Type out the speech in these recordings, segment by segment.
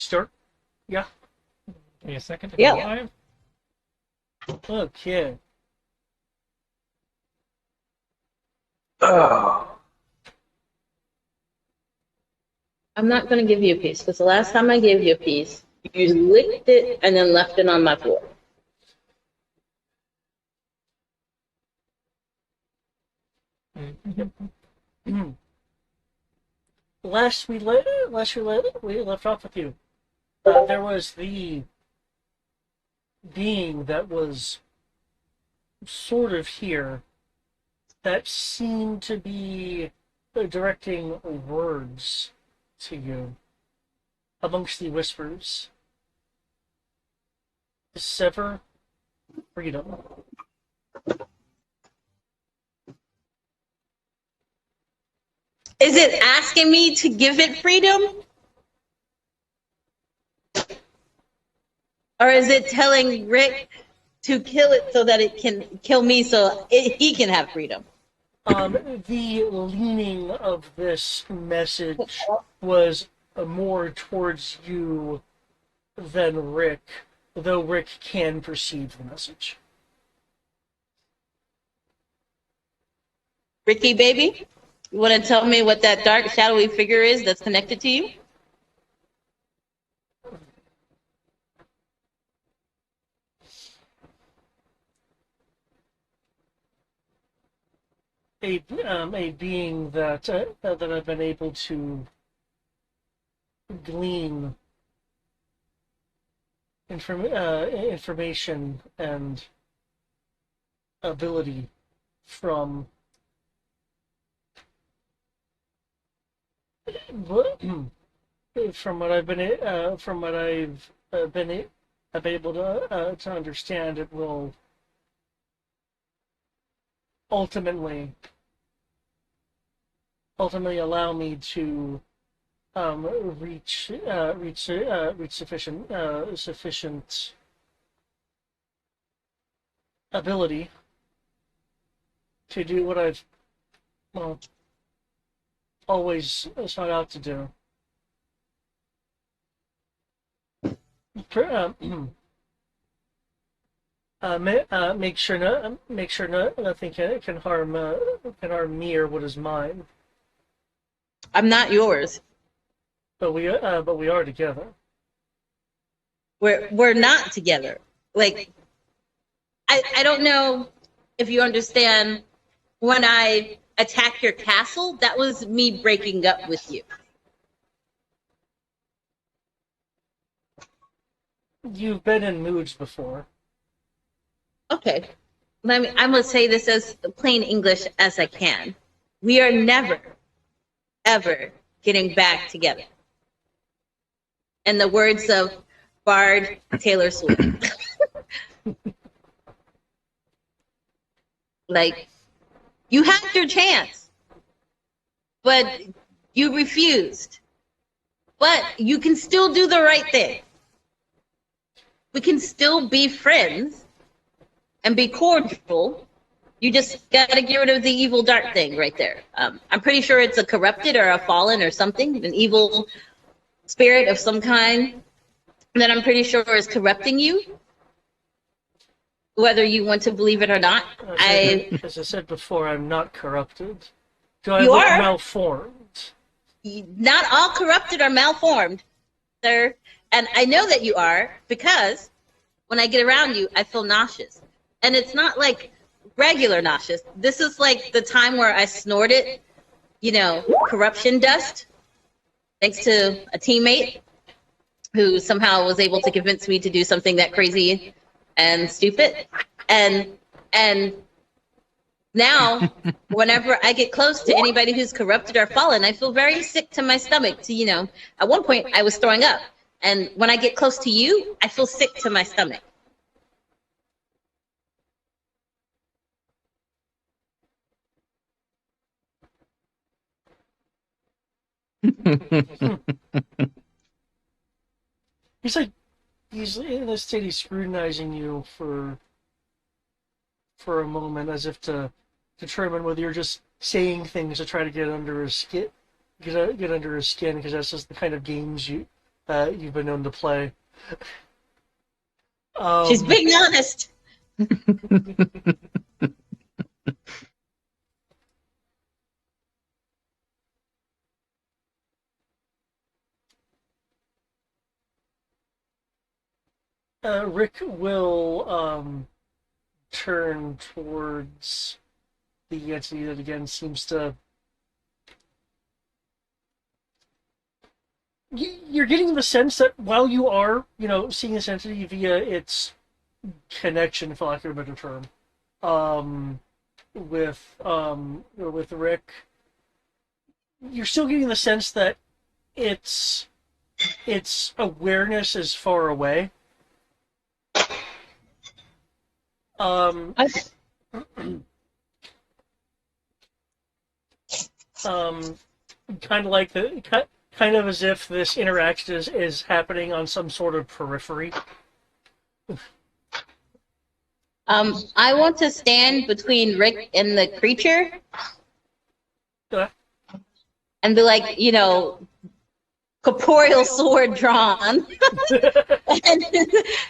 start? Yeah. Give me a second to go Yeah. live. Okay. Oh. I'm not going to give you a piece because the last time I gave you a piece, you licked it and then left it on my floor. We left off with you. There was the being that was sort of here that seemed to be directing words to you amongst the whispers. Sever freedom. Is it asking me to give it freedom? Or is it telling Rick to kill it so that it can kill me so he can have freedom? The leaning of this message was more towards you than Rick, though Rick can perceive the message. Ricky, baby, you want to tell me what that dark, shadowy figure is that's connected to you? A being that that I've been able to glean information and ability from from what I've been I've been able to understand. It will ultimately allow me to reach sufficient ability to do what I've well always sought out to do. Make sure nothing can harm me or what is mine. I'm not yours. But we are together. We're not together. Like I don't know if you understand when I attacked your castle, that was me breaking up with you. You've been in moods before. Okay. I'm going to say this as plain English as I can. We are never, ever getting back together. In the words of Bard Taylor Swift. Like, you had your chance, but you refused. But you can still do the right thing. We can still be friends and be cordial. You just got to get rid of the evil dark thing right there. I'm pretty sure it's a corrupted or a fallen or something, an evil spirit of some kind that I'm pretty sure is corrupting you, whether you want to believe it or not. As I said before, I'm not corrupted. Do I You look are malformed? Not all corrupted or malformed, sir. And I know that you are because when I get around you, I feel nauseous. And it's not like regular nauseous. This is like the time where I snorted, corruption dust, thanks to a teammate who somehow was able to convince me to do something that crazy and stupid. And now, whenever I get close to anybody who's corrupted or fallen, I feel very sick to my stomach. At one point I was throwing up. And when I get close to you, I feel sick to my stomach. He's in this state. He's scrutinizing you for a moment, as if to determine whether you're just saying things to try to get under his skin, get under his skin, because that's just the kind of games you've been known to play. She's Um, being honest. Rick will turn towards the entity that again seems to. You're getting the sense that while you are, seeing this entity via its connection, for lack of a better term, um, with Rick, you're still getting the sense that its its awareness is far away. Um, I, um, kind of like kind of as if this interaction is happening on some sort of periphery. I want to stand between Rick and the creature Uh, and be like, corporeal sword drawn, and,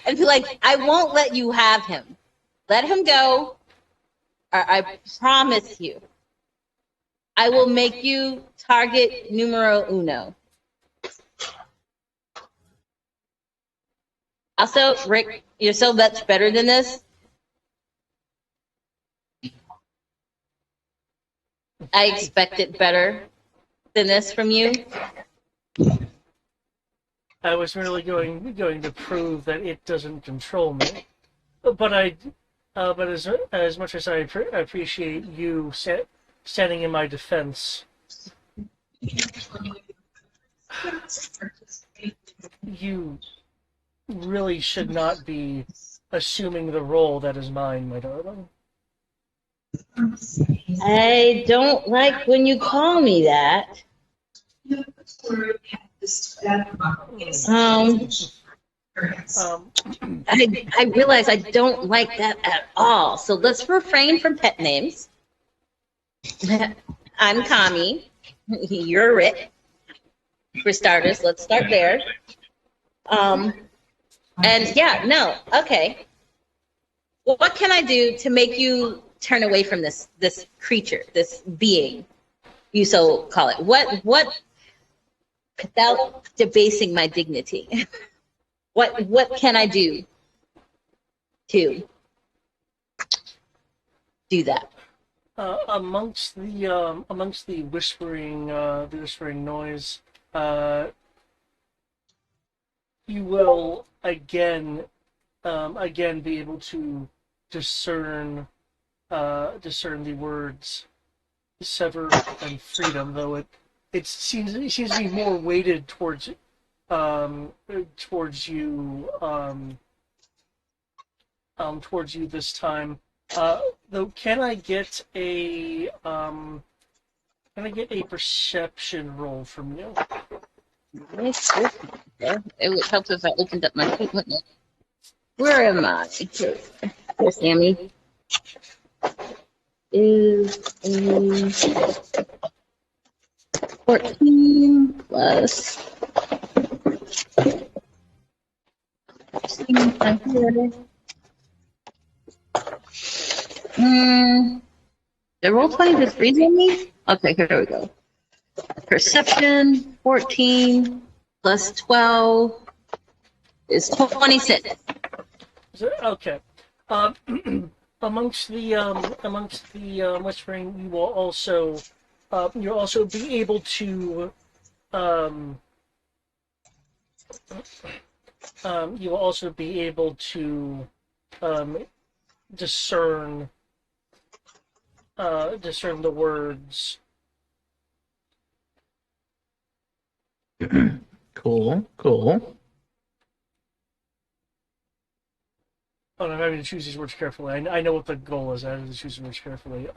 and be like, I won't let you have him. Let him go, or I promise you, I will make you target numero uno. Also, Rick, you're so much better than this. I expected better than this from you. I was merely going to prove that it doesn't control me. But as much as I appreciate you standing in my defense, you really should not be assuming the role that is mine, my darling. I don't like when you call me that. Um, Um, I realize I don't like that at all. So let's refrain from pet names. I'm Kami. You're Rick. For starters, let's start there. Um, and yeah, no, okay. Well, what can I do to make you turn away from this creature, this being, you so call it? What without debasing my dignity? What can I do to do that? Amongst the whispering noise, uh, you will again be able to discern discern the words sever and freedom, though it seems to be more weighted um, towards you towards you this time. Though, can I get a perception roll from you? It would help if I opened up my feet, wouldn't it? Where am I? There's Sammy. Is 14 plus 16 right here. The roll 20 just freeze on me? Okay, here we go. Perception 14 plus 12 is 26. Okay. Um, amongst the whispering, you'll also be able to um, you will also be able to um, discern discern the words. Cool, cool. Oh, no, I'm having to choose these words carefully. I know what the goal is. I have to choose these words carefully.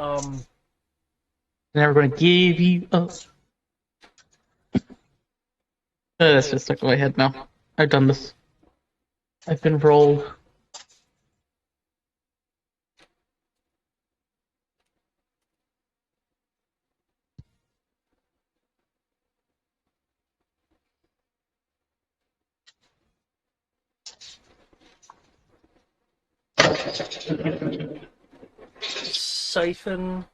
Never gonna give you up. That's just stuck in my head now. I've done this. I've been rolled. Siphon,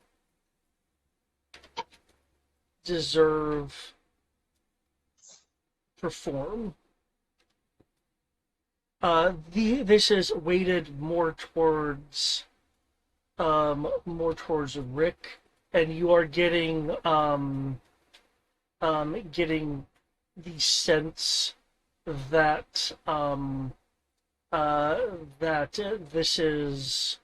deserve, perform. This is weighted more towards Rick, and you are getting the sense that that this is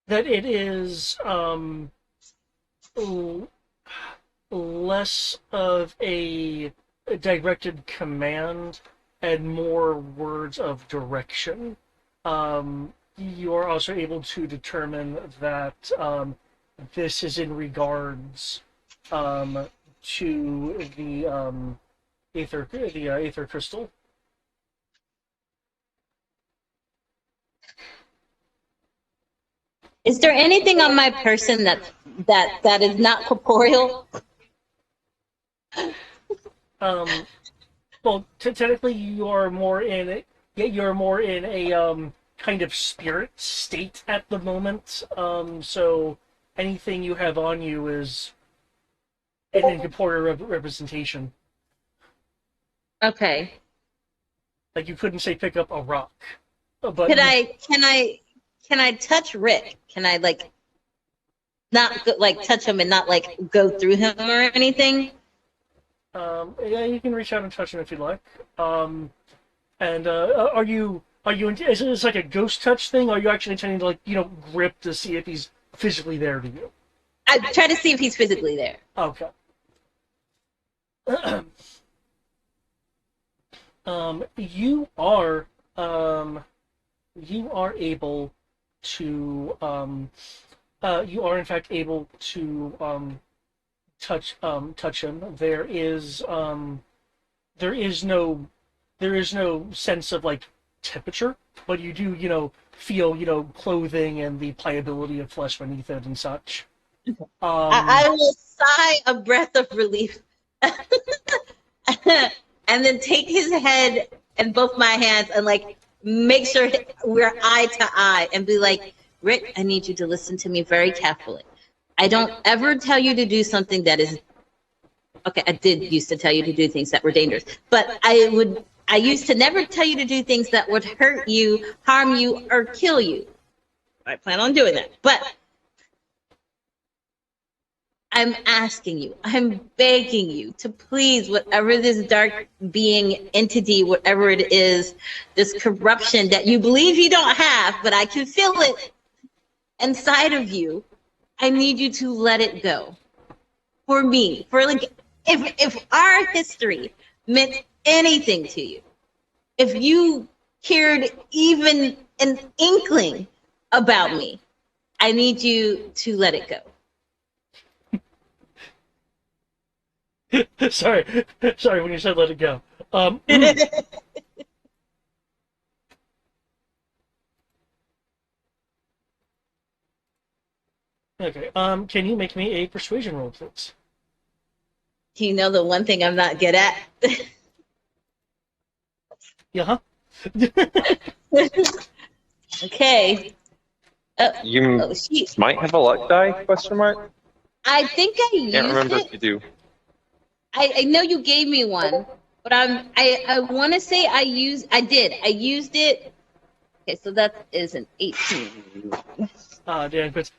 that it is less of a directed command and more words of direction. You are also able to determine that this is in regards to the aether crystal. Is there anything on my person that is not corporeal? Well, technically, you're more in a kind of spirit state at the moment. So anything you have on you is an incorporeal representation. Okay. Like you couldn't say pick up a rock, but Can I touch Rick? Can I not go, touch him and not go through him or anything? yeah, you can reach out and touch him if you'd like. And is this like a ghost touch thing? Or are you actually intending to grip to see if he's physically there to you? I try to see if he's physically there. Okay. You are able to you are in fact able to touch him. There is no sense of temperature, but you do feel clothing and the pliability of flesh beneath it and such. I will sigh a breath of relief and then take his head in both my hands and make sure we're eye to eye and be like, Rick, I need you to listen to me very carefully. I don't ever tell you to do something that is okay. I did used to tell you to do things that were dangerous, but I used to never tell you to do things that would hurt you, harm you, or kill you. I plan on doing that, but I'm asking you, I'm begging you to please, whatever this dark being entity, whatever it is, this corruption that you believe you don't have, but I can feel it inside of you, I need you to let it go. For me, if our history meant anything to you, if you cared even an inkling about me, I need you to let it go. Sorry, when you said let it go. Okay. Can you make me a persuasion roll, please? You know the one thing I'm not good at. Yeah. Okay. You might have a luck die? Question mark. I think I used Can't remember it. if you do. I know you gave me one, but I want to say I used it. Okay, so that is an 18. Dan quits.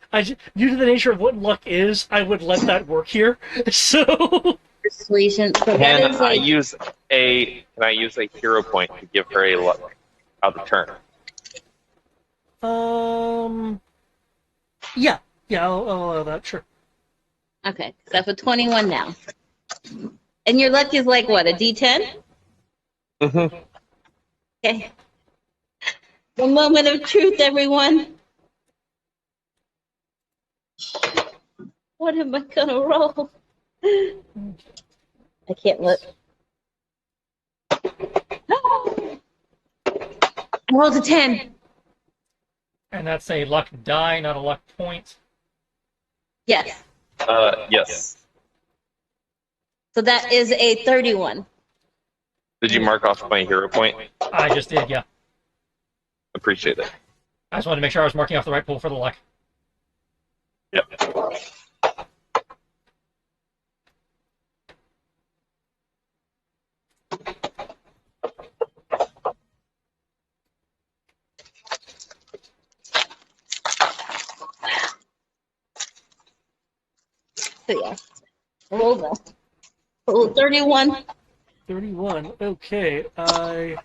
Due to the nature of what luck is, I would let that work here. So. Persuasion. So that Can is I use a hero point to give her a luck out of turn? Yeah, I'll allow that. Sure. okay. So I have a 21 now, and your luck is what, a D10? Mm-hmm. Okay. The moment of truth, everyone. What am I gonna roll? I can't look. I rolled a 10. And that's a luck die, not a luck point. Yes. Yes. So that is a 31. Did you mark off my hero point? I just did, yeah. Appreciate it. I just wanted to make sure I was marking off the right pool for the luck. Yep. So yeah, roll 31. 31. Okay, there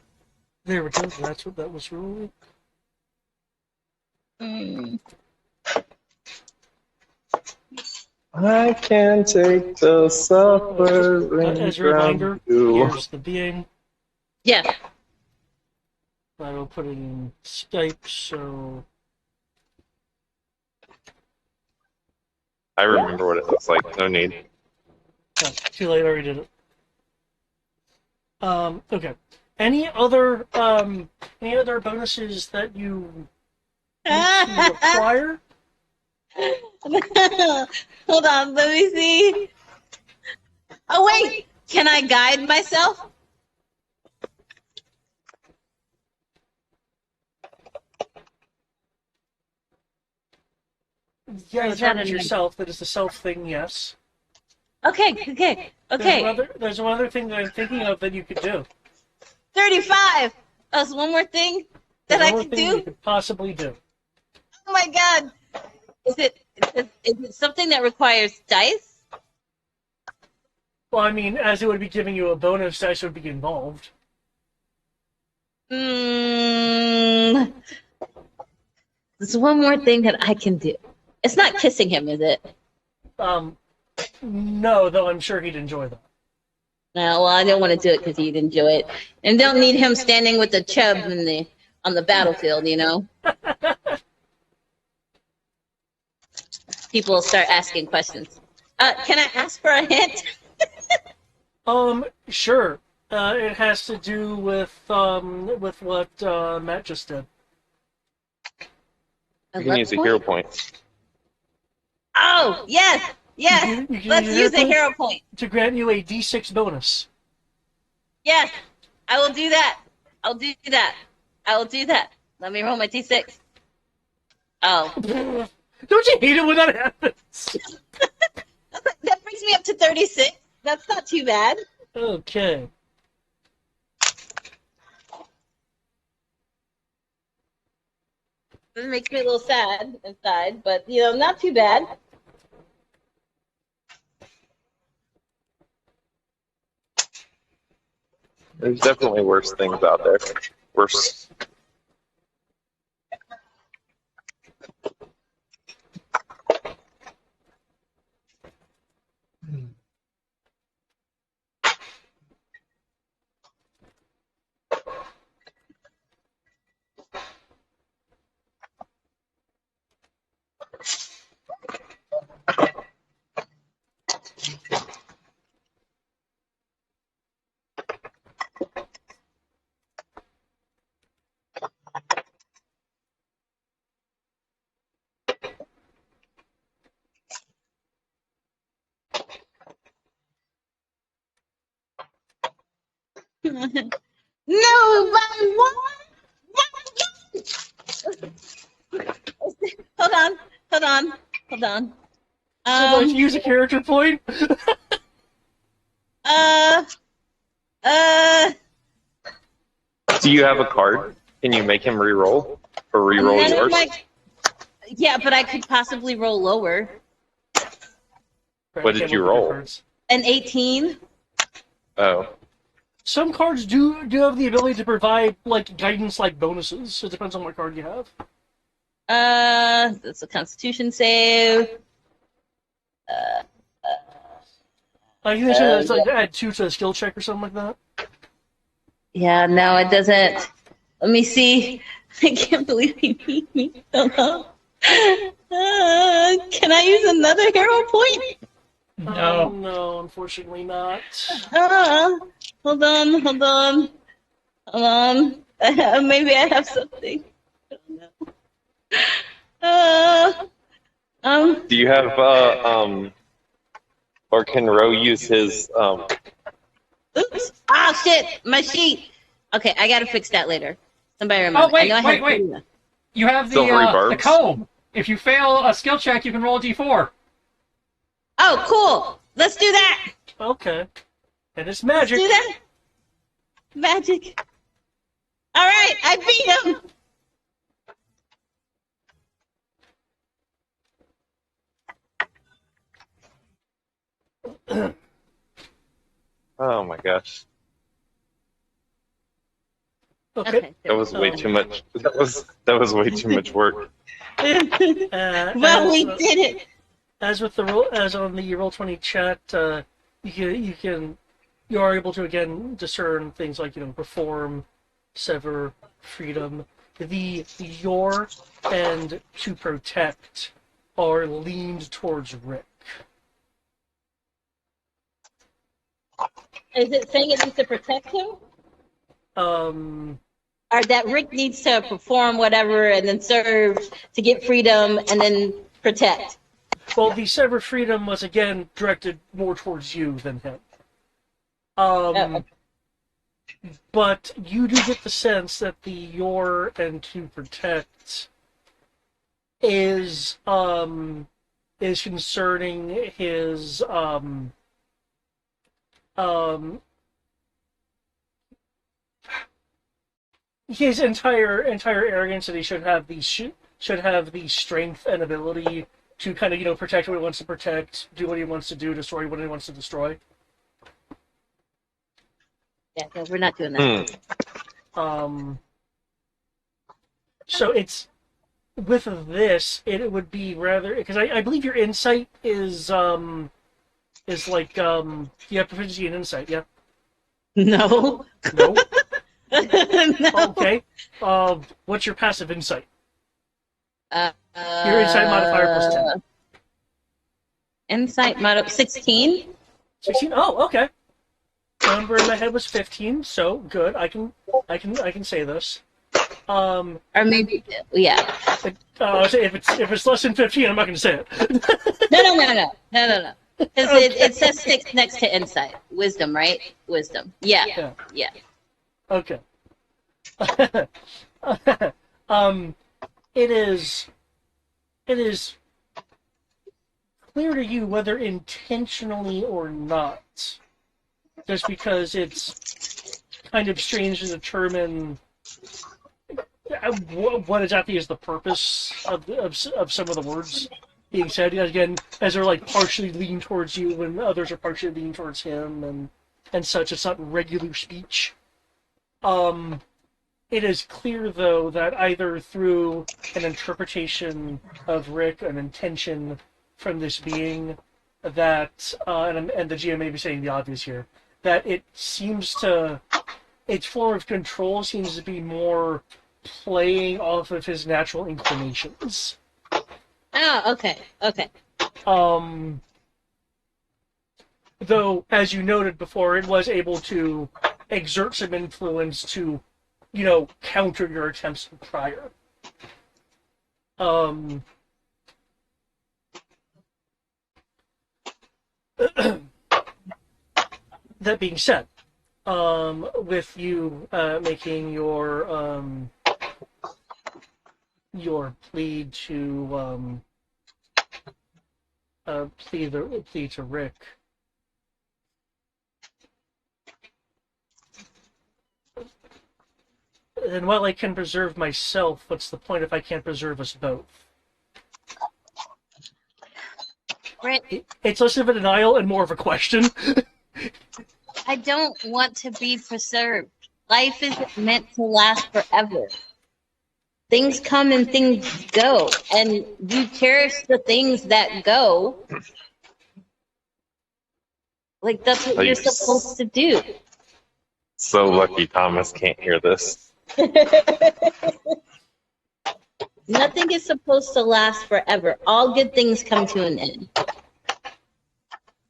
we go. That's what that was rolling. Mm. I can take the suffering As a from reminder, you. here's the being. Yeah. I will put it in Skype, so I remember what it looks like. No need. oh, too late. I already did it. Okay. Any other bonuses that you want to acquire? Hold on, let me see. Oh wait, can I guide myself? Yeah, Or the is that target an- yourself. That is the self thing. Yes. Okay. There's one other thing that I'm thinking of that you could do. 35. That's one more thing that There's I one more can thing you do. could possibly do. Oh my god. Is it something that requires dice? Well, I mean, as it would be giving you a bonus, dice would be involved. Mm, there's one more thing that I can do. It's not kissing him, is it? No, though I'm sure he'd enjoy that. No, well, I don't want to do it because he'd enjoy it, and don't need him standing with the chub on the battlefield. People will start asking questions. Can I ask for a hint? Sure. It has to do with what Matt just did. You can use a hero point. Oh, yes. You can Let's use use a hero hero point. to grant you a D6 bonus. Yes, I will do that. I will do that. Let me roll my D6. Oh. Don't you hate it when that happens? That brings me up to 36. That's not too bad. Okay. It makes me a little sad inside, but not too bad. There's definitely worse things out there. Worse. No, but what? Hold on. Would like to use a character point? Do you have a card? Can you make him re-roll? Or re-roll none of yours? Yeah, but I could possibly roll lower. What did you roll? An 18. Oh. Some cards do have the ability to provide like guidance like bonuses. It depends on what card you have. That's a Constitution save. I think it's like add 2 to a skill check or something like that. Yeah, no, it doesn't. Let me see. I can't believe he beat me. Hold on. Can I use another hero point? No. No, unfortunately not. Hold on. Maybe I have something. I don't know. Do you have Or can Ro use his Oops. Oh, shit. My sheet. Okay, I gotta fix that later. Somebody Oh, remind me. I know wait, I wait, have wait. You have silvery the barbs? comb. If you fail a skill check, you can roll a d4. Oh, cool. Let's do that. Okay. And it's Let's magic. do that. Magic. All right, I beat him. Oh my gosh. Okay. Okay. That was way too much. That was way too much work. Well, we did it. As with the roll, as on the Roll20 chat, you are able to again discern things like perform, sever, freedom. The your and to protect are leaned towards Rick. Is it saying it needs to protect him? Um, Or that Rick needs to perform whatever and then serve to get freedom and then protect? well, the sever freedom was again directed more towards you than him. Oh, But you do get the sense that the your and to protect is concerning um his entire arrogance that he should have the strength and ability to kind of protect what he wants to protect, do what he wants to do, destroy what he wants to destroy. yeah, no, we're not doing that. So it's with this, it would be rather because I believe your insight is like you have proficiency in insight, yeah? No. No. No. Okay. What's your passive insight? Uh, Your insight modifier plus 10. Insight mod 16. 16. Oh, okay. The number in my head was 15, so good. I can say this. Or maybe, yeah. If it's less than 15, I'm not going to say it. No. Because it says 6 next to insight. Wisdom, right? Wisdom. Yeah. Okay. It is clear to you whether intentionally or not, just because it's kind of strange to determine what exactly is the purpose of some of the words being said. Again, as they're like partially leaning towards you when others are partially leaning towards him and such. It's not regular speech. It is clear, though, that either through an interpretation of Rick, an intention from this being, that, and the GM may be saying the obvious here, that it seems to, its form of control seems to be more playing off of his natural inclinations. Oh, okay. Though, as you noted before, it was able to exert some influence to counter your attempts prior. That being said, with you making your plea to plea to Rick, then while I can preserve myself, what's the point if I can't preserve us both? Rick, It's less of a denial and more of a question. I don't want to be preserved. Life isn't meant to last forever. Things come and things go, and you cherish the things that go. Like that's what you're supposed to do. So lucky Thomas can't hear this. Nothing is supposed to last forever. All good things come to an end.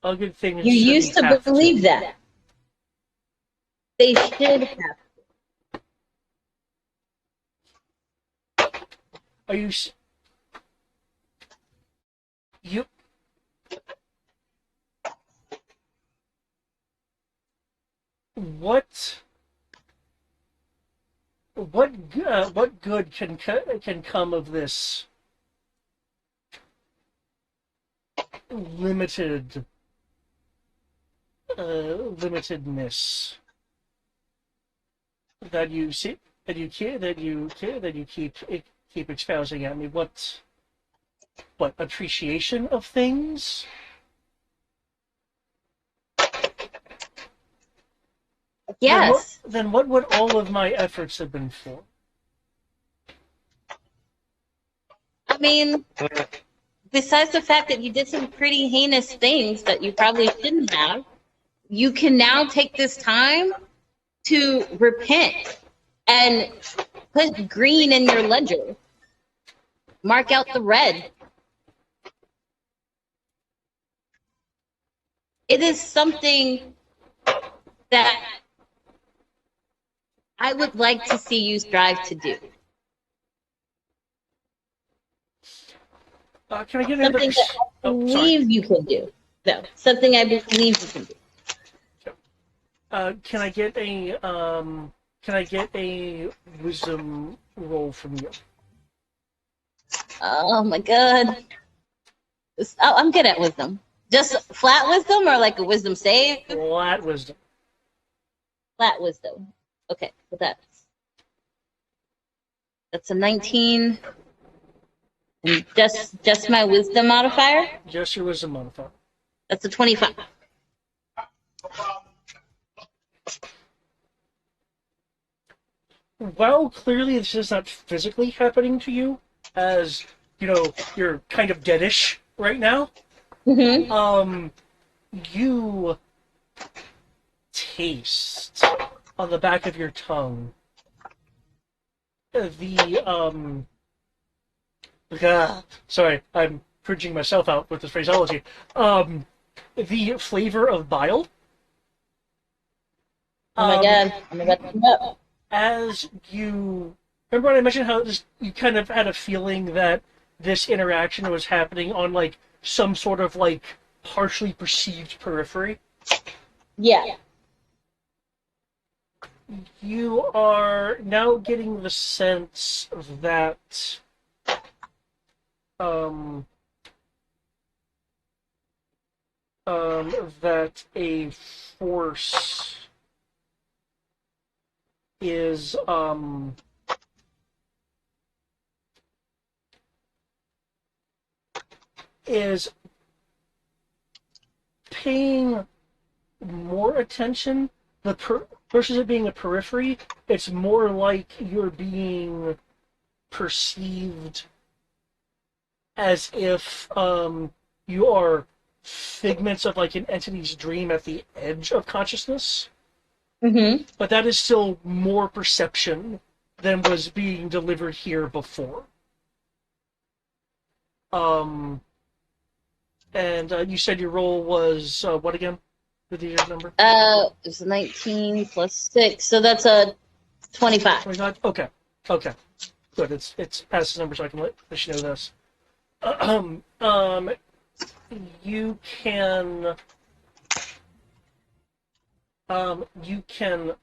All good things. You used to believe that. They should have. Are you? what good can come of this limited limitedness that you see that you keep espousing at me? What appreciation of things? Yes. Then what would all of my efforts have been for? I mean, besides the fact that you did some pretty heinous things that you probably shouldn't have, you can now take this time to repent and put green in your ledger. Mark out the red. It is something that I would like to see you strive to do. Can I get another? Something that I Oh, sorry. believe you can do. No, something I believe you can do. Can I get a wisdom roll from you? Oh my god. I'm good at wisdom. Just flat wisdom or like a wisdom save? Flat wisdom. Flat wisdom. Okay, so that's a 19. And just my wisdom modifier? Just your wisdom modifier. That's a 25. While clearly this is not physically happening to you, as you know, you're kind of deadish right now. Mm-hmm. You taste on the back of your tongue the sorry, I'm purging myself out with this phraseology. The flavor of bile. Oh my god, I'm about to come up. As you remember when I mentioned how you kind of had a feeling that this interaction was happening on like some sort of like partially perceived periphery. Yeah. You are now getting the sense that um, that a force is is paying more attention. Versus it being a periphery, it's more like you're being perceived as if you are figments of like an entity's dream at the edge of consciousness. Mm-hmm. But that is still more perception than was being delivered here before. And you said your roll was what again? The year's number? It's a 19 plus 6, so that's a 25. 25? Okay. Okay. Good. It's past the number, so I can let you know this. You can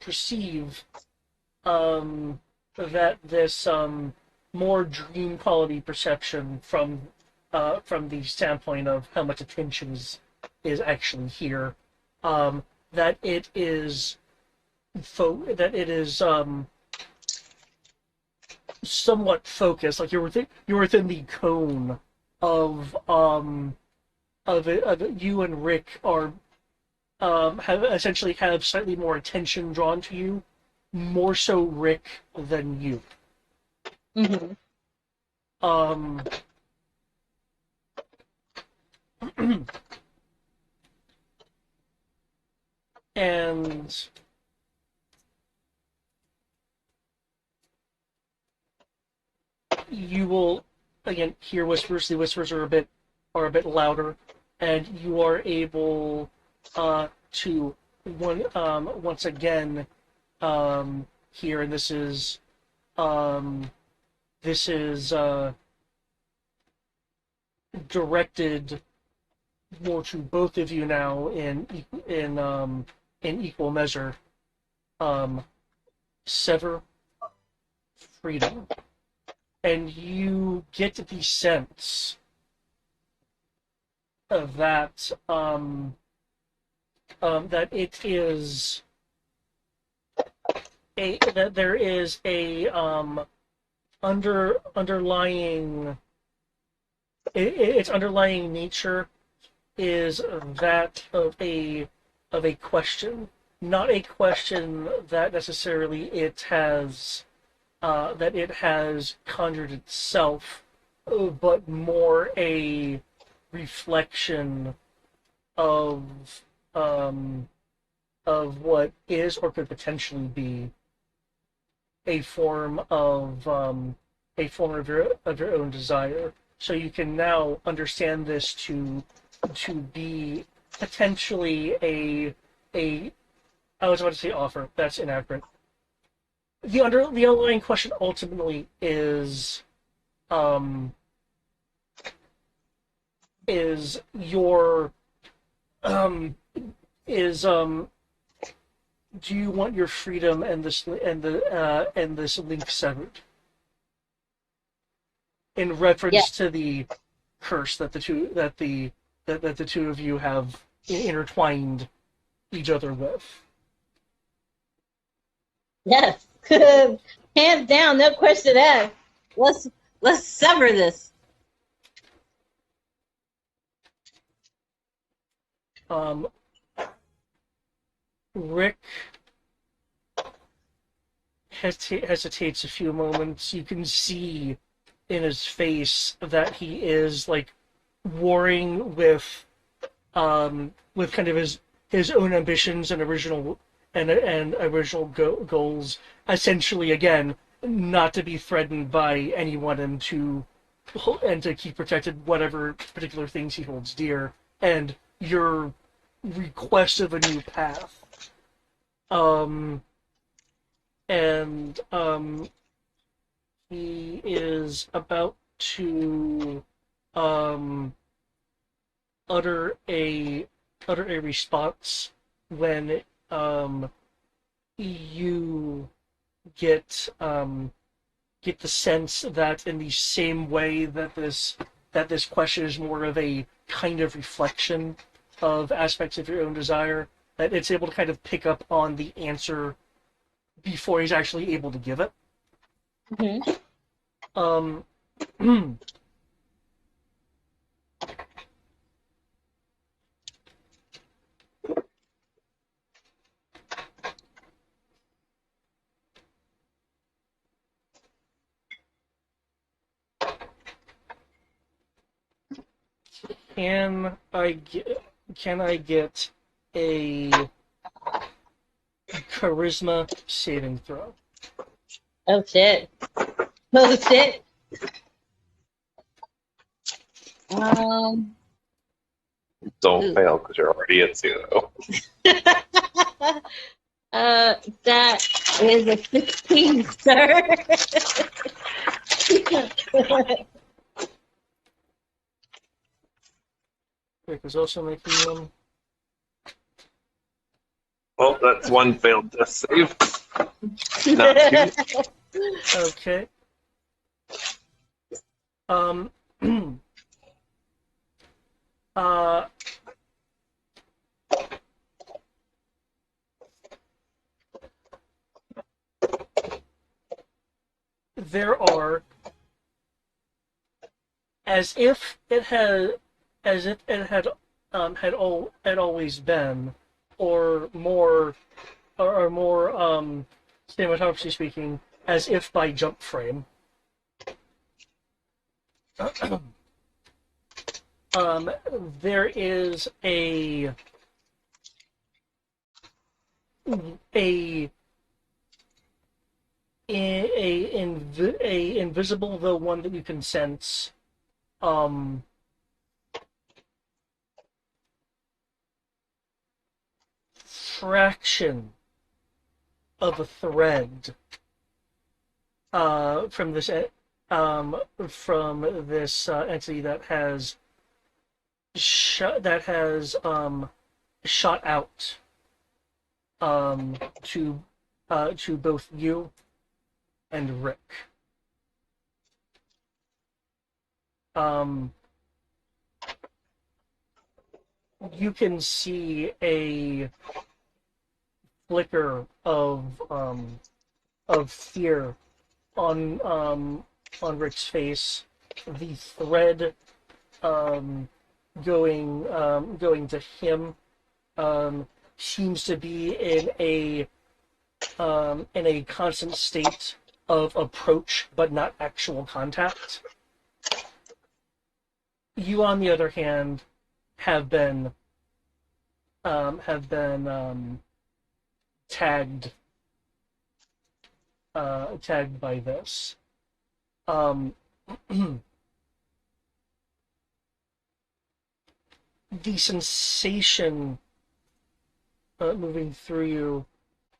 perceive that this more dream quality perception from the standpoint of how much attention is actually here, that it is somewhat focused, like you're within the cone of you and Rick are have slightly more attention drawn to you, more so Rick than you. Mm-hmm. And you will again hear whispers. The whispers are a bit louder, and you are able to once again hear. And this is directed more to both of you now in equal measure. sever freedom, and you get the sense of that it is that there is a underlying its underlying nature is that of a question, not a question that necessarily it has conjured itself, but more a reflection of um, of what is or could potentially be a form of your own desire. So you can now understand this to be potentially a I was about to say offer. That's inaccurate. The underlying question ultimately um is your is do you want your freedom and this link severed in Yeah. reference to the curse that the two of you have intertwined each other with. Yes. Hands down, no question asked. Let's sever this. Um, Rick hesitates a few moments. You can see in his face that he is like warring with kind of his own ambitions and original goals. Essentially, again, not to be threatened by anyone and to keep protected whatever particular things he holds dear. And your request of a new path. Um, and he is about to um, utter a response when you get the sense that in the same way that this question is more of a kind of reflection of aspects of your own desire, that it's able to kind of pick up on the answer before he's actually able to give it. Mm-hmm. Um, can I get a charisma saving throw? Oh shit. Oh shit. Um. Don't Ooh. fail because you're already at 0. That is a 16, sir. Rick is also making one. Well, that's one failed death save. Not two. Okay. Um. uh. There are, as if it had, had always been, or more, or more cinematography speaking, as if by jump frame. um, there is a a invisible, though one that you can sense, um, fraction of a thread from this entity that has shot out to to both you and Rick. You can see a flicker of fear on Rick's face. The thread going to him seems to be in a constant state of approach, but not actual contact. You, on the other hand, have been tagged tagged by this. The sensation moving through you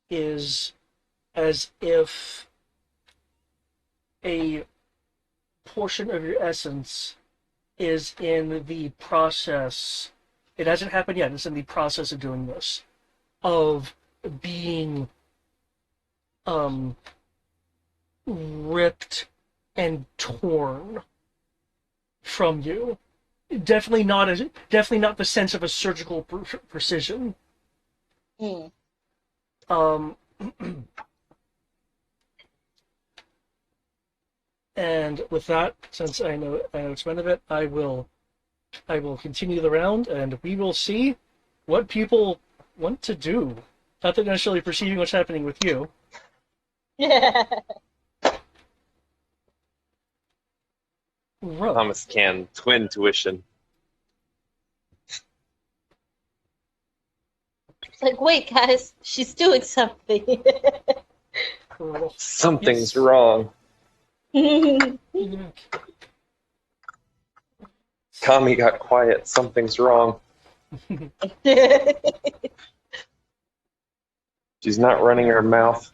is as if a portion of your essence is in the process. It hasn't happened yet. It's in the process of doing this, of being ripped and torn from you. Definitely not the sense of a surgical precision. Mm. And with that, since I know it's the end of it, I will continue the round, and we will see what people want to do. Not that they're necessarily perceiving what's happening with you. Right. Thomas can twin tuition. It's like, wait, guys, she's doing something. Something's wrong. Kami got quiet. Something's wrong. She's not running her mouth.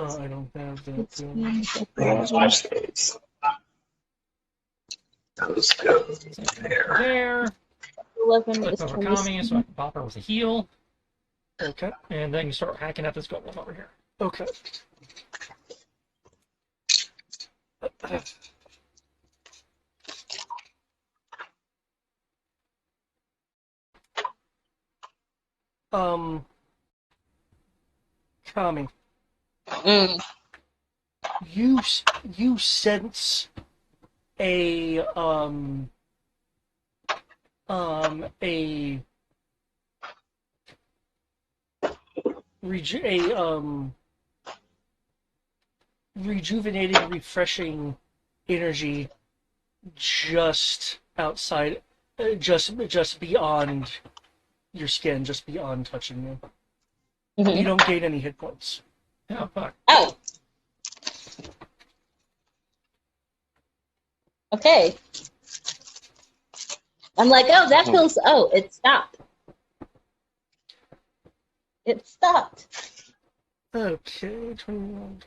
I don't have that. Let's watch those. Those go there. There. 11 Flip is over 20. Kami so I can pop her with a heal. Okay. And then you start hacking at this goblin over here. Okay. Kami, Mm. you sense a rejuvenating, refreshing energy just outside, just beyond your skin, just beyond touching you. Mhm. You don't gain any hit points. Oh, fuck. Oh. Okay. I'm like, oh, that feels. Oh, it stopped. It stopped. Okay, 21.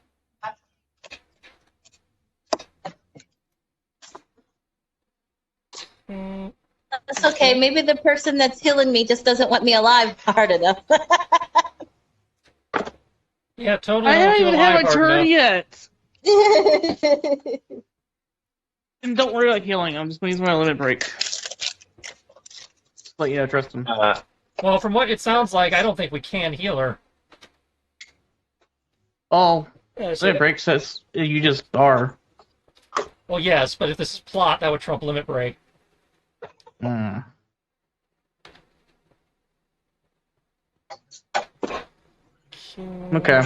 That's okay. Maybe the person that's healing me just doesn't want me alive hard enough. Yeah, totally. I don't haven't feel even alive had my hard turn enough. yet. And don't worry about healing. I'm just going to use my limit break. Just let you know, Tristan. Well, from what it sounds like, I don't think we can heal her. Oh, Yeah, so limit break says you just are. Well, yes, but if this is plot, that would trump limit break. Hmm. Okay.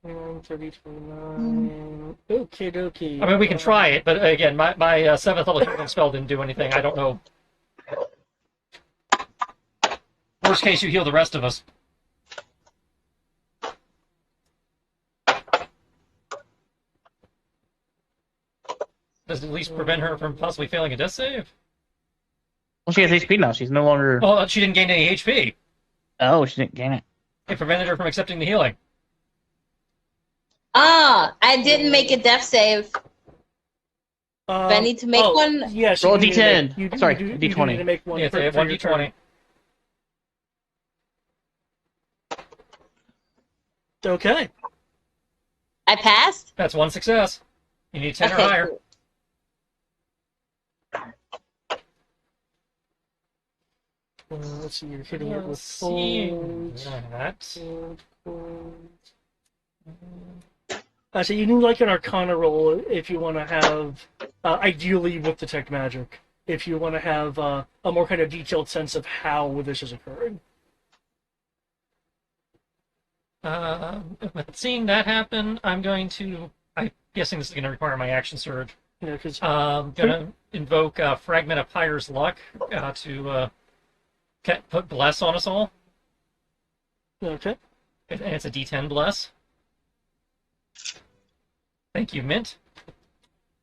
30, 29. Okie dokie. I mean, we can try it, but again, my 7th level healing spell didn't do anything. I don't know. Worst case, you heal the rest of us. Does it at least prevent her from possibly failing a death save? Well, she has HP now. She's no longer. Well, she didn't gain any HP. Oh, she didn't gain it. It prevented her from accepting the healing. Ah, I didn't make a death save. Do I need to make one? Yes, Roll a you do need to D10. make- you Sorry, do- a you do D20. need to make one Yeah, for, it's for a your 1d20. turn. Okay. I passed? That's one success. You need 10 or Okay, higher. cool. Let's see, you're hitting it with Seeing folds. that. So you need like an Arcana roll if you want to have, ideally with Detect Magic, if you want to have a more kind of detailed sense of how this is occurring. But seeing that happen, I'm guessing this is going to require my action surge. You know, because I'm going to invoke Fragment of Pyre's Luck to put Bless on us all. okay. And it's a D10 Bless. Thank you, Mint.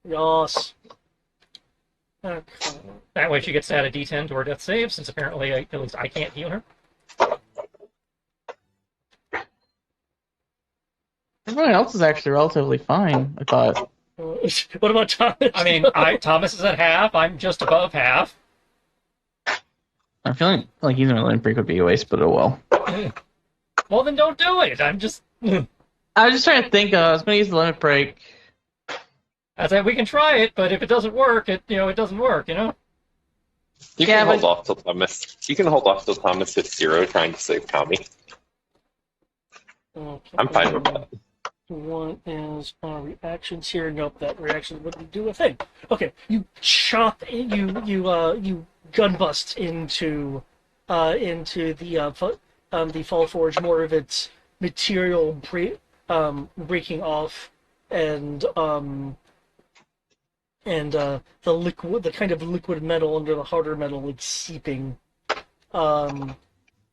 Yes. Okay. That way she gets to add a D10 to her death save, since apparently at least I can't heal her. Everyone else is actually relatively fine, I thought. What about Thomas? I mean, Thomas is at half. I'm just above half. I'm feeling like using a limp break would be a waste, but oh well. Well, then don't do it. I'm just. I was just trying to think. I was going to use the limit break. I said we can try it, but if it doesn't work, it doesn't work. You Yeah, can but- hold off till Thomas. You can hold off till Thomas hits 0, trying to save Tommy. Okay. I'm fine with that. One is reactions here. Nope, that reaction wouldn't do a thing. Okay, you chop, you gun bust into the Fall Forge, more of its material breaking off, and the liquid, the kind of liquid metal under the harder metal, it's seeping.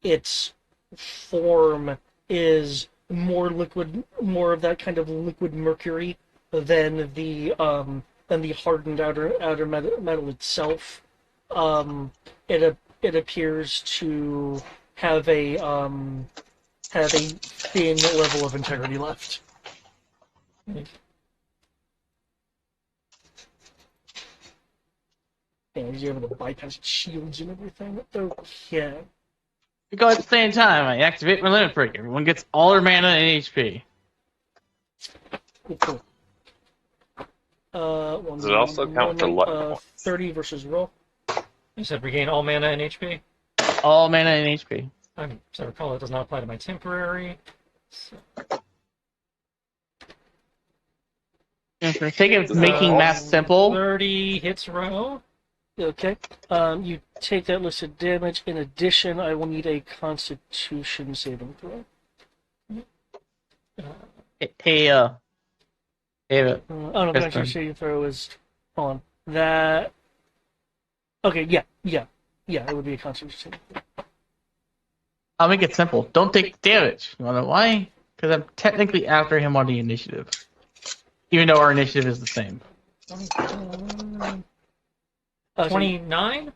Its form is more liquid, more of that kind of liquid mercury than the hardened outer metal itself. It appears to have a thin level of integrity left. And he's able to bypass shields and everything. Okay. We go at the same time. I activate my limit break. Everyone gets all their mana and HP. Cool. Does it also count for luck points? 30 versus roll. You said regain all mana and HP. All mana and HP. I'm so I recall it does not apply to my temporary. So, For the sake of making math simple, 30 hits row. Okay. You take that listed damage. In addition, I will need a Constitution saving throw. hey, David. Oh no, Yes, Constitution ma'am. saving throw is on that. Okay, yeah. It would be a Constitution saving throw. I'll make it simple. Don't take damage. You wanna know why? Because I'm technically after him on the initiative. Even though our initiative is the same. 29?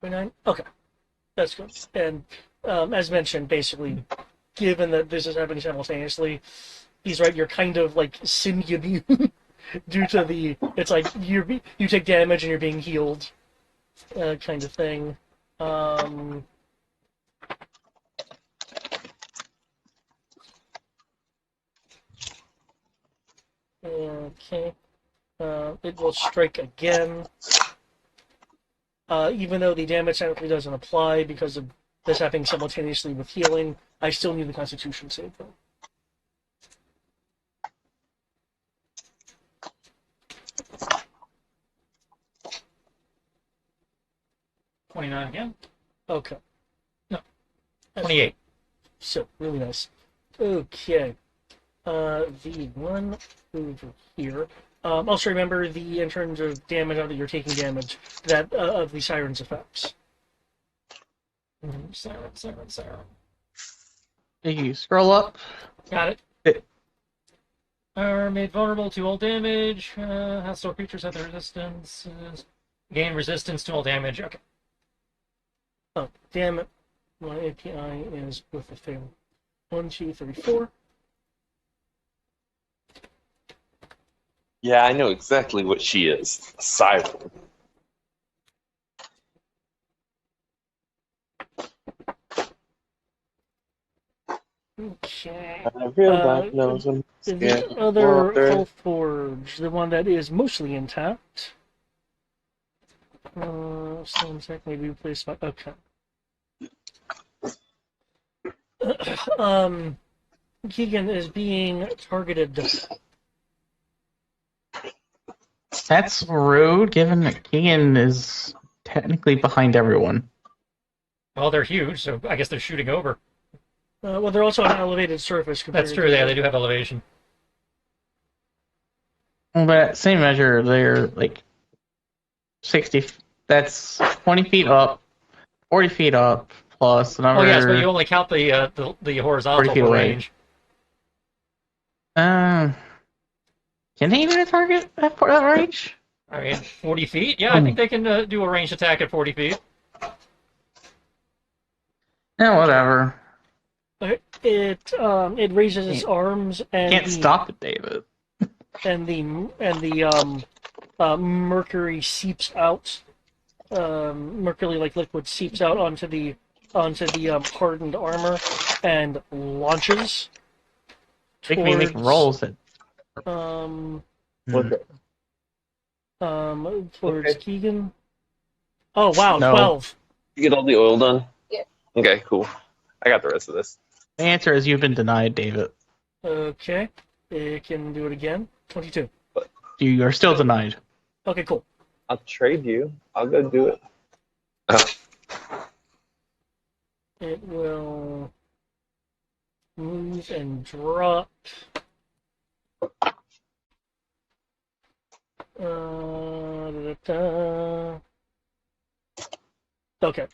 29? Okay. That's good. And as mentioned, basically, given that this is happening simultaneously, he's right, you're kind of like semi-immune due to it's like you take damage and you're being healed kind of thing. Okay. It will strike again. Even though the damage technically doesn't apply because of this happening simultaneously with healing, I still need the Constitution save though. $29 again? Okay. No. 28. So, really nice. Okay. The one over here. Also remember in terms of damage, now that you're taking damage, that of the Siren's effects. Siren. You scroll up. Got it. Are made vulnerable to all damage. Hostile creatures have their resistances. Gain resistance to all damage. Okay. Oh, damn it. My API is with a fail. 1, 2, 3, 4. Yeah, I know exactly what she is. A siren. Okay. A real black knows when The scared of other water. Hull Forge, the one that is mostly intact. Stone tech maybe replaced by. Okay. Keegan is being targeted. That's rude, given that Keegan is technically behind everyone. Well, they're huge, so I guess they're shooting over. Well, they're also on an elevated surface compared That's true. to. Yeah, they do have elevation. Well, by that same measure, they're like 60. That's 20 feet up, 40 feet up, plus Oh yes, but you another only count the 40 horizontal feet for away. range. Can they even target at that range? I mean, 40 feet? Yeah, I think they can do a ranged attack at 40 feet. Yeah, whatever. It raises its arms and Can't stop it, David. mercury seeps out. Mercury like liquid seeps out onto the hardened armor and launches Make me make towards rolls that. Okay. towards Okay. Keegan. Oh wow, No. 12. You get all the oil done? Yeah. Okay, cool. I got the rest of this. The answer is you've been denied, David. Okay, it can do it again. 22. You are still denied. Okay, cool. I'll trade you. I'll go do it. It will move and drop. Okay.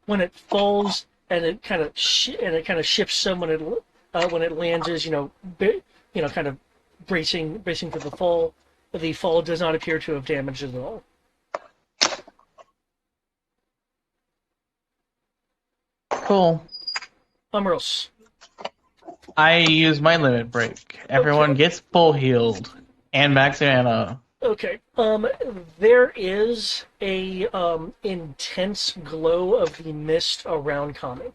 When it falls and it kind of shifts some when it lands, is kind of bracing for the fall. The fall does not appear to have damaged it at all. Cool. Amros. I use my limit break. Everyone gets full healed and max mana. Okay. There is a intense glow of the mist around Kami.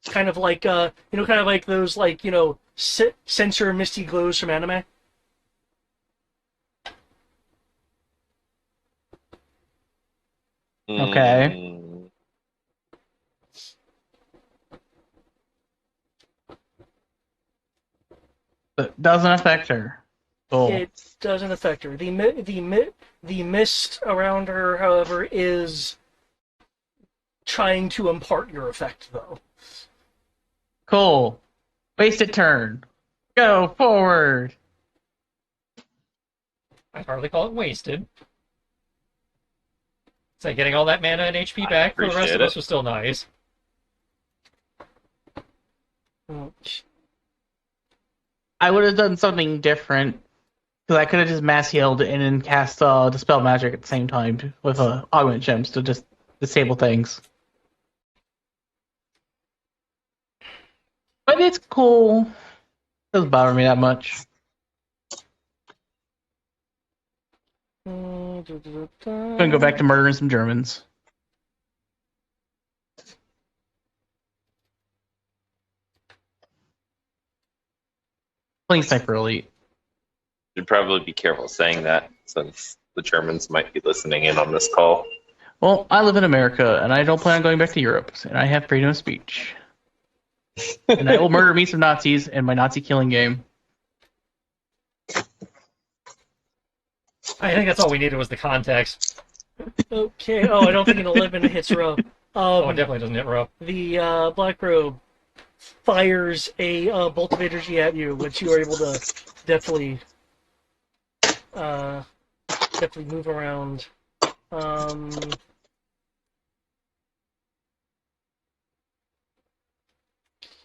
Kind of like kind of like those sensor misty glows from anime. Okay. But doesn't affect her. Cool. It doesn't affect her. The mist around her, however, is trying to impart your effect, though. Cool. Wasted turn. Go forward. I'd hardly call it wasted. It's like getting all that mana and HP back for the rest of us was still nice. I would have done something different. Because I could have just mass healed and then cast Dispel Magic at the same time with Augment Gems to just disable things. But it's cool. Doesn't bother me that much. Gonna go back to murdering some Germans. Playing Sniper Elite. Should probably be careful saying that since the Germans might be listening in on this call. Well, I live in America and I don't plan on going back to Europe, and I have freedom of speech. And I will murder me some Nazis in my Nazi killing game. I think that's all we needed was the context. Okay. Oh, I don't think an 11 hits row. Oh, it definitely doesn't hit row. The Black Robe fires a bolt of energy at you, which you are able to definitely move around.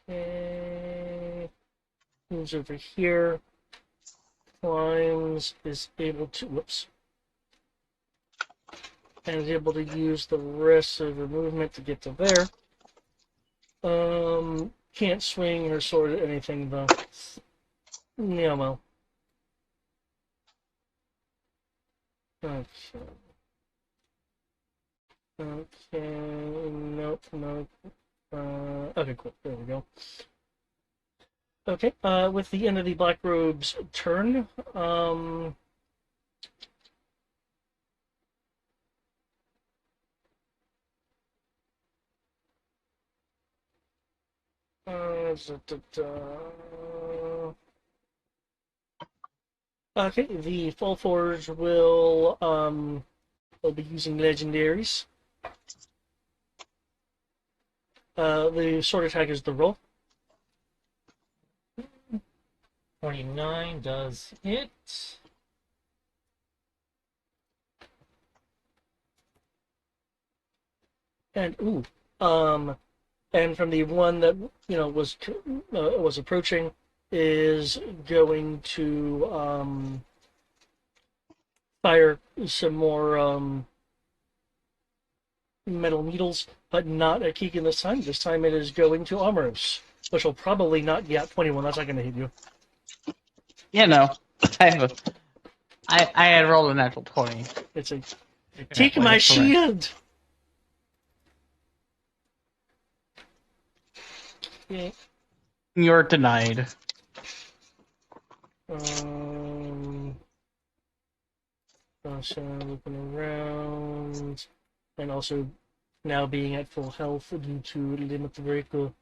Okay. Moves over here. Climbs, is able to. Whoops. and is able to use the rest of her movement to get to there. Can't swing her sword at anything though. Yeah, well. Okay. Okay. Nope. Nope. Okay, cool. There we go. Okay. With the end of the Black Robe's turn, okay, the Full Forge will be using legendaries. The sword attack is the roll. 29 does hit. And and from the one that was approaching is going to fire some more metal needles, but not at Keegan this time. This time it is going to Amorous, which will probably not get 21. That's not going to hit you. Yeah, no. I had rolled a natural 20. It's a You can take play my it. shield. Okay. You're denied. Also looking around, and also now being at full health due to limit breaker.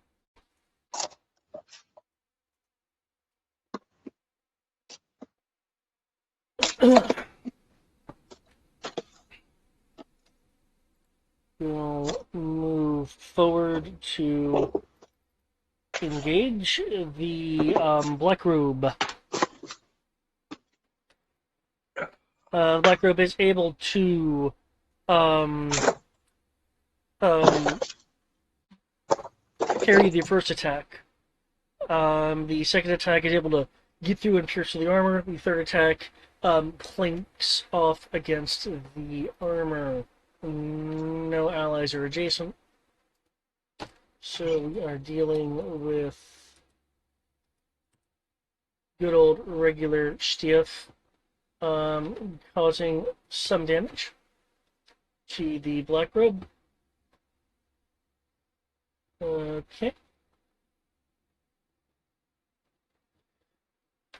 We'll move forward to engage the Black Robe. Black Robe is able to parry the first attack. The second attack is able to get through and pierce the armor. The third attack clinks off against the armor. No allies are adjacent. So we are dealing with good old regular stiff, causing some damage to the Black Robe. Okay.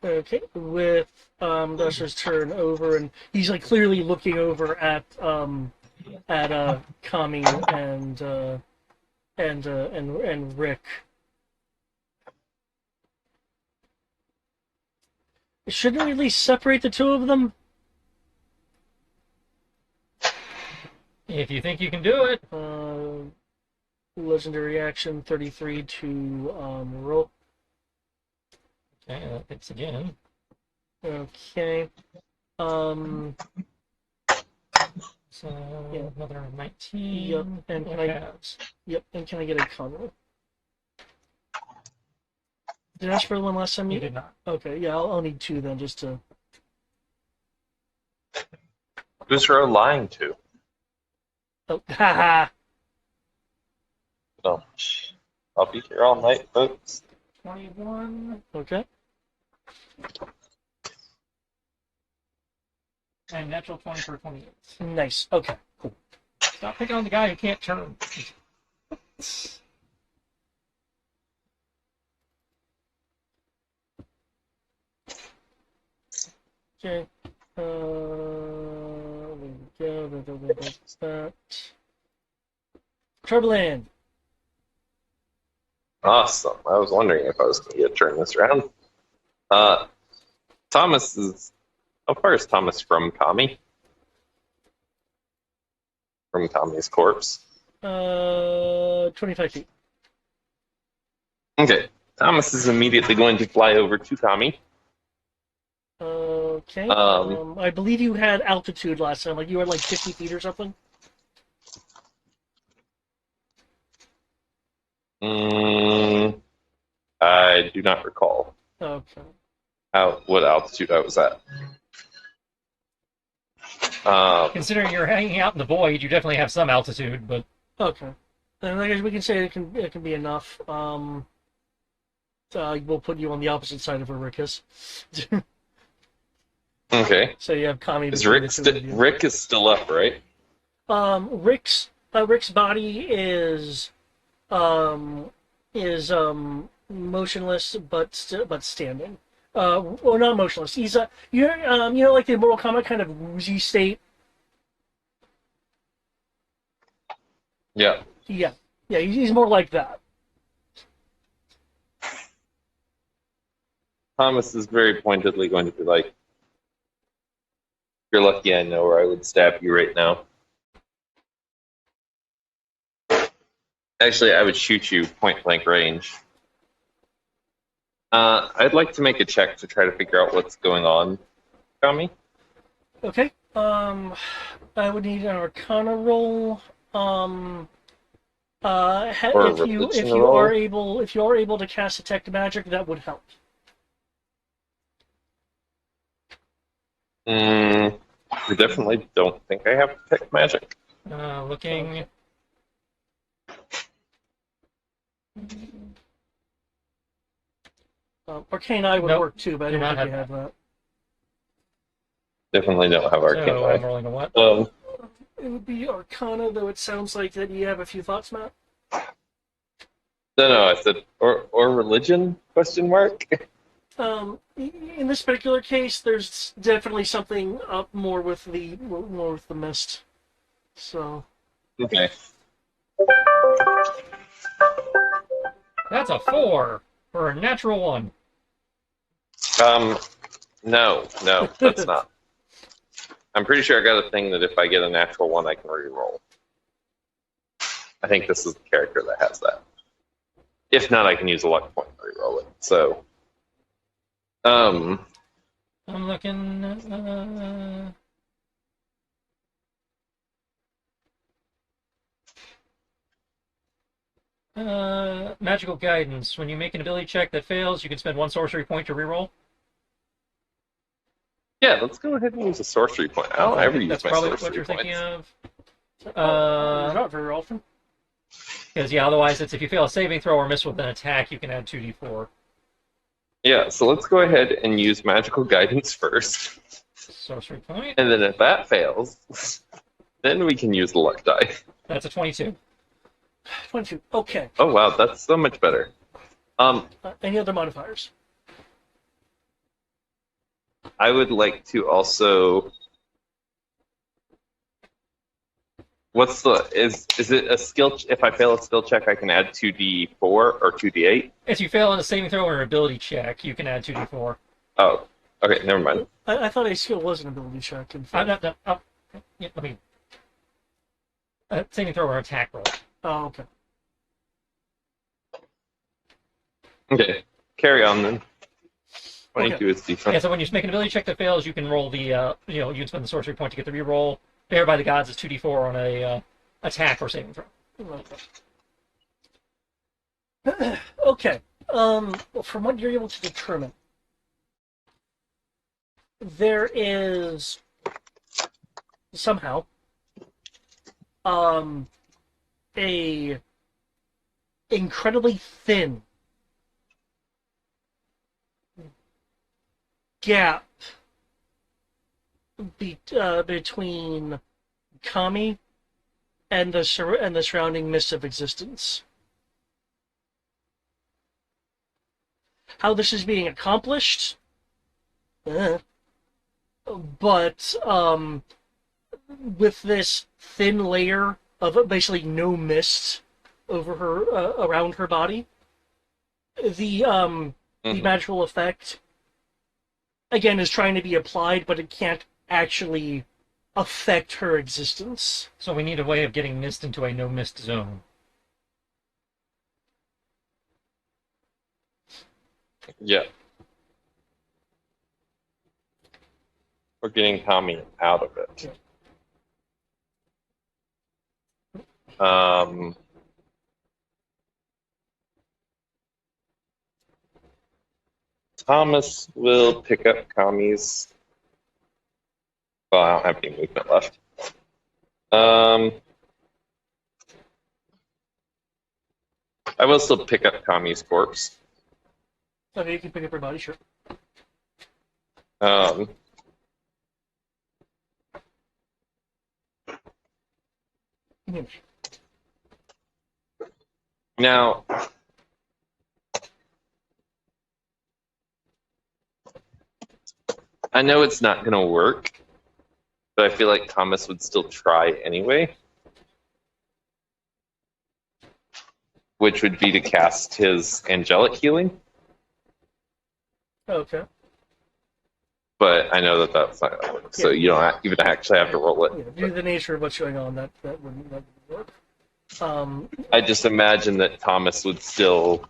Okay, with Dusher's turn over, and he's like clearly looking over at Kami and Rick. Shouldn't we at least separate the two of them? If you think you can do it. Legendary action 33 to roll. Okay, that hits again. Okay. So Yeah. another 19. Yep, and can and can I get a con roll? Did I ask for one last time? You did not. Okay, yeah, I'll need two then, just to. Who's her lying to? Oh, haha. No. I'll be here all night, folks. 21. Okay. And natural 20 for 28. Nice. Okay. Cool. Stop picking on the guy who can't turn. Okay. There we go. That's that. Turboland. Awesome. I was wondering if I was going to get a turn this round. Thomas is. How far is Thomas from Kami? From Kami's corpse? 25 feet. Okay. Thomas is immediately going to fly over to Kami. Okay. I believe you had altitude last time. Like you had like 50 feet or something. I do not recall Okay. what altitude I was at. Considering you're hanging out in the void, you definitely have some altitude, but Okay. Then I guess we can say it can be enough. We'll put you on the opposite side of Ericus. Okay. So you have Kami Is between the two of you. Rick is still up, right? Rick's body um motionless but standing. Well, not motionless. He's like the Mortal Kombat kind of woozy state. Yeah. Yeah, yeah, he's more like that. Thomas is very pointedly going to be like, "You're lucky I know where I would stab you right now." Actually, I would shoot you point blank range. I'd like to make a check to try to figure out what's going on, Kami. Okay. I would need an Arcana roll. Um, Or a if you religion if you are roll. able to cast detect magic, that would help. I definitely don't think I have detect magic. looking. Arcana would Nope, work too, but I do don't not think you have have that. Definitely don't have arcane So I'm eye. rolling a what? It would be Arcana, though it sounds like that you have a few thoughts, Matt. No, I said or religion? Question mark. In this particular case, there's definitely something up more with the mist. So, Okay. That's a 4 for a natural 1. No, that's not. I'm pretty sure I got a thing that if I get a natural one, I can re-roll. I think this is the character that has that. If not, I can use a luck point to re-roll it. So, I'm looking. Magical guidance. When you make an ability check that fails, you can spend 1 sorcery point to reroll. yeah, let's go ahead and use a sorcery point. I don't Okay, ever use that's my probably sorcery what you're points. thinking of. not very often. Because yeah, otherwise it's if you fail a saving throw or miss with an attack, you can add 2d4. Yeah, so let's go ahead and use magical guidance first. Sorcery point. And then if that fails, then we can use the luck die. That's a 22. 22. Okay. Oh wow, that's so much better. Any other modifiers? I would like to also. What's the is it a skill? If I fail a skill check, I can add 2d4 or 2d8. If you fail in a saving throw or an ability check, you can add 2d4. Oh, okay, never mind. I thought a skill was an ability check. In fact. Yeah, let me. Saving throw or attack roll. Oh, okay. Okay, carry on then. 22 Okay. is decent. Yeah, so when you make an ability check that fails, you can roll the, you can spend the sorcery point to get the reroll. Bear by the gods is 2d4 on a attack or saving throw. Okay. Okay. Well, from what you're able to determine, there is somehow a incredibly thin gap between Kami and the surrounding mist of existence. How this is being accomplished, but with this thin layer of basically no mist over her around her body, the magical effect again is trying to be applied, but it can't actually affect her existence. So we need a way of getting mist into a no-mist zone. Yeah. We're getting Tommy out of it. Thomas will pick up Kami's Well, I don't have any movement left. I will still pick up Kami's corpse. Okay, you can pick up your body, sure. Um, Hmm. Now, I know it's not going to work, but I feel like Thomas would still try anyway, which would be to cast his angelic healing. Okay. But I know that that's not going to work, so Yeah. you don't even actually have to roll Yeah, it. due to the nature of what's going on, that wouldn't work. I just imagine that Thomas would still,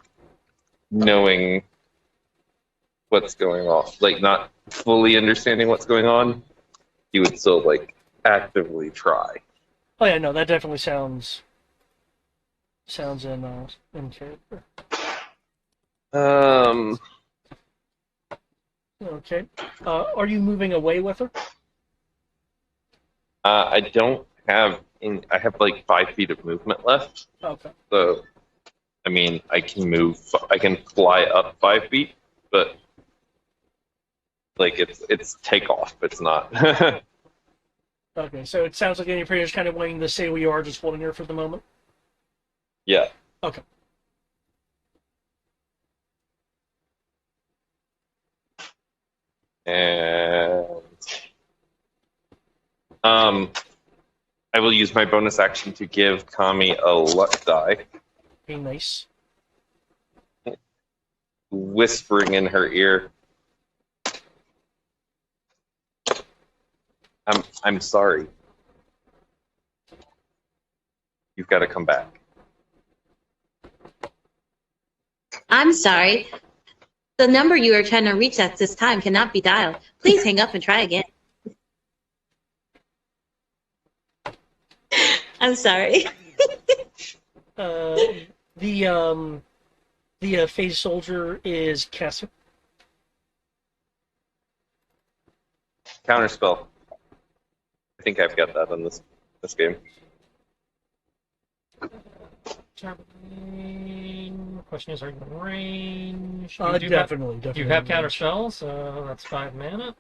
knowing what's going on, like not fully understanding what's going on, he would still like actively try. Oh yeah, no, that definitely sounds in character. Okay. Are you moving away with her? I don't have I have like 5 feet of movement left, Okay. so I mean I can fly up 5 feet, but like it's takeoff. It's not. Okay, so it sounds like you're pretty much kind of wanting to stay where you are, just holding her for the moment. Yeah. Okay. And I will use my bonus action to give Kami a luck die, Okay, nice. whispering in her ear, I'm sorry. You've got to come back. I'm sorry. The number you are trying to reach at this time cannot be dialed. Please hang up and try again. I'm sorry. The phase soldier is Cassie. Counterspell. I think I've got that in this game. Question is, are you in range? Definitely. You have counter spells, so that's 5 mana.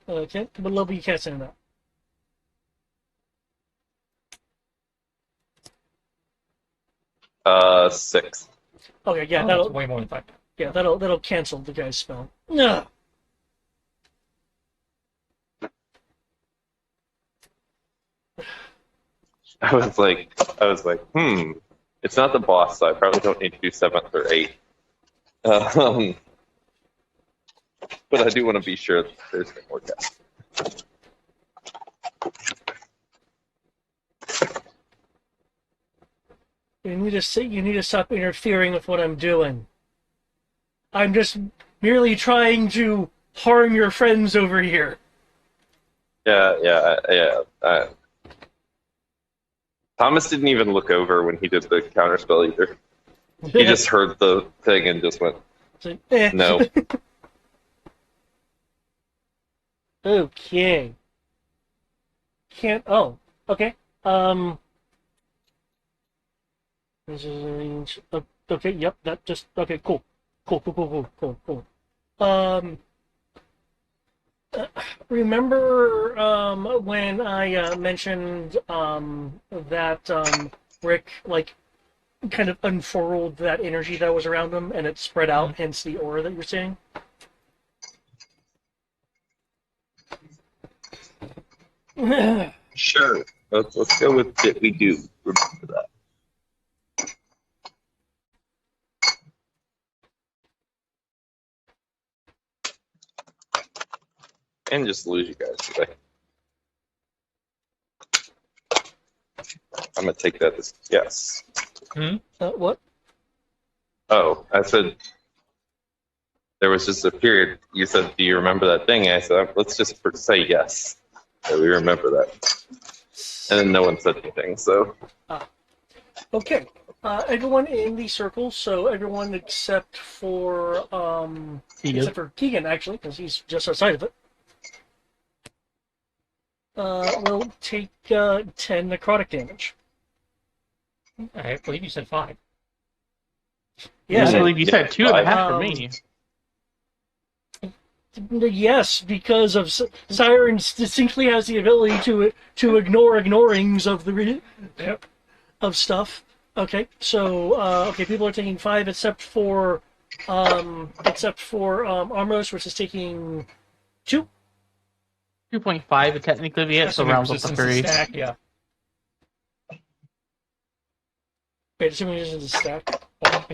Okay, what level are you casting it at? 6. Okay, yeah, That's way more than 5. Yeah, that'll cancel the guy's spell. No. I was like, it's not the boss, so I probably don't need to do 7th or 8th. But I do want to be sure that there's no more cast. You need to stop interfering with what I'm doing. I'm just merely trying to harm your friends over here. Yeah. Thomas didn't even look over when he did the counterspell either. He just heard the thing and just went, So, eh. no. Okay. Can't. Oh, okay. This is range. Okay. Yep. That just. Okay. Cool. Cool. Um. Remember when I mentioned that Rick like kind of unfurled that energy that was around him and it spread out, hence the aura that you're seeing? Sure. Let's go with it. We do remember that. And just lose you guys today. I'm gonna take that as yes. What? Oh, I said there was just a period. You said, "Do you remember that thing?" I said, "Let's just say yes, that we remember that." And then no one said anything. So Okay. Everyone in the circle, so everyone except for Keegan. Keegan, actually, because he's just outside of it. will take 10 necrotic damage. I believe you said 5. Yes, I believe you said 2.5 for Um, me. yes, because of Sirens distinctly has the ability to ignore ignorings of the Yep. of stuff. Okay, so okay, people are taking 5 except for Armros, which is taking 2. 2.5 would technically be it, so Assuming rounds up to resistance is 3. stacked, yeah. Wait, assuming this is a stack. Well,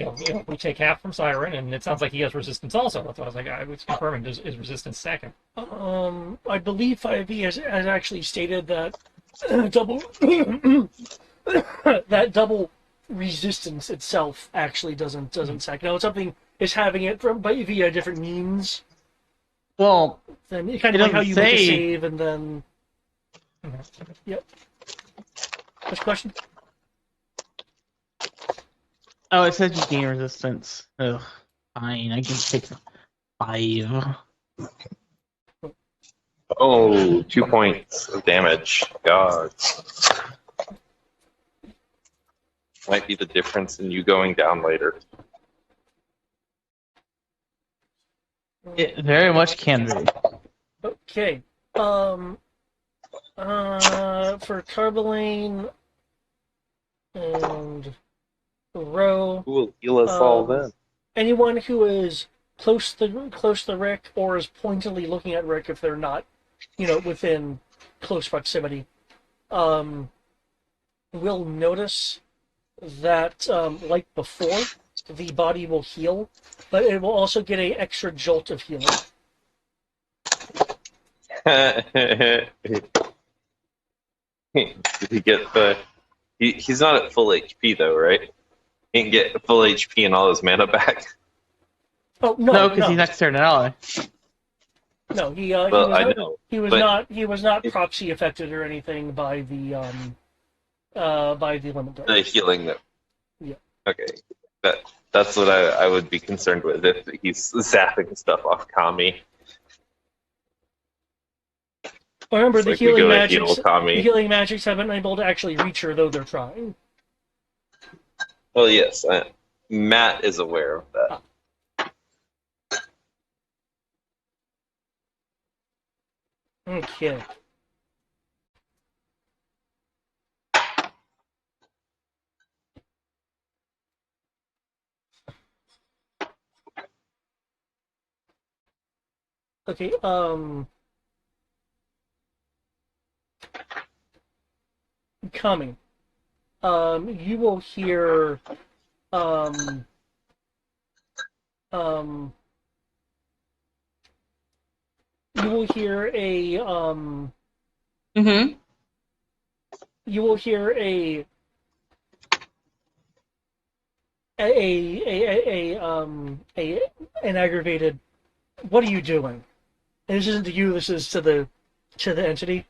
we take half from Siren, and it sounds like he has resistance also. That's why I was confirming is resistance stacking. I believe 5e has actually stated that double that double resistance itself actually doesn't stack. Now, it's something is having it from by via different means. Well, Then kind it of like how doesn't you make a say- save and then. Yep. What's the question? oh, it says you gain resistance. Ugh, fine, I can take 5. Oh, 2 points of damage. God. Might be the difference in you going down later. It very much can be. Okay. For Carbolane and Row, Who will heal us all Um, then? anyone who is close to Rick or is pointedly looking at Rick if they're not, within close proximity, will notice that, like before, the body will heal, but it will also get a extra jolt of healing. Did he get the? He's not at full HP though, right? He can get full HP and all his mana back. Oh No, because he's next turn ally. No, he Well, was I not, know, he was but- not he was not proxy affected or anything by the limit The dice. healing that. Yeah. Okay, that's what I would be concerned with if he's zapping stuff off Kami. Remember, It's like we go to heal Kami. the healing magics haven't been able to actually reach her, though they're trying. Well, yes, Matt is aware of that. Okay. Okay, coming. You will hear, um, um, you will hear a, Mm-hmm. you will hear an aggravated, "What are you doing?" And this isn't to you, this is to the entity.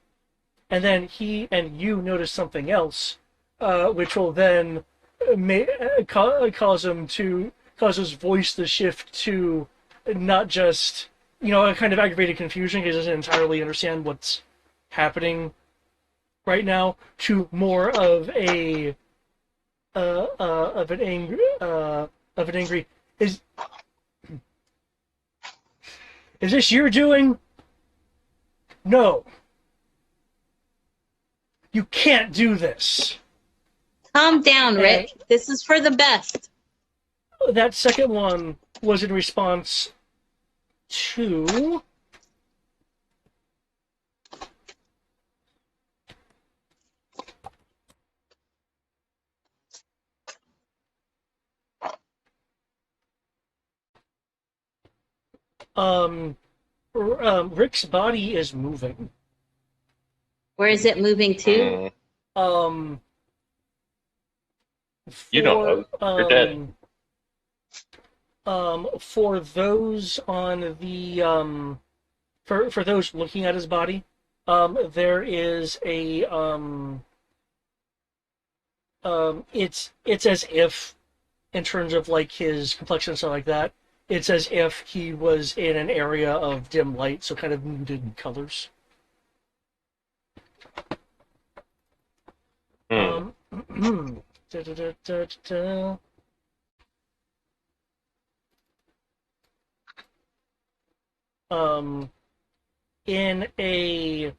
And then he and you notice something else, which will then cause his voice to shift to not just a kind of aggravated confusion because he doesn't entirely understand what's happening right now, to more of a of an angry is this your doing? No. You can't do this. Calm down, Rick. This is for the best. That second one was in response to Rick's body is moving. Where is it moving to? Um, You don't know. You're dead. For those on the for those looking at his body, there is a it's as if, in terms of like his complexion and stuff like that, it's as if he was in an area of dim light, so kind of muted colors. Hmm. Da, da, da, da, da. Um, in a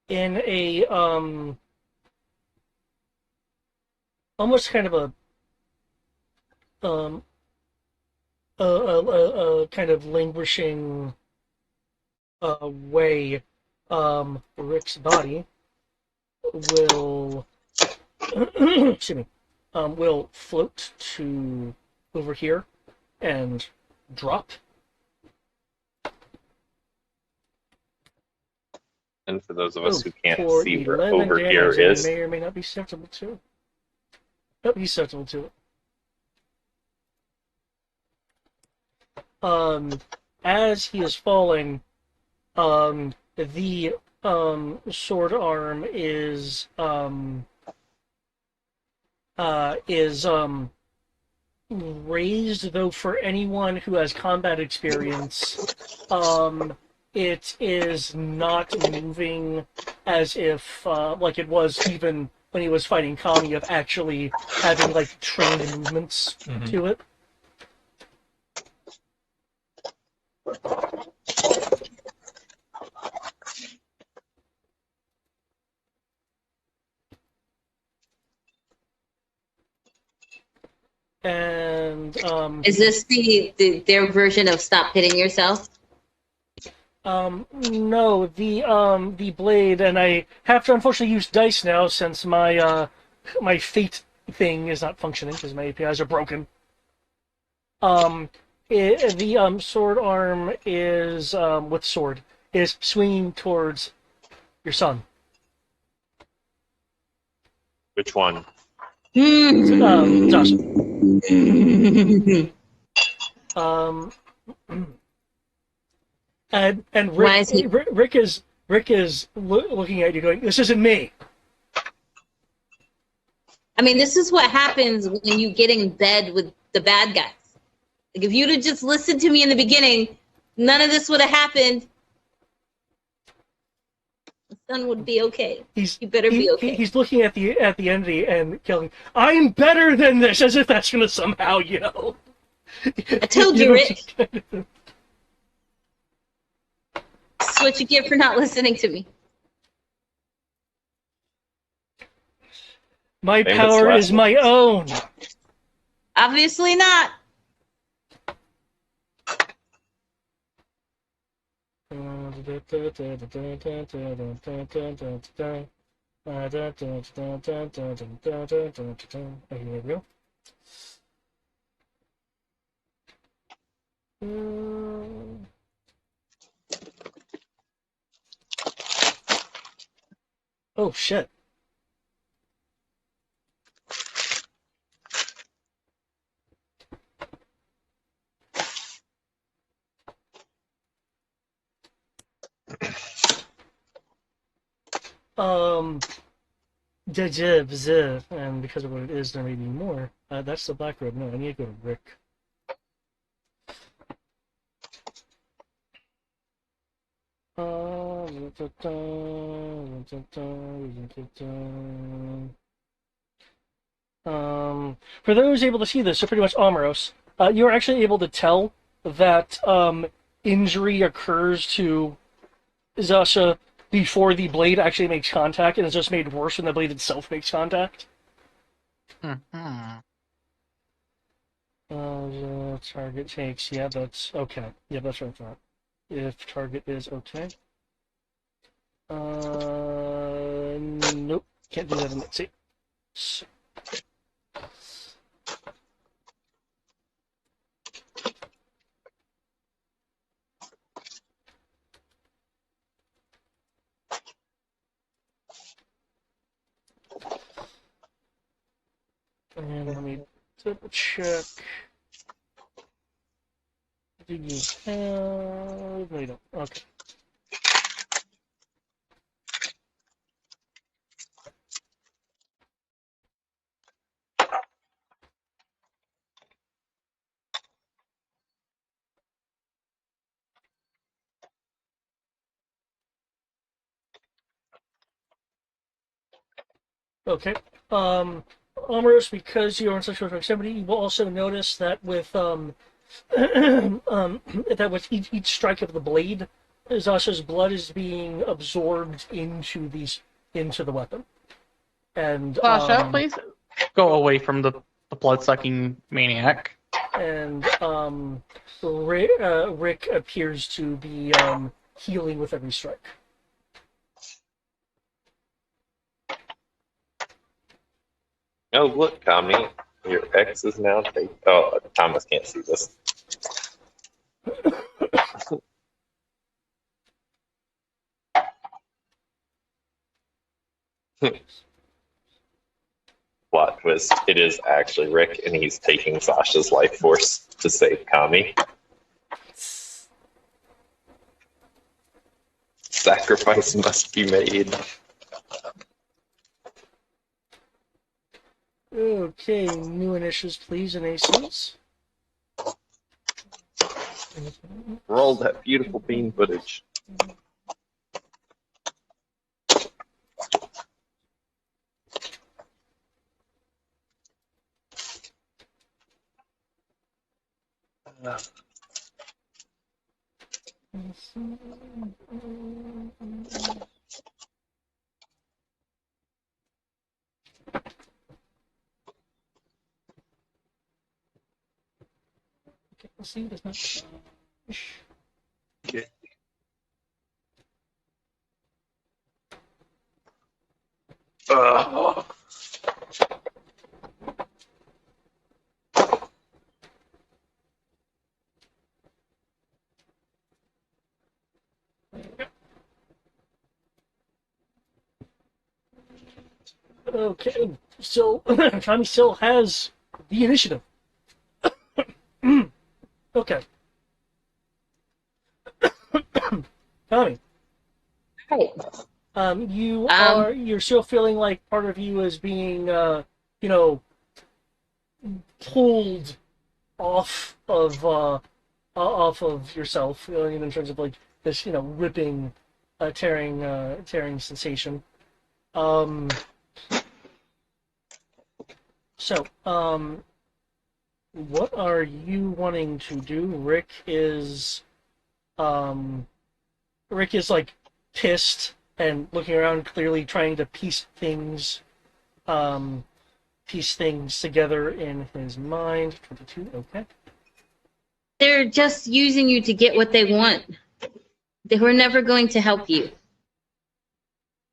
in a almost kind of um a kind of languishing way, Rick's body will excuse me, will float to over here and drop. And for those of us Oh, who can't for see where 11 over here damage, and is, may or may not be susceptible to it. Oh, he's susceptible to it. As he is falling, the sword arm is raised, though for anyone who has combat experience, it is not moving as if like it was even when he was fighting Kami, of actually having like trained movements to it. And Is this their version of stop hitting yourself? no, the blade, and I have to unfortunately use dice now since my fate thing is not functioning because my APIs are broken. The sword arm is with sword is swinging towards your son. which one? Josh. Um, and Why is he? Rick is looking at you, going, "This isn't me." I mean, this is what happens when you get in bed with the bad guys. Like, if you'd have just listened to me in the beginning, none of this would have happened. The son would be okay. You better be okay. He's looking at the entity and killing. I'm better than this, as if that's going to somehow, I told you, Rick. This is what you get for not listening to me. My Famous power last is my own. Obviously not. Here we go. Oh shit. Um, and because of what it is, there may be more. That's the black robe. No, I need to go to Rick. For those able to see this, so pretty much Omeros, you're actually able to tell that injury occurs to Zasha before the blade actually makes contact, and it's just made worse when the blade itself makes contact. Mhm. Target takes, yeah, that's okay. Yeah, that's what I thought. If target is okay. Nope, can't do that in that. See. And let me double check. Do you have? No, you don't. Okay. Okay. Omeros, because you're in such close proximity, you will also notice that with that with each strike of the blade, Zasha's blood is being absorbed into the weapon. And Sasha, please go away from the blood-sucking maniac. and Rick appears to be healing with every strike. Oh, look, Tommy. Your ex is now taken. Oh, Thomas can't see this. Plot twist. It is actually Rick, and he's taking Sasha's life force to save Kami. Sacrifice must be made. Okay, new initiatives, please, and aces. Roll that beautiful bean footage. Okay, let's see, does not. Okay. Okay, so Tommy still has the initiative. Okay. Tommy, Right. you're still feeling like part of you is being pulled off of yourself, in terms of like this, ripping, tearing sensation. Um, so, what are you wanting to do? Rick is like pissed and looking around, clearly trying to piece things together in his mind. 22, okay. They're just using you to get what they want. They were never going to help you.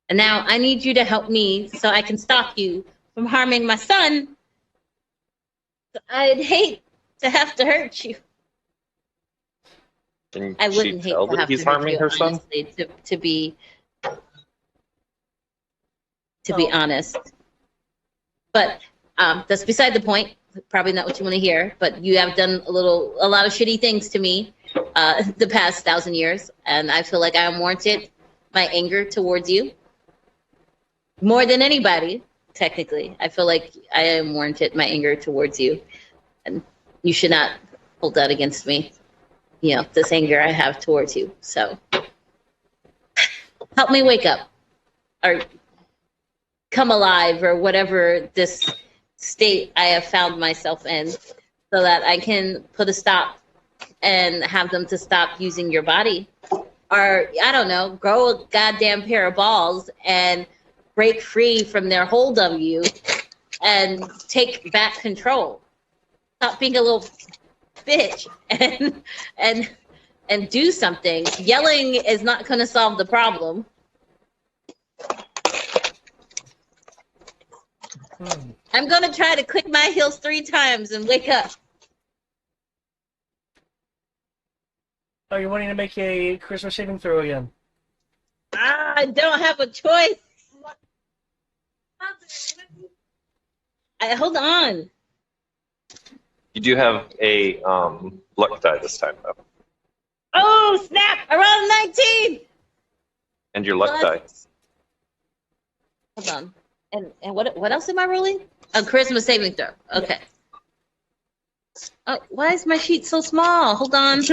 And now I need you to help me so I can stop you from harming my son. I'd hate to have to hurt you. Can I she wouldn't hate tell to that have he's to hurt harming you, her son? honestly, to be honest. But that's beside the point. Probably not what you want to hear. But you have done a lot of shitty things to me the past 1,000 years, and I feel like I am warranted my anger towards you more than anybody. Technically, I feel like I am warranted my anger towards you, and you should not hold that against me. This anger I have towards you. So help me wake up, or come alive, or whatever this state I have found myself in, so that I can put a stop and have them to stop using your body. Or, I don't know, grow a goddamn pair of balls and break free from their hold of you and take back control. Stop being a little bitch and do something. Yelling is not going to solve the problem. I'm going to try to click my heels 3 times and wake up. Are you wanting to make a charisma saving throw again? I don't have a choice. Hold on. You do have a luck die this time, though. Oh, snap! I rolled a 19! And your luck die. Hold on. And what else am I rolling? A charisma saving throw. Okay. Oh, why is my sheet so small? Hold on.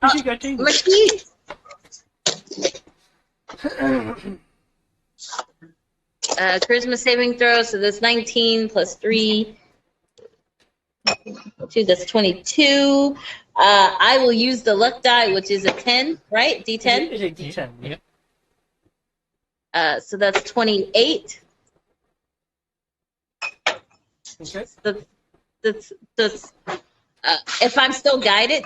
My sheet. Charisma saving throw, so that's 19 plus 3. 2, that's 22. I will use the luck die, which is a 10, right? D10? It's a D10. Yep. So that's 28. Okay. That's if I'm still guided,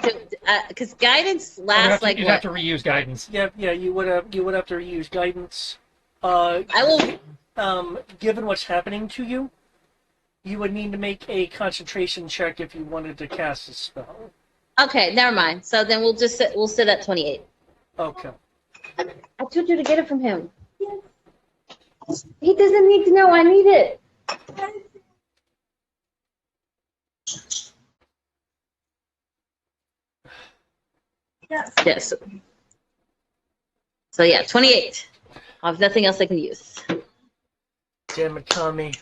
because guidance lasts like You'd what? have to reuse guidance. Yeah, you would have to use guidance. I will. Given what's happening to you, you would need to make a concentration check if you wanted to cast a spell. Okay, never mind. So then we'll sit at 28. Okay. I told you to get it from him. He doesn't need to know I need it. Yes. So yeah, 28. I have nothing else I can use. Damn it, Kami.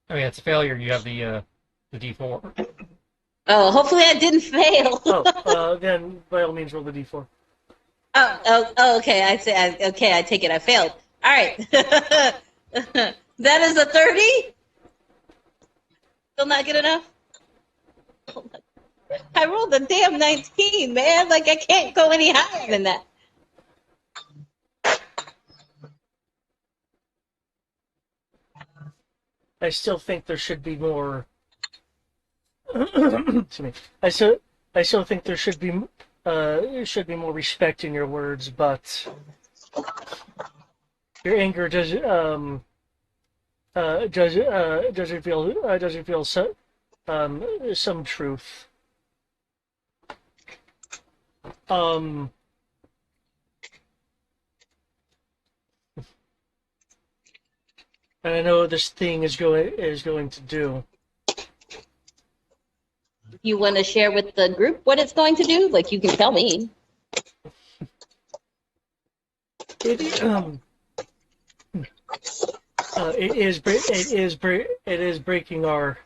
I mean, it's a failure. You have the D4. Oh, hopefully I didn't fail. Then by all means roll the D4. Okay. I take it. I failed. All right. That is a 30. Still not good enough. I rolled a damn 19, man. Like I can't go any higher than that. I still think there should be more. Excuse me. I still think there should be more respect in your words, but your anger does reveal some truth. And I know what this thing is going to do. You want to share with the group what it's going to do? Like you can tell me. It is breaking our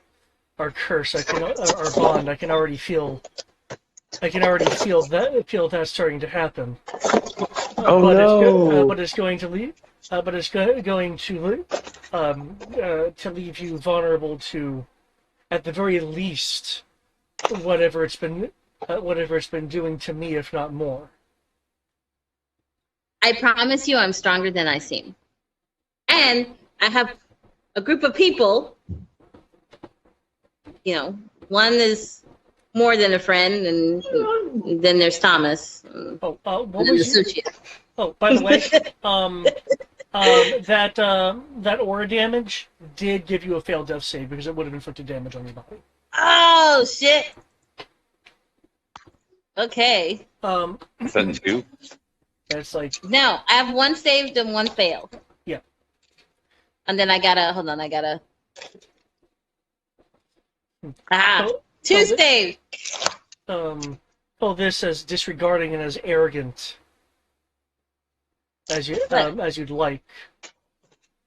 curse. Our bond. I can already feel that starting to happen. Oh no! But it's going to leave. But it's going to leave you vulnerable to, at the very least, whatever it's been doing to me, if not more. I promise you, I'm stronger than I seem, and I have a group of people. You know, one is more than a friend, and then there's Thomas. What And was the you? sushi. Oh, by the way, that aura damage did give you a failed death save because it would have inflicted damage on your body. Oh shit. Okay. Is that 2? That's like No, I have one saved and one failed. Yeah. And then I gotta hold on. I gotta. Two saved. This as disregarding and as arrogant as you'd like.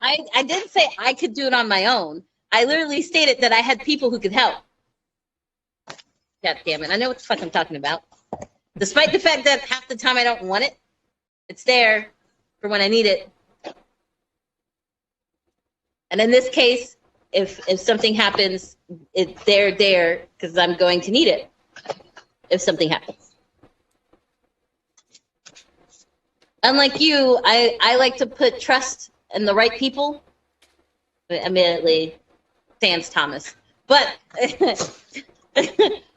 I didn't say I could do it on my own. I literally stated that I had people who could help. God damn it. I know what the fuck I'm talking about. Despite the fact that half the time I don't want it, it's there for when I need it. And in this case, if something happens, it's there because I'm going to need it if something happens. Unlike you, I like to put trust in the right people. Immediately, sans Thomas. But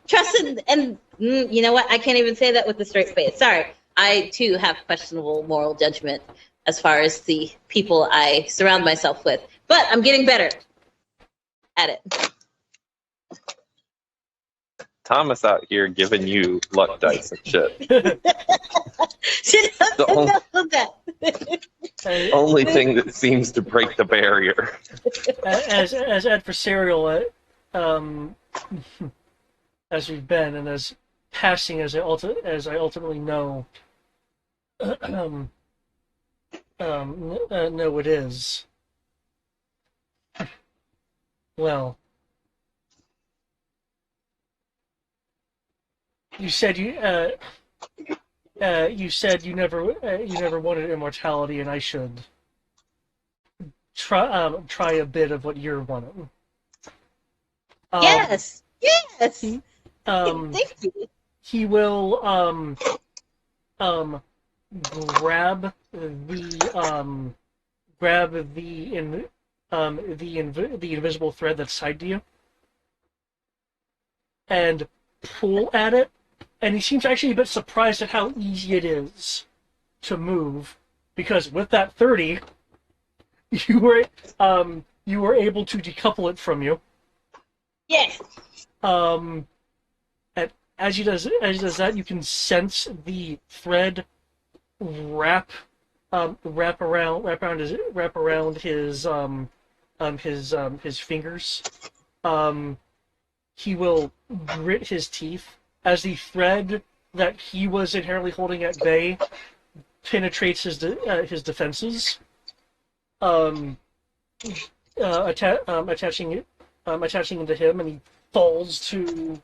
trust and you know what? I can't even say that with a straight face. Sorry. I, too, have questionable moral judgment as far as the people I surround myself with. But I'm getting better at it. Thomas out here giving you luck dice and shit. She doesn't know that. Only thing that seems to break the barrier. As adversarial as we've been, and as passing as I ultimately know it is. Well, you said you never wanted immortality, and I should. try a bit of what you're wanting. Yes. Yes. He, um, Thank you. he will um, grab the the invisible thread that's tied to you and pull at it, and he seems actually a bit surprised at how easy it is to move, because with that 30, you were able to decouple it from you. Yes. Um, and as he does that, you can sense the thread wrap wrap around his fingers. Um, he will grit his teeth as the thread that he was inherently holding at bay penetrates his defenses, um, attaching into him, and he falls to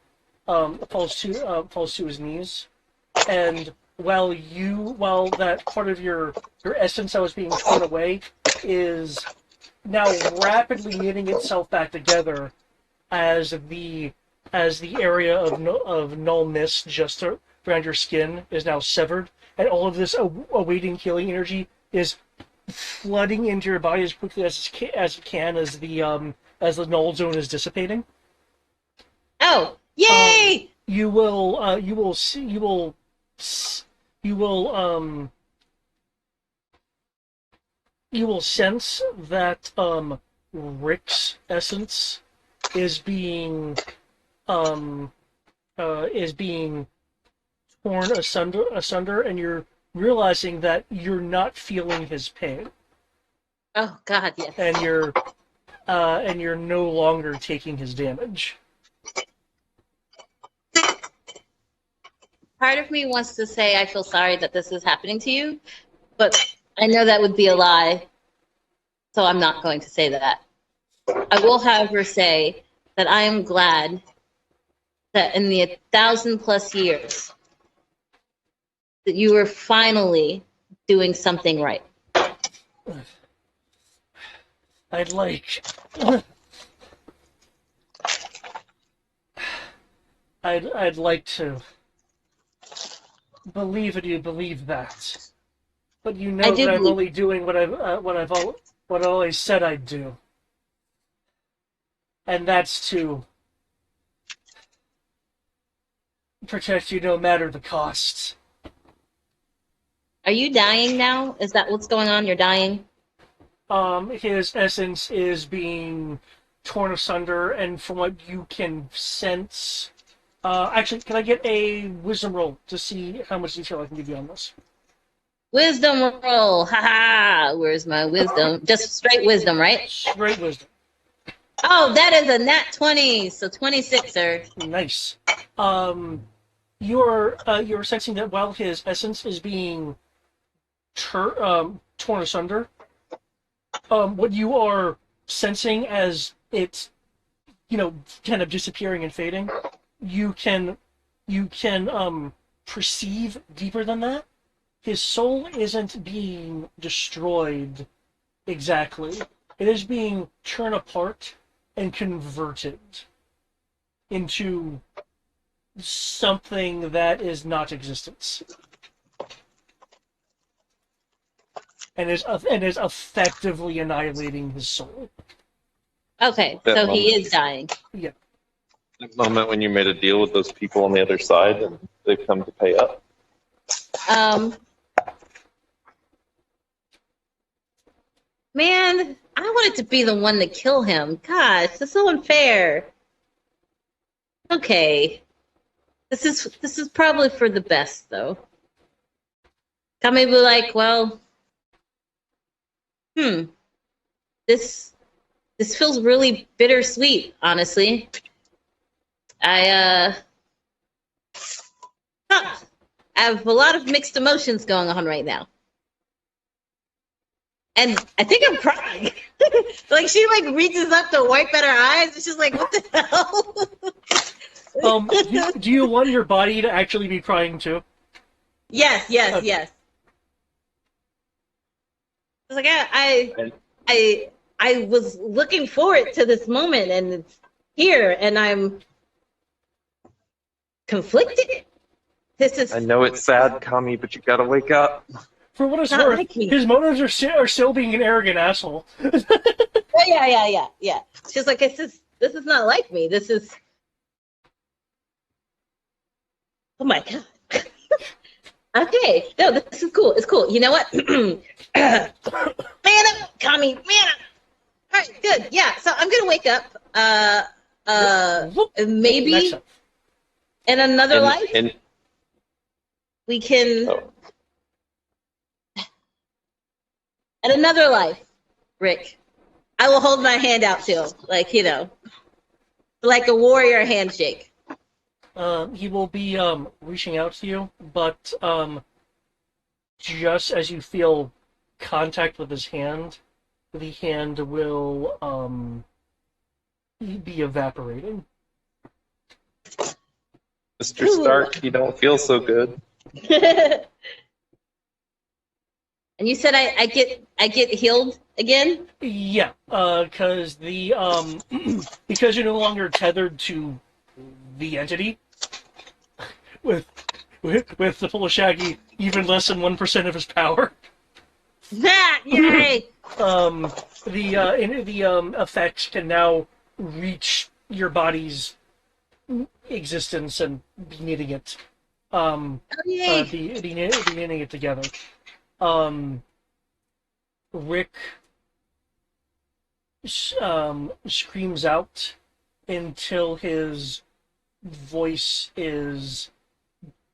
falls to his knees. And while that part of your essence that was being torn away is now rapidly knitting itself back together as the area of null mist just around your skin is now severed, and all of this awaiting healing energy is flooding into your body as quickly as it can as the null zone is dissipating. Oh, yay! You will you will see you will you will you will sense that Rick's essence is being is being torn asunder, and you're realizing that you're not feeling his pain, Oh God, yes. and you're no longer taking his damage. Part of me wants to say I feel sorry that this is happening to you, but I know that would be a lie, so I'm not going to say that. I will, however, say that I am glad that in the 1,000+ years that you were finally doing something right. I'd like I'd like to believe that you believe that, but you I know do that I'm believe. only doing what I always said I'd do, and that's to protect you no matter the cost. Are you dying now? Is that what's going on? You're dying? His essence is being torn asunder, and from what you can sense, actually, can I get a wisdom roll to see how much detail I can give you on this? Wisdom roll. Ha. Where's my wisdom? Just straight wisdom, right? Straight wisdom. Oh, that is a nat 20. So 26, sir. Nice. You're sensing that while his essence is being torn asunder, what you are sensing as it's kind of disappearing and fading, you can perceive deeper than that. His soul isn't being destroyed exactly. It is being torn apart and converted into something that is not existence, and is effectively annihilating his soul. Okay, That so he moment. is dying. Yeah. That moment when you made a deal with those people on the other side and they've come to pay up. Man, I wanted to be the one to kill him. Gosh, that's so unfair. Okay. This is probably for the best though. Can maybe like, well, this feels really bittersweet, honestly. I have a lot of mixed emotions going on right now. And I think I'm crying. Like she like reaches up to wipe at her eyes and she's like, what the hell? Do you want your body to actually be crying too? Yes. Okay. It's like I I was looking forward to this moment, and it's here, and I'm conflicted. This is I know it's sad, Kami, but you gotta wake up. For what it's not worth, like me. his motives are still being an arrogant asshole. Yeah. She's like, this is not like me. This is. Oh my god. Okay, no, this is cool. It's cool. You know what? Man up, Kami, man up. All right, good. Yeah, so I'm gonna wake up. Maybe Next up. in another And, life and we can. oh, In another life, Rick, I will hold my hand out to him, like like a warrior handshake. He will be reaching out to you, but just as you feel contact with his hand, the hand will be evaporating. Mr. Stark, you don't feel so good. And you said I get healed again? Yeah, because because you're no longer tethered to the entity. With the full of Shaggy, even less than 1% of his power. Yay! The effects can now reach your body's existence and be knitting it. Yay! Be knitting it together. Rick screams out until his voice is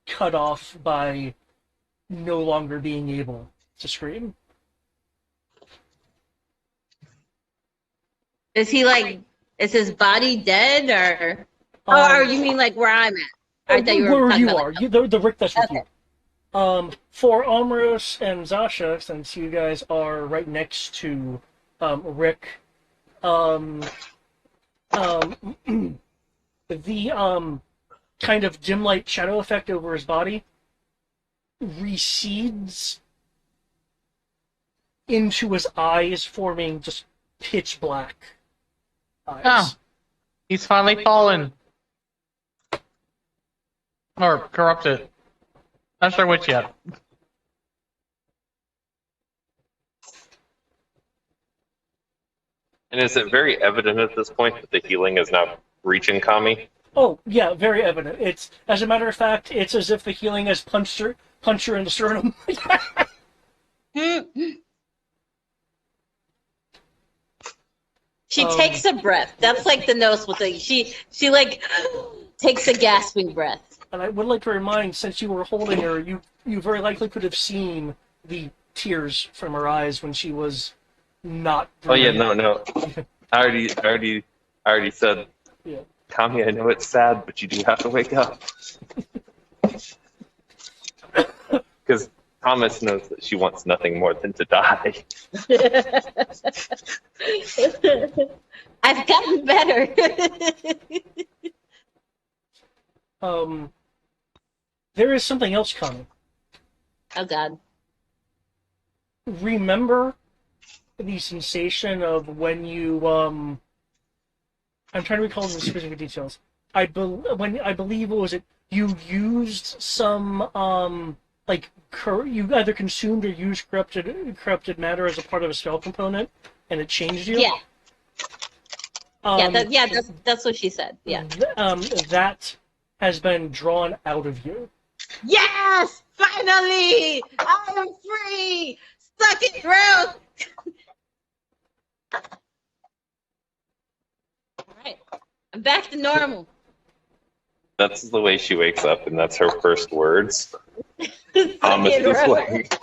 cut off by no longer being able to scream. Is he like? Is his body dead, or you mean like where I'm at? I thought you were where talking you about, are, like, the Rick that's with okay. you. For Amros and Zasha, since you guys are right next to Rick, the kind of dim light shadow effect over his body recedes into his eyes, forming just pitch black eyes. Oh, he's finally fallen. Or corrupted. Not sure which yet. And is it very evident at this point that the healing is now reaching Kami? Oh, yeah, very evident. It's, as a matter of fact, it's as if the healing has punched her in the sternum. She takes a breath. That's like the noticeable thing. She like takes a gasping breath. And I would like to remind, since you were holding her, you very likely could have seen the tears from her eyes when she was not breathing. Oh yeah, no. I already said, Yeah. Kami, I know it's sad, but you do have to wake up. Because Thomas knows that she wants nothing more than to die. I've gotten better. There is something else coming. Oh God. Remember the sensation of when you I'm trying to recall the specific details. I believe what was it? You used some you either consumed or used corrupted matter as a part of a spell component, and it changed you. Yeah. That's what she said. Yeah. That has been drawn out of you. Yes! Finally! I am free! Suck it, bro! Alright. I'm back to normal. That's the way she wakes up, and that's her first words. Suck Thomas it, is bro. like,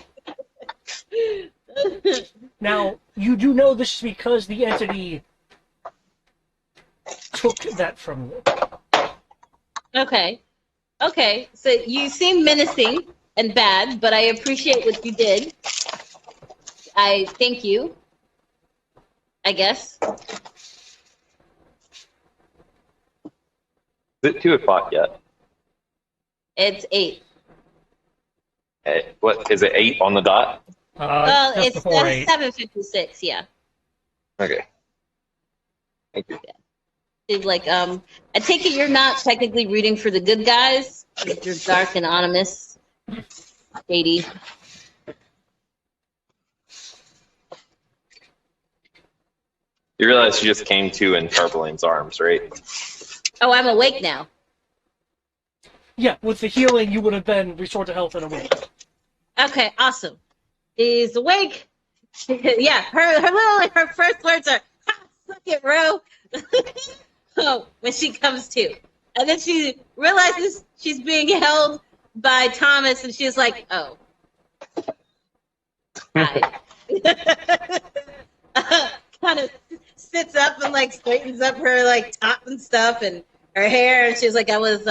Now, you do know this is because the entity took that from you. Okay, so you seem menacing and bad, but I appreciate what you did. I thank you, I guess. is it 2 o'clock yet? It's 8. What, is it 8 on the dot? Well, Just it's before 8. 7:56, yeah. Okay. Thank you. She's like, I take it you're not technically rooting for the good guys. You're dark and anonymous, shady. You realize you just came to in Charbelane's arms, right? Oh, I'm awake now. Yeah, with the healing, you would have been restored to health and awake. Okay, awesome. She's awake. Yeah, her first words are, "Ha, suck it, bro." Oh, when she comes to. And then she realizes she's being held by Thomas, and she's like, oh, hi. Kind of sits up and like straightens up her like top and stuff and her hair, and she's like, I was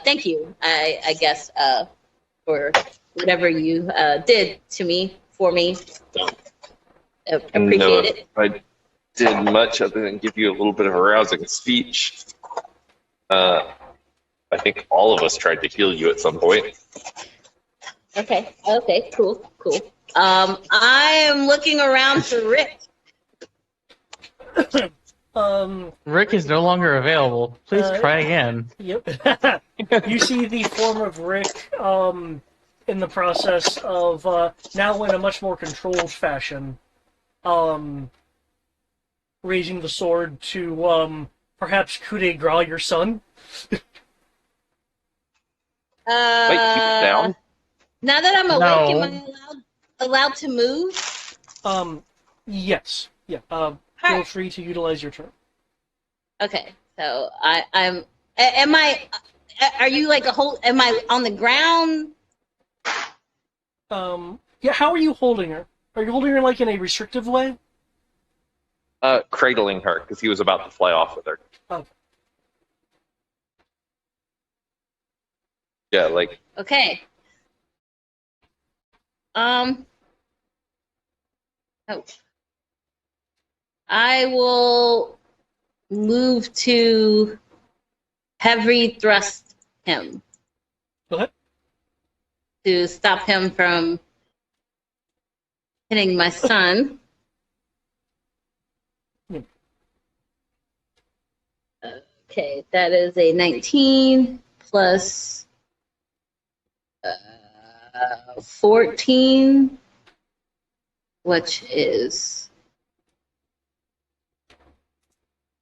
thank you, I guess, for whatever you did to me, for me. Appreciate No, it. I did much other than give you a little bit of a rousing speech. I think all of us tried to heal you at some point. Okay, cool. I am looking around for Rick. Rick is no longer available. Please try again. Yep. You see the form of Rick in the process of now in a much more controlled fashion, raising the sword to perhaps coup de grace your son. Wait, keep it down. Now that I'm awake, No. am I allowed to move? Yes. Yeah. Feel Alright. free to utilize your turn. Okay, so I'm. Am I? Are you like a whole? Am I on the ground? Yeah. How are you holding her? Are you holding her like in a restrictive way? Cradling her because he was about to fly off with her. Oh. Yeah, like Okay. Oh. I will move to heavy thrust him Go ahead. to stop him from hitting my son. Yeah. Okay, that is a 19 plus 14, which is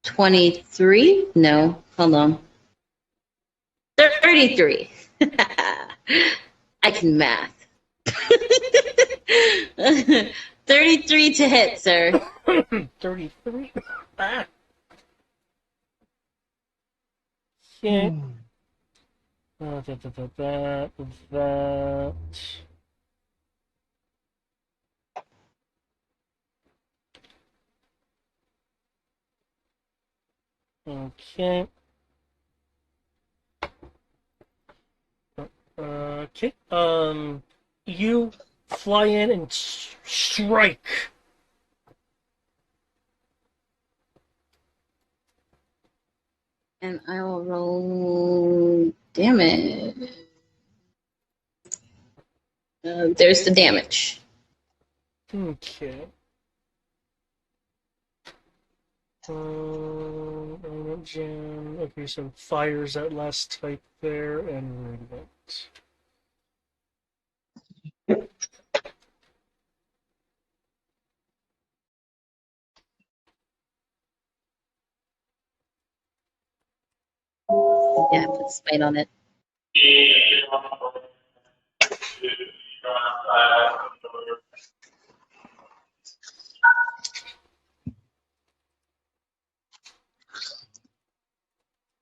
23. No, hold on. 33. I can math. 33 to hit, sir. 33. Ah. Okay. That. Okay. Okay. You fly in and strike. And I will roll damage. There's the damage. Okay. Jam. Okay, so fire's that last type there, and radiant. Yeah, put spite on it.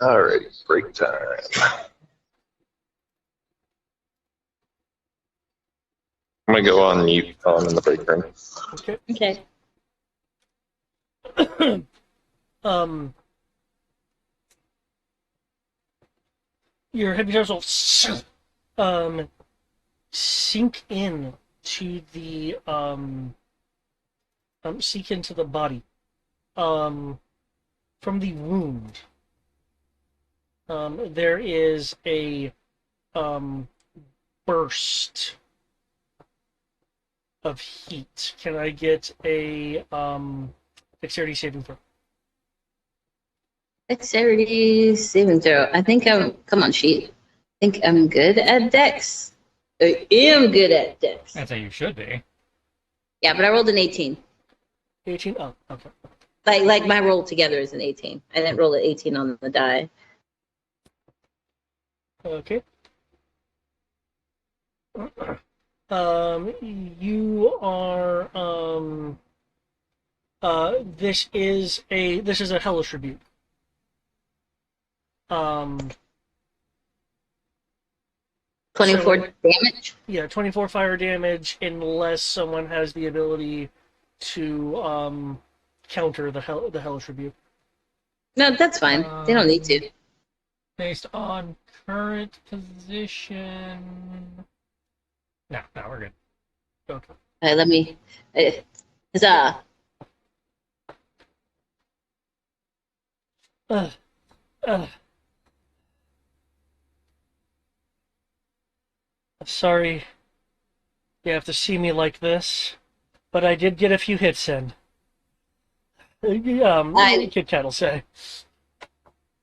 alright, break time. I'm gonna go on mute while I'm in the break room. Okay. Okay. Your heavy darts will sink in to the sink into the body from the wound. There is a burst of heat. Can I get a dexterity saving throw? Dexterity saving throw. I think I'm. Come on, sheet. I think I'm good at dex. I am good at dex. I'd say you should be. Yeah, but I rolled an 18. 18? Oh, okay. Like my roll together is an 18. I didn't roll an 18 on the die. Okay. You are this is a hellish rebuke. Um 24 So- damage. yeah, 24 fire damage unless someone has the ability to counter the hellish rebuke. No, that's fine. They don't need to. Based on current position. No, we're good. Okay. Let me. Huzzah. Uh, uh, sorry you have to see me like this, but I did get a few hits in. Kit Kat will say.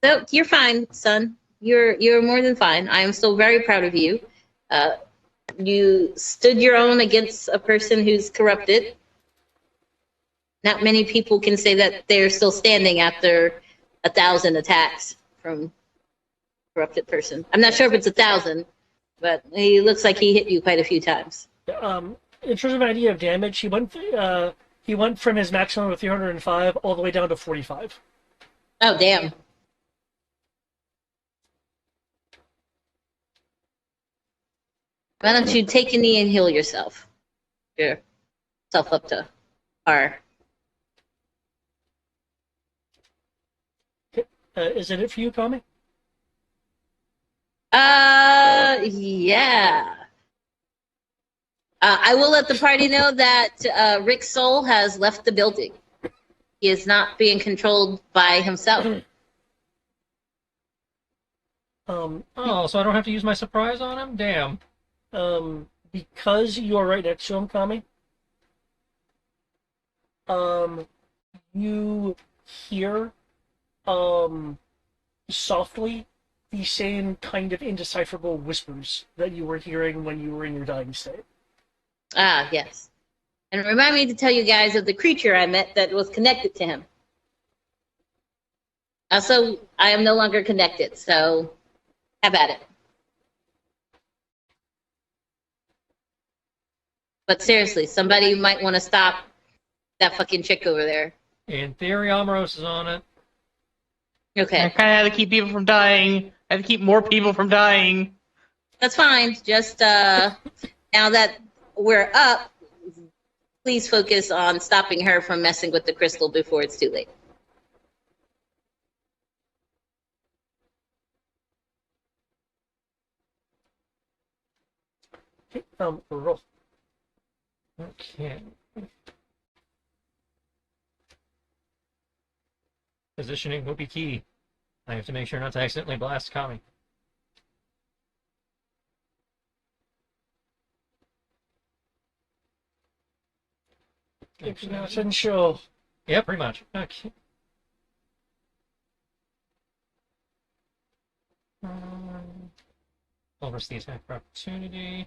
So you're fine, son. You're more than fine. I am still very proud of you. You stood your own against a person who's corrupted. Not many people can say that they're still standing after 1,000 attacks from a corrupted person. I'm not sure if it's 1,000, but he looks like he hit you quite a few times. In terms of an idea of damage, he went from his maximum of 305 all the way down to 45. Oh, damn. Why don't you take a knee and heal yourself? Yourself up to par. Is it for you, Kami? Yeah. I will let the party know that Rick's soul has left the building. He is not being controlled by himself. Oh, so I don't have to use my surprise on him? Damn. Because you are right next to him, Kami, you hear, softly the same kind of indecipherable whispers that you were hearing when you were in your dying state. Ah, yes. And remind me to tell you guys of the creature I met that was connected to him. Also, I am no longer connected, so have at it. But seriously, somebody might want to stop that fucking chick over there. In theory, Amaros is on it. I Okay, kind of had to keep people from dying. I had to keep more people from dying. that's fine. Just now that we're up, please focus on stopping her from messing with the crystal before it's too late. Okay, roll. Okay. Positioning will be key. I have to make sure not to accidentally blast Kami. Potential. Yeah, pretty much. Okay. I'll risk the attack for opportunity.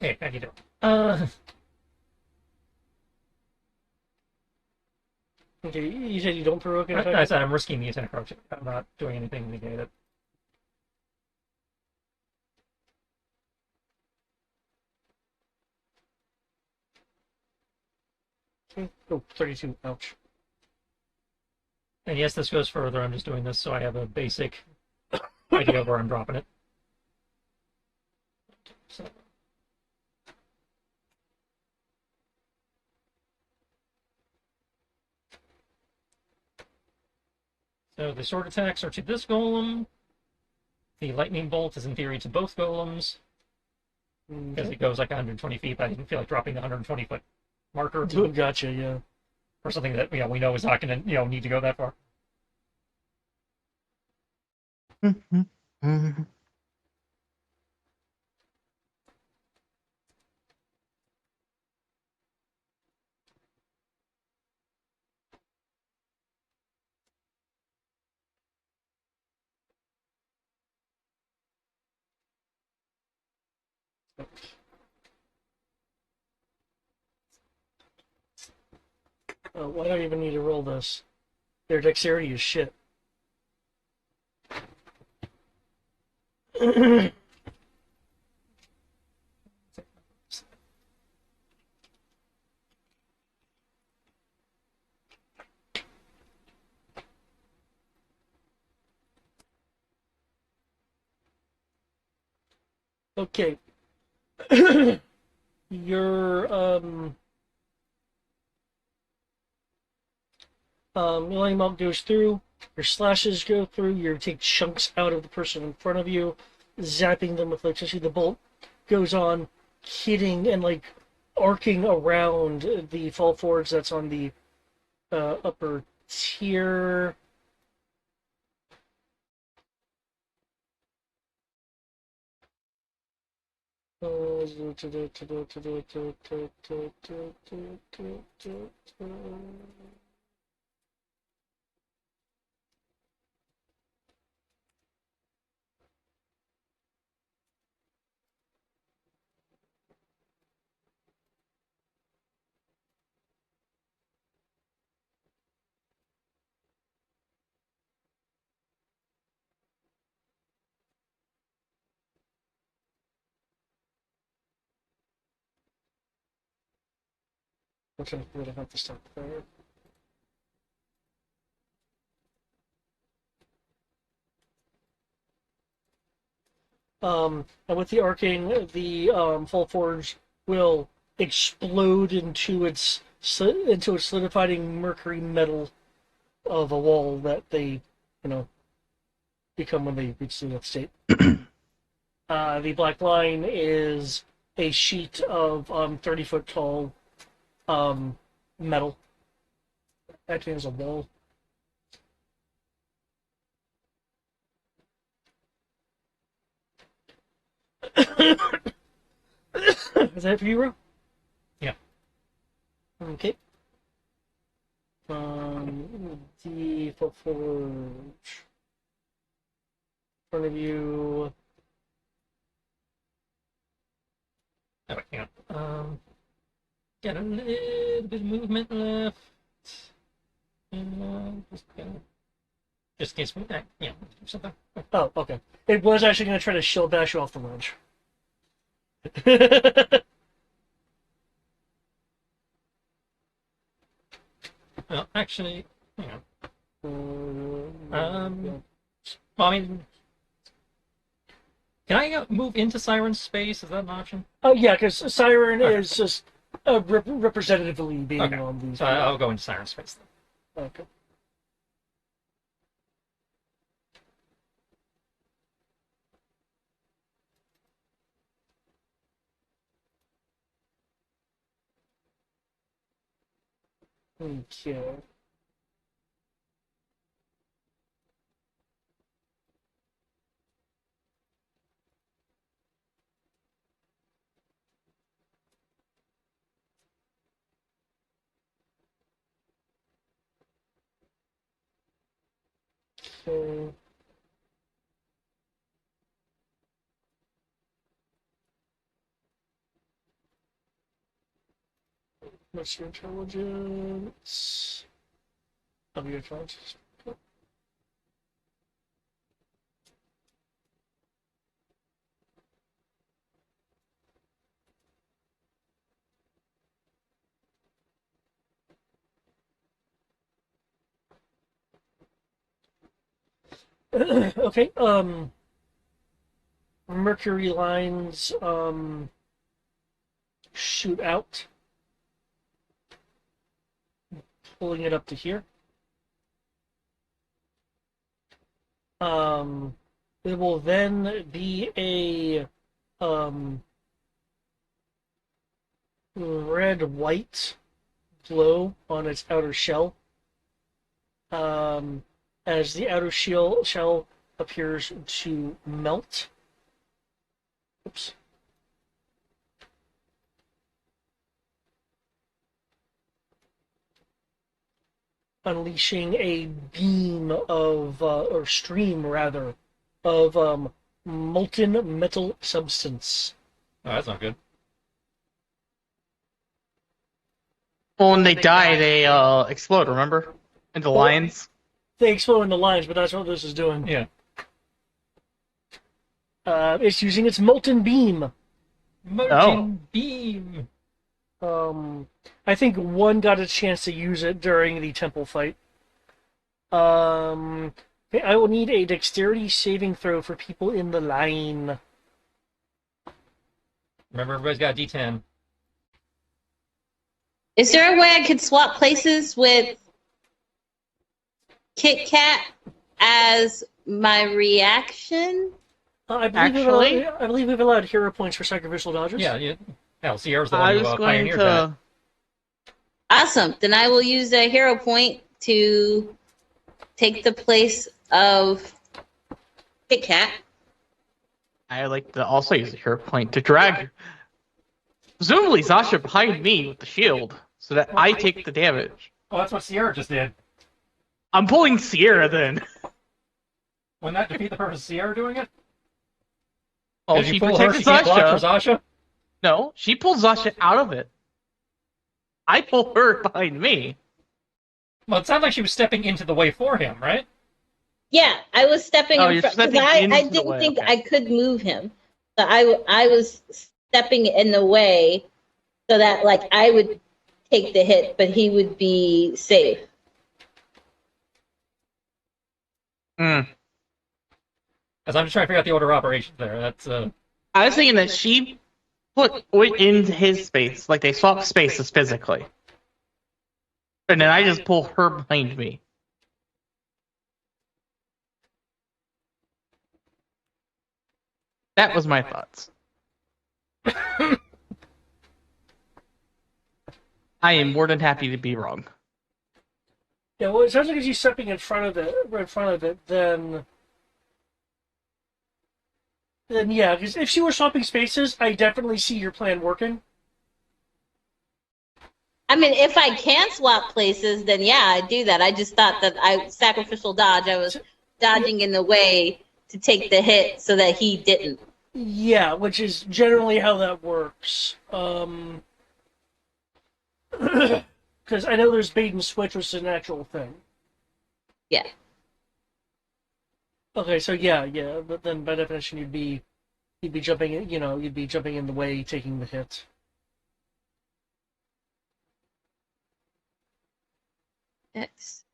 Hey, how you doing? Okay, you said you don't provoke an I effect? said I'm risking the attack opportunity. I'm not doing anything to negate it. Okay. Oh, 32. Ouch. And yes, this goes further. I'm just doing this so I have a basic idea of where I'm dropping it. So. So the sword attacks are to this golem. The lightning bolt is in theory to both golems. Because it goes like 120 feet, but I didn't feel like dropping the 120-foot marker. Gotcha, yeah. Or something that we know is not going to need to go that far. Why do I even need to roll this? Their dexterity is shit. Okay. Your Millennium Monk goes through, your slashes go through, you take chunks out of the person in front of you, zapping them with electricity. The bolt goes on, hitting and like arcing around the fall forwards that's on the upper tier. Okay, we're gonna have to stop there. And with the arcing, the full forge will explode into its solidifying mercury metal of a wall that they, you know, become when they reach the death state. The black line is a sheet of 30-foot tall metal acting as a wall. Is that for you, Ro? Yeah. Okay. The foot forward. In front of you. Oh, wait, hang on. Got a little bit of movement left. Just in case we, something. Oh, okay. It was actually going to try to shield bash you off the ledge. Well, actually, hang on. Yeah. Well, I mean, can I move into Siren's space? Is that an option? Oh, yeah, because Siren Okay. is just representatively being Okay. on these. So I'll go into Siren's space then. Okay. Okay. Okay. What's your intelligence? Of your intelligence. Okay. Mercury lines shoot out, pulling it up to here. It will then be a red-white glow on its outer shell. Um, as the outer shell appears to melt. Oops. Unleashing a beam of, or stream rather, of molten metal substance. Oh, that's not good. Well, when they die, they explode. Remember, into lines. They explode into lines, but that's what this is doing. Yeah. It's using its molten beam. Molten beam. I think one got a chance to use it during the temple fight. Okay, I will need a dexterity saving throw for people in the line. Remember, everybody's got a D10. Is there a way I could swap places with Kit Kat as my reaction? I believe we've allowed hero points for sacrificial dodges. Yeah. Hell, Sierra's the I one was who going pioneered that. to. Awesome. Then I will use a hero point to take the place of Kit Kat. I like to also use a hero point to drag, presumably Zasha behind me with the shield, so that I take the damage. Oh, that's what Sierra just did. I'm pulling Sierra then. Wouldn't that defeat the purpose of Sierra doing it? Well, Did you she pull her? protects She can't block for Zasha. Zasha? No, she pulls Zasha out of it. I pull her behind me. Well, it sounded like she was stepping into the way for him, right? Yeah, I was stepping Oh, in you're front because stepping I into the didn't way, think okay. I could move him. So I was stepping in the way so that like I would take the hit, but he would be safe. Mm. As I'm just trying to figure out the order of operations there. That's I was thinking that she went into his space, like they swapped spaces physically. And then I just pull her behind me. That was my thoughts. I am more than happy to be wrong. Yeah, well, it sounds like if she's stepping in front of it, then yeah, because if she were swapping spaces, I definitely see your plan working. I mean, if I can swap places, then yeah, I do that. I just thought that I sacrificial dodge. I was dodging in the way to take the hit so that he didn't. Yeah, which is generally how that works. Because I know there's bait and switch, which is an actual thing. Yeah. Okay, so yeah, but then by definition you'd be jumping in, you'd be jumping in the way, taking the hit. X.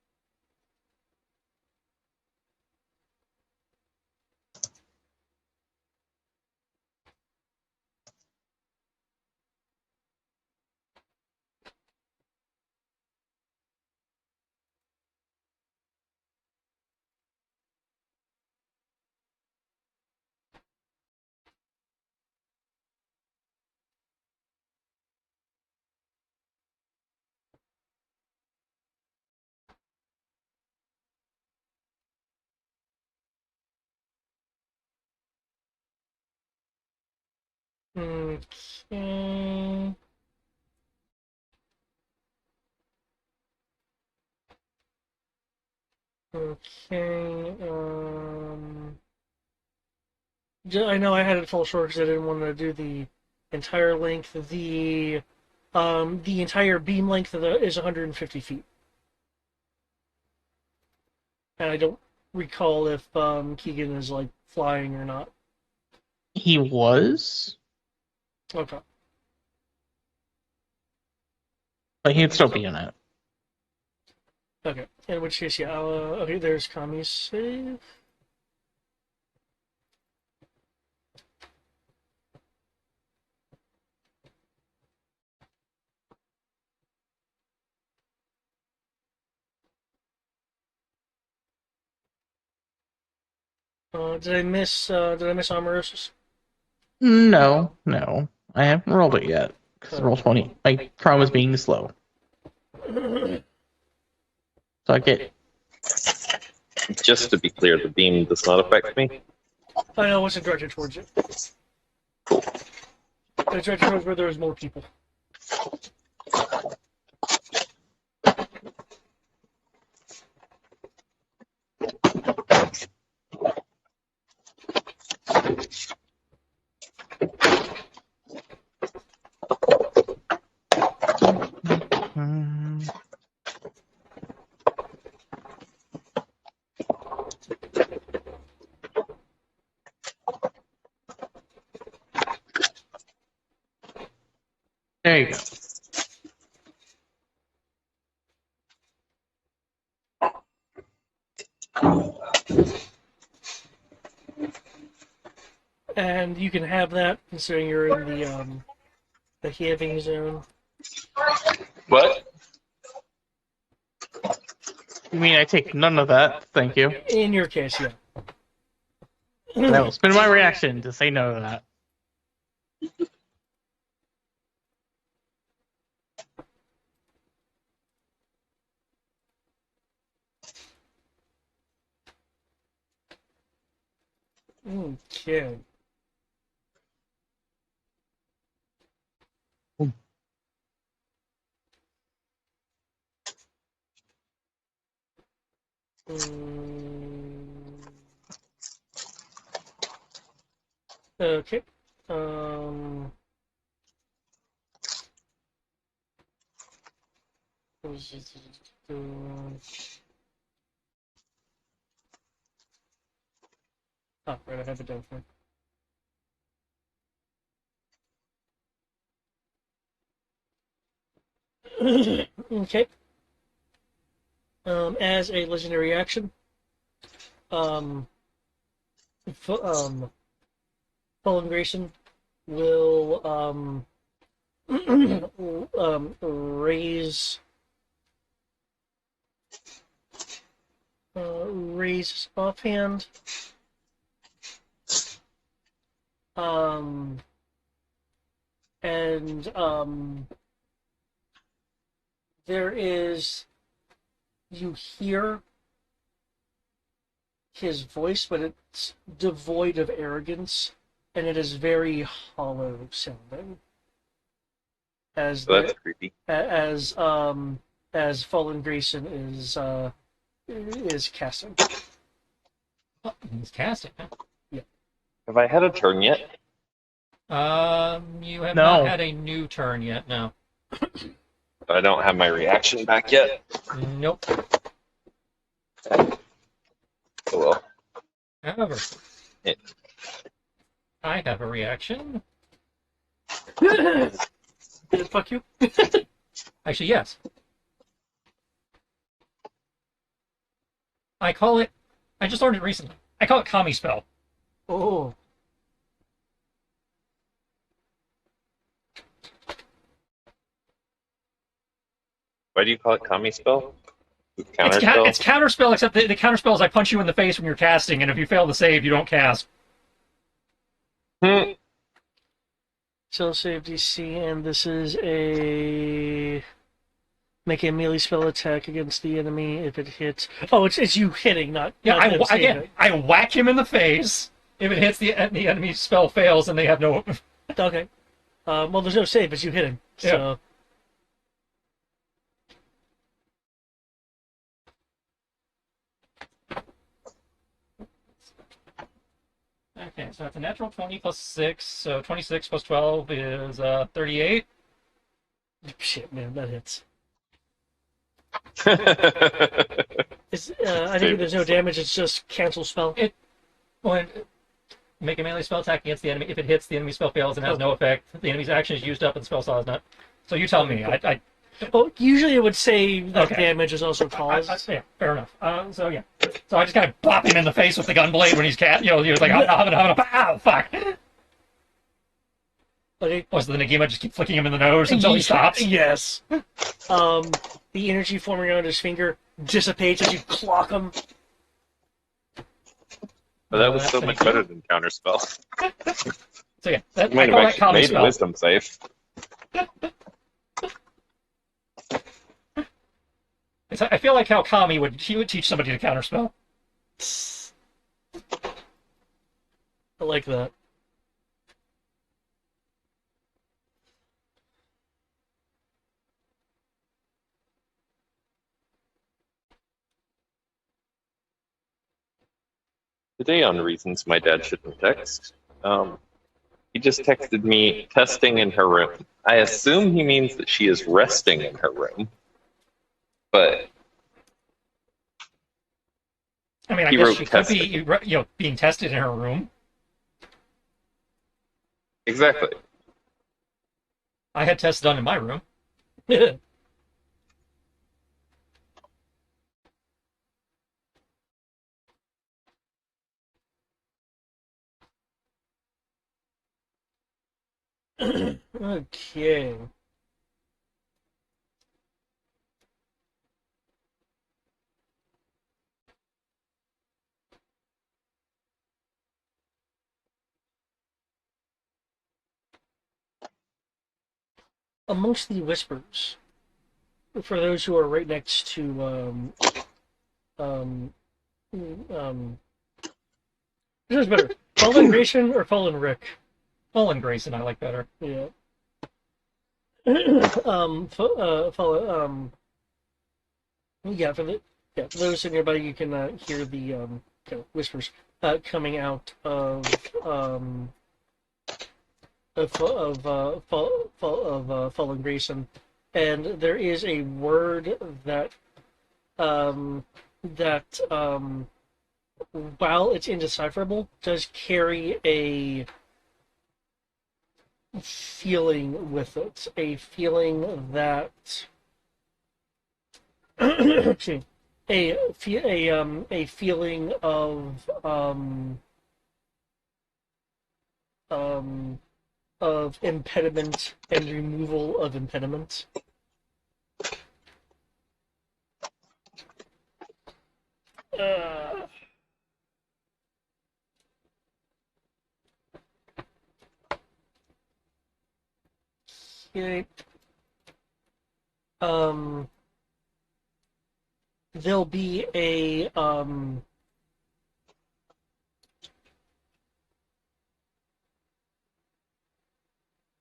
Okay. Okay. I know I had it fall short because I didn't want to do the entire length. The entire beam length is 150 feet, and I don't recall if Keegan is like flying or not. He was, Okay. but he'd still be in it. Okay. In which case, yeah. Okay. There's Kami's save. Did I miss Omerosis? No. I haven't rolled it yet. Because roll 20. My Chrome is being slow. So I get Just to be clear, the beam does not affect me. I know it wasn't directed towards you. Cool. It's directed towards where there's more people. There you go. And you can have that considering you're in the having zone. What? You mean I take none of that? Thank you. In your case, yeah. That will spin my reaction to say no to that. Okay. Okay. Oh, right, I have it done for me. Okay. As a legendary action, Fallen Grayson will raise offhand. And there is, you hear his voice, but it's devoid of arrogance, and it is very hollow sounding. As So that's creepy. as Fallen Grayson is casting. Oh, he's casting. Huh? Have I had a turn yet? You have No. not had a new turn yet. No. I don't have my reaction back yet. Nope. Oh well. However, Yeah. I have a reaction. Fuck you. Actually, yes. I call it. I just learned it recently. I call it Kami Spell. Oh. Why do you call it Kami spell? Counter spell? It's counter spell, except the counter spell is I punch you in the face when you're casting, and if you fail to save, you don't cast. So save DC, and this is a make a melee spell attack against the enemy if it hits. Oh, it's you hitting, not Yeah, not them saving. I whack him in the face. If it hits the enemy spell fails, and they have no. Okay. Well, there's no save, it's you hitting. So. Okay, so that's a natural 20 plus 6, so 26 plus 12 is 38. Shit, man, that hits. It It's, I think there's no damage, it's just cancel spell. When make a melee spell attack against the enemy, if it hits, the enemy spell fails and has no effect. The enemy's action is used up and the spell slot is not. So you tell me. Well, usually it would say that Okay. damage is also caused. Yeah, fair enough. So yeah. So I just kind of bop him in the face with the gunblade when he's he was like, ow, fuck. Okay. Oh, so the Nagima just keep flicking him in the nose until he stops? Yes. The energy forming around his finger dissipates as you clock him. But that was so much better than counter spell. So yeah, You I might call have that actually Kami made a spell. wisdom save. I feel like how Kami would teach somebody to counterspell. I like that. Today on Reasons My Dad Shouldn't Text, he just texted me testing in her room. I assume he means that she is resting in her room, but I mean, I he guess wrote she could be, testing. being tested in her room. Exactly. I had tests done in my room. Okay. Amongst the whispers, for those who are right next to um, um, which is better, Fallen Grayson or Fallen Rick? Fallen Grayson, I like better. Yeah. Follow, yeah, for those in nearby, you can hear the whispers coming out of Fallen Grayson, and there is a word that um, that while it's indecipherable, does carry a feeling with it, a feeling that excuse me, a feeling um of impediment and removal of impediment. Uh, okay. Um, there'll be a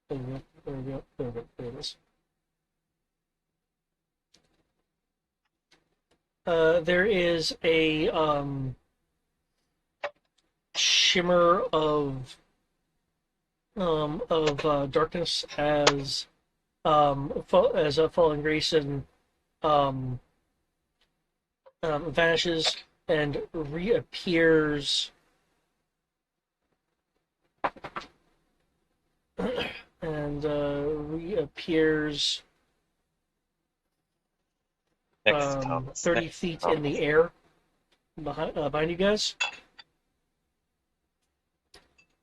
there we go, there we go, there we go, there it is. There is a shimmer of darkness as a fallen Grayson um, vanishes and reappears and reappears Next, Thomas. 30 Next, feet in Thomas. the air behind you guys.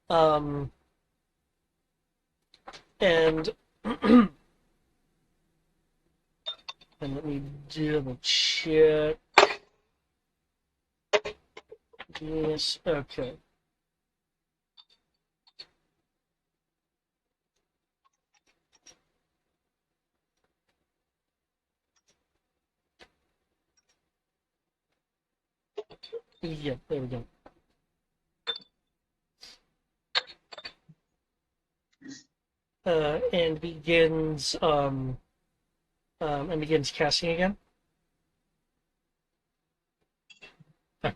Um, and and let me double check. Yes, okay. Yeah, there we go. And begins casting again.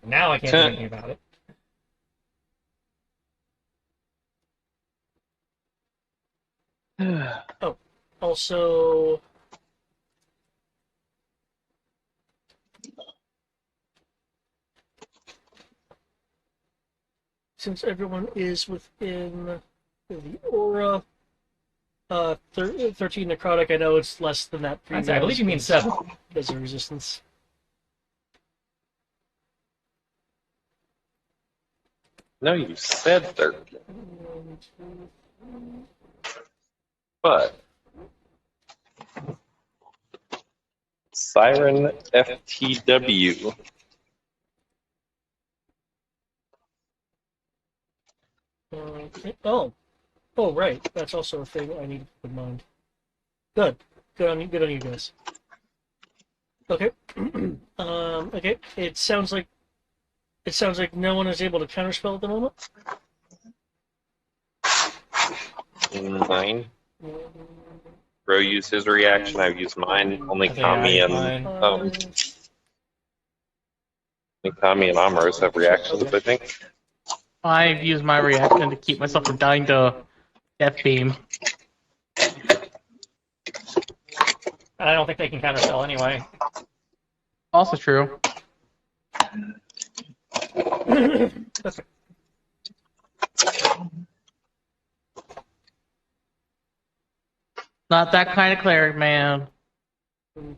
Now I can't do anything about it. Oh, also, since everyone is within the aura, 13 necrotic. I know it's less than that for you I believe guys you mean 7. because of resistance. No, you said 13. But Siren FTW. Okay. Oh, right. That's also a thing I need to keep in mind. Good. Good on you. Good on you guys. Okay. Okay. It sounds like It sounds like no one is able to counterspell at the moment. 9. Bro used his reaction. I've used mine. Only I think I Kami used and mine. Amros have reactions. I think. I've used my reaction to keep myself from dying to Death Beam. I don't think they can counterspell anyway. Also true. Not that kind of cleric, man.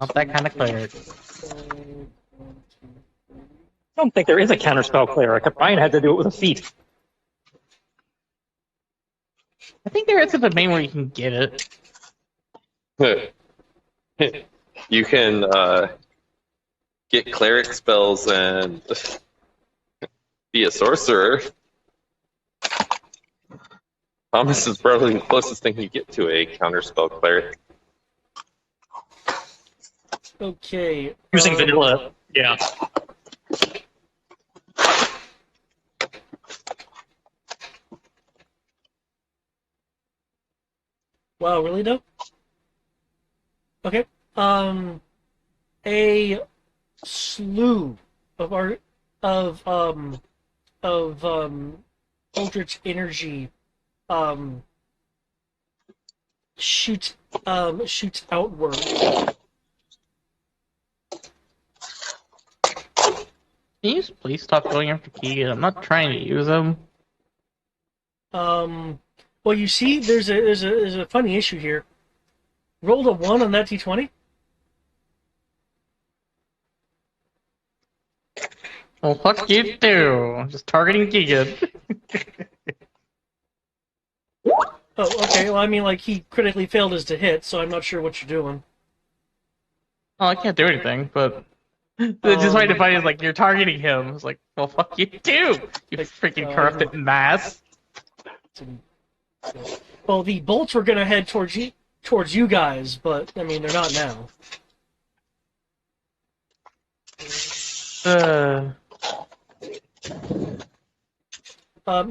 Not that kind of cleric. I don't think there is a counterspell cleric. Brian had to do it with a feat. I think there is a domain where you can get it. You can get cleric spells and be a sorcerer. Thomas is probably the closest thing you get to a counterspell cleric. Okay. Using vanilla, yeah. Wow, really though? Okay. A slew of art of Eldritch energy shoots shoots outward. Can you please stop going after Keegan? I'm not trying to use him. Well, you see, there's a funny issue here. Rolled a 1 on that d20. Well, fuck you too. I'm just targeting Keegan. Oh, okay. Well, I mean, like, he critically failed as to hit, so I'm not sure what you're doing. Oh, I can't do anything, but just my device is like, you're targeting him. I was like, well, fuck you too, you freaking corrupted mass. Well, the bolts were gonna head towards you guys, but I mean, they're not now.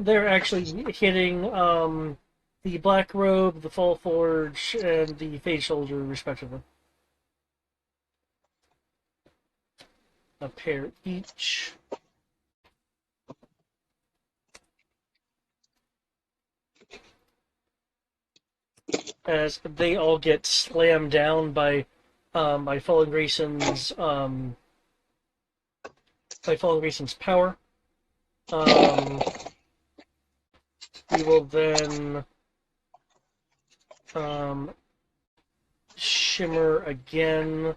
They're actually hitting the Black Robe, the Fall Forge, and the Fade Soldier, respectively. A pair each. As they all get slammed down by Fallen Grayson's power. We will then shimmer again,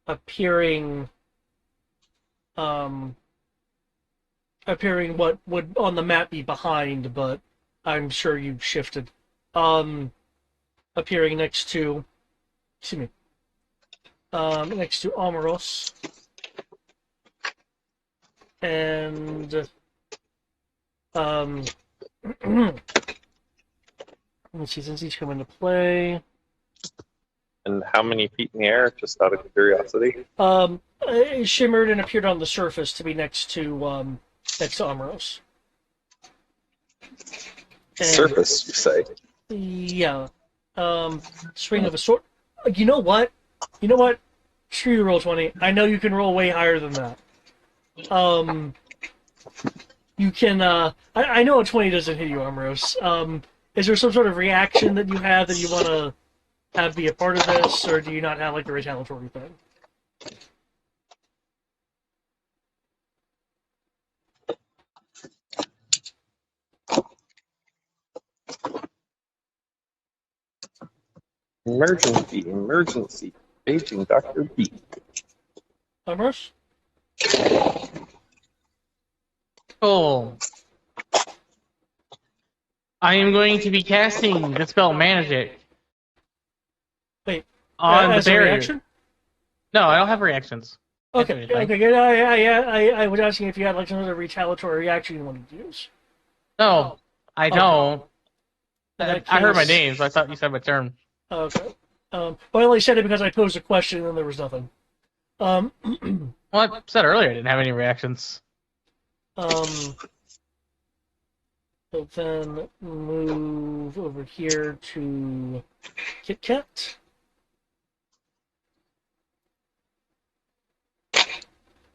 appearing what would on the map be behind, but I'm sure you shifted. Appearing next to, excuse me, next to Amoros, and let me see, since each come into play. And how many feet in the air? Just out of curiosity. It shimmered and appeared on the surface to be next to Amoros. Surface, you say? Yeah. Swing of a sword. You know what? Screw you, roll 20. I know you can roll way higher than that. You can. I know a 20 doesn't hit you, Amoros. Is there some sort of reaction that you have that you want to have be a part of this, or do you not have like the retaliatory thing? Emergency, emergency. Paging Dr. B. Amoros? Cool. I am going to be casting Dispel Magic Wait. on the as a barrier. reaction? No, I don't have reactions. Okay, okay, good. I was asking if you had like some sort of retaliatory reaction you wanted to use. No, I don't. In that I heard my case- name, so I thought you said my turn. Okay. Well, I only said it because I posed a question and then there was nothing. Well, I said earlier I didn't have any reactions. But then move over here to Kit Kat.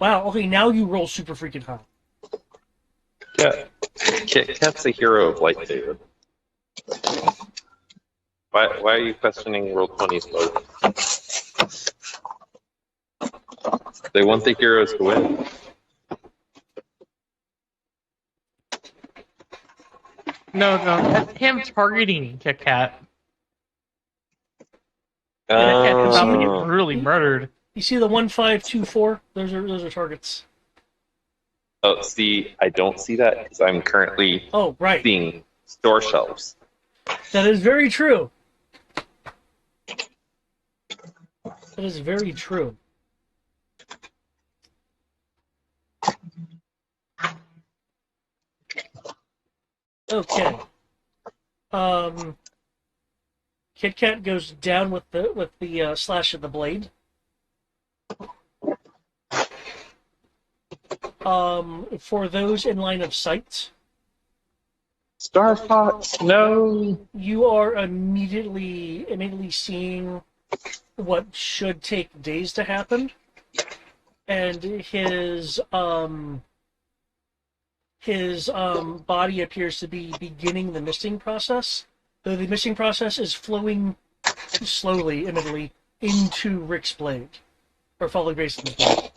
Wow, okay, now you roll super freaking high. Yeah. Kit Kat's a hero of light, David. Why are you questioning roll 20s, folks? They want the heroes to win. No, that's him targeting Kit Kat. Kit Kat's about to get Oh. brutally murdered. You see the 1524? Those are targets. Oh, see, I don't see that because I'm currently Oh, right. seeing store shelves. That is very true. That is very true. Okay. Kit Kat goes down with the slash of the blade. For those in line of sight, Star Fox, no. you are immediately seeing what should take days to happen, and his body appears to be beginning the misting process, though the misting process is flowing slowly, admittedly, into Rick's blade, or Follow Grayson's blade.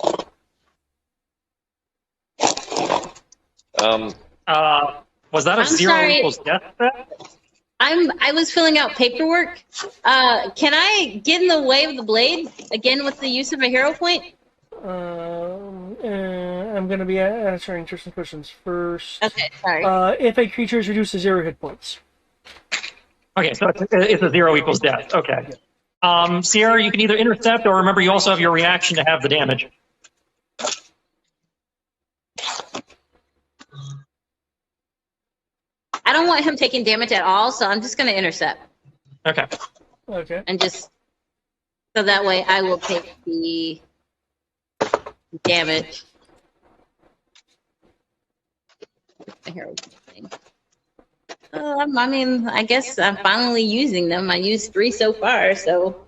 Was that a I'm 0 sorry. equals death bet? I was filling out paperwork. Can I get in the way of the blade again with the use of a hero point? I'm going to be answering Tristan's questions first. Okay, sorry. If a creature is reduced to 0 hit points. Okay, so it's a 0 equals death. Okay. Sierra, you can either intercept or remember you also have your reaction to have the damage. I don't want him taking damage at all, so I'm just going to intercept. Okay. Okay. And just so that way I will take the damage. Hero thing. I mean, I guess I'm finally using them. I used 3 so far, so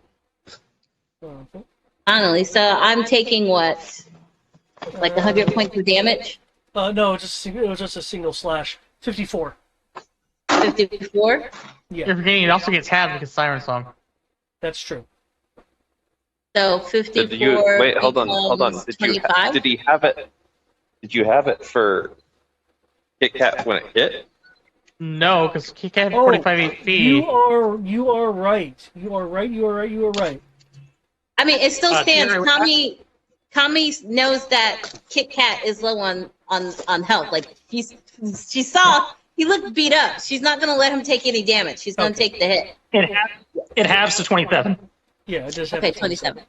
finally. So I'm taking what? Like 100 points of damage? No, it was just a single slash. 54. 54? Yeah, You're forgetting it also gets halved because Siren Song. that's true. So 54. Did you wait? Hold on. Did Did he have it? Did you have it for Kit Kat when it hit? No, because Kit Kat had Oh, 45 HP. You are right. You are right. I mean, it still stands. Sierra, Kami knows that Kit Kat is low on health. Like she saw he looked beat up. She's not gonna let him take any damage. She's gonna take the hit. It halves to 27. Yeah, it does have Okay, 27.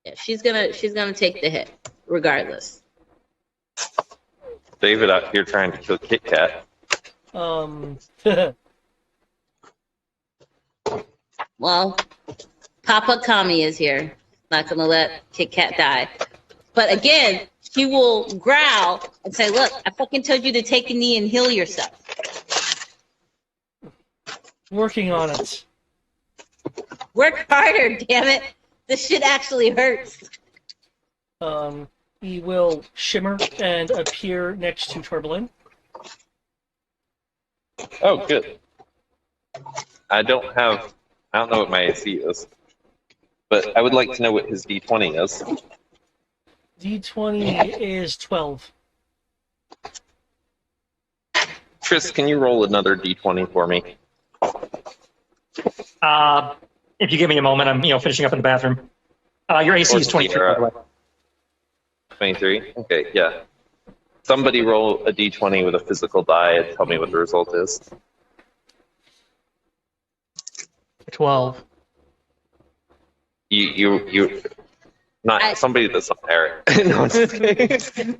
Yeah, she's gonna take the hit regardless. David out here trying to kill Kit Kat. Well, Papa Kami is here. Not gonna let Kit Kat die. But again, she will growl and say, "Look, I fucking told you to take a knee and heal yourself." Working on it. Work harder, damn it. This shit actually hurts. He will shimmer and appear next to Turbulin. Oh, good. I don't know what my AC is, but I would like to know what his D20 is. D20 is 12. Tris, can you roll another D20 for me? If you give me a moment, I'm finishing up in the bathroom. Your AC is 23, by the way. 23? Okay, yeah. Somebody roll a D20 with a physical die and tell me what the result is. 12. Somebody that's not Eric. No, I'm just kidding.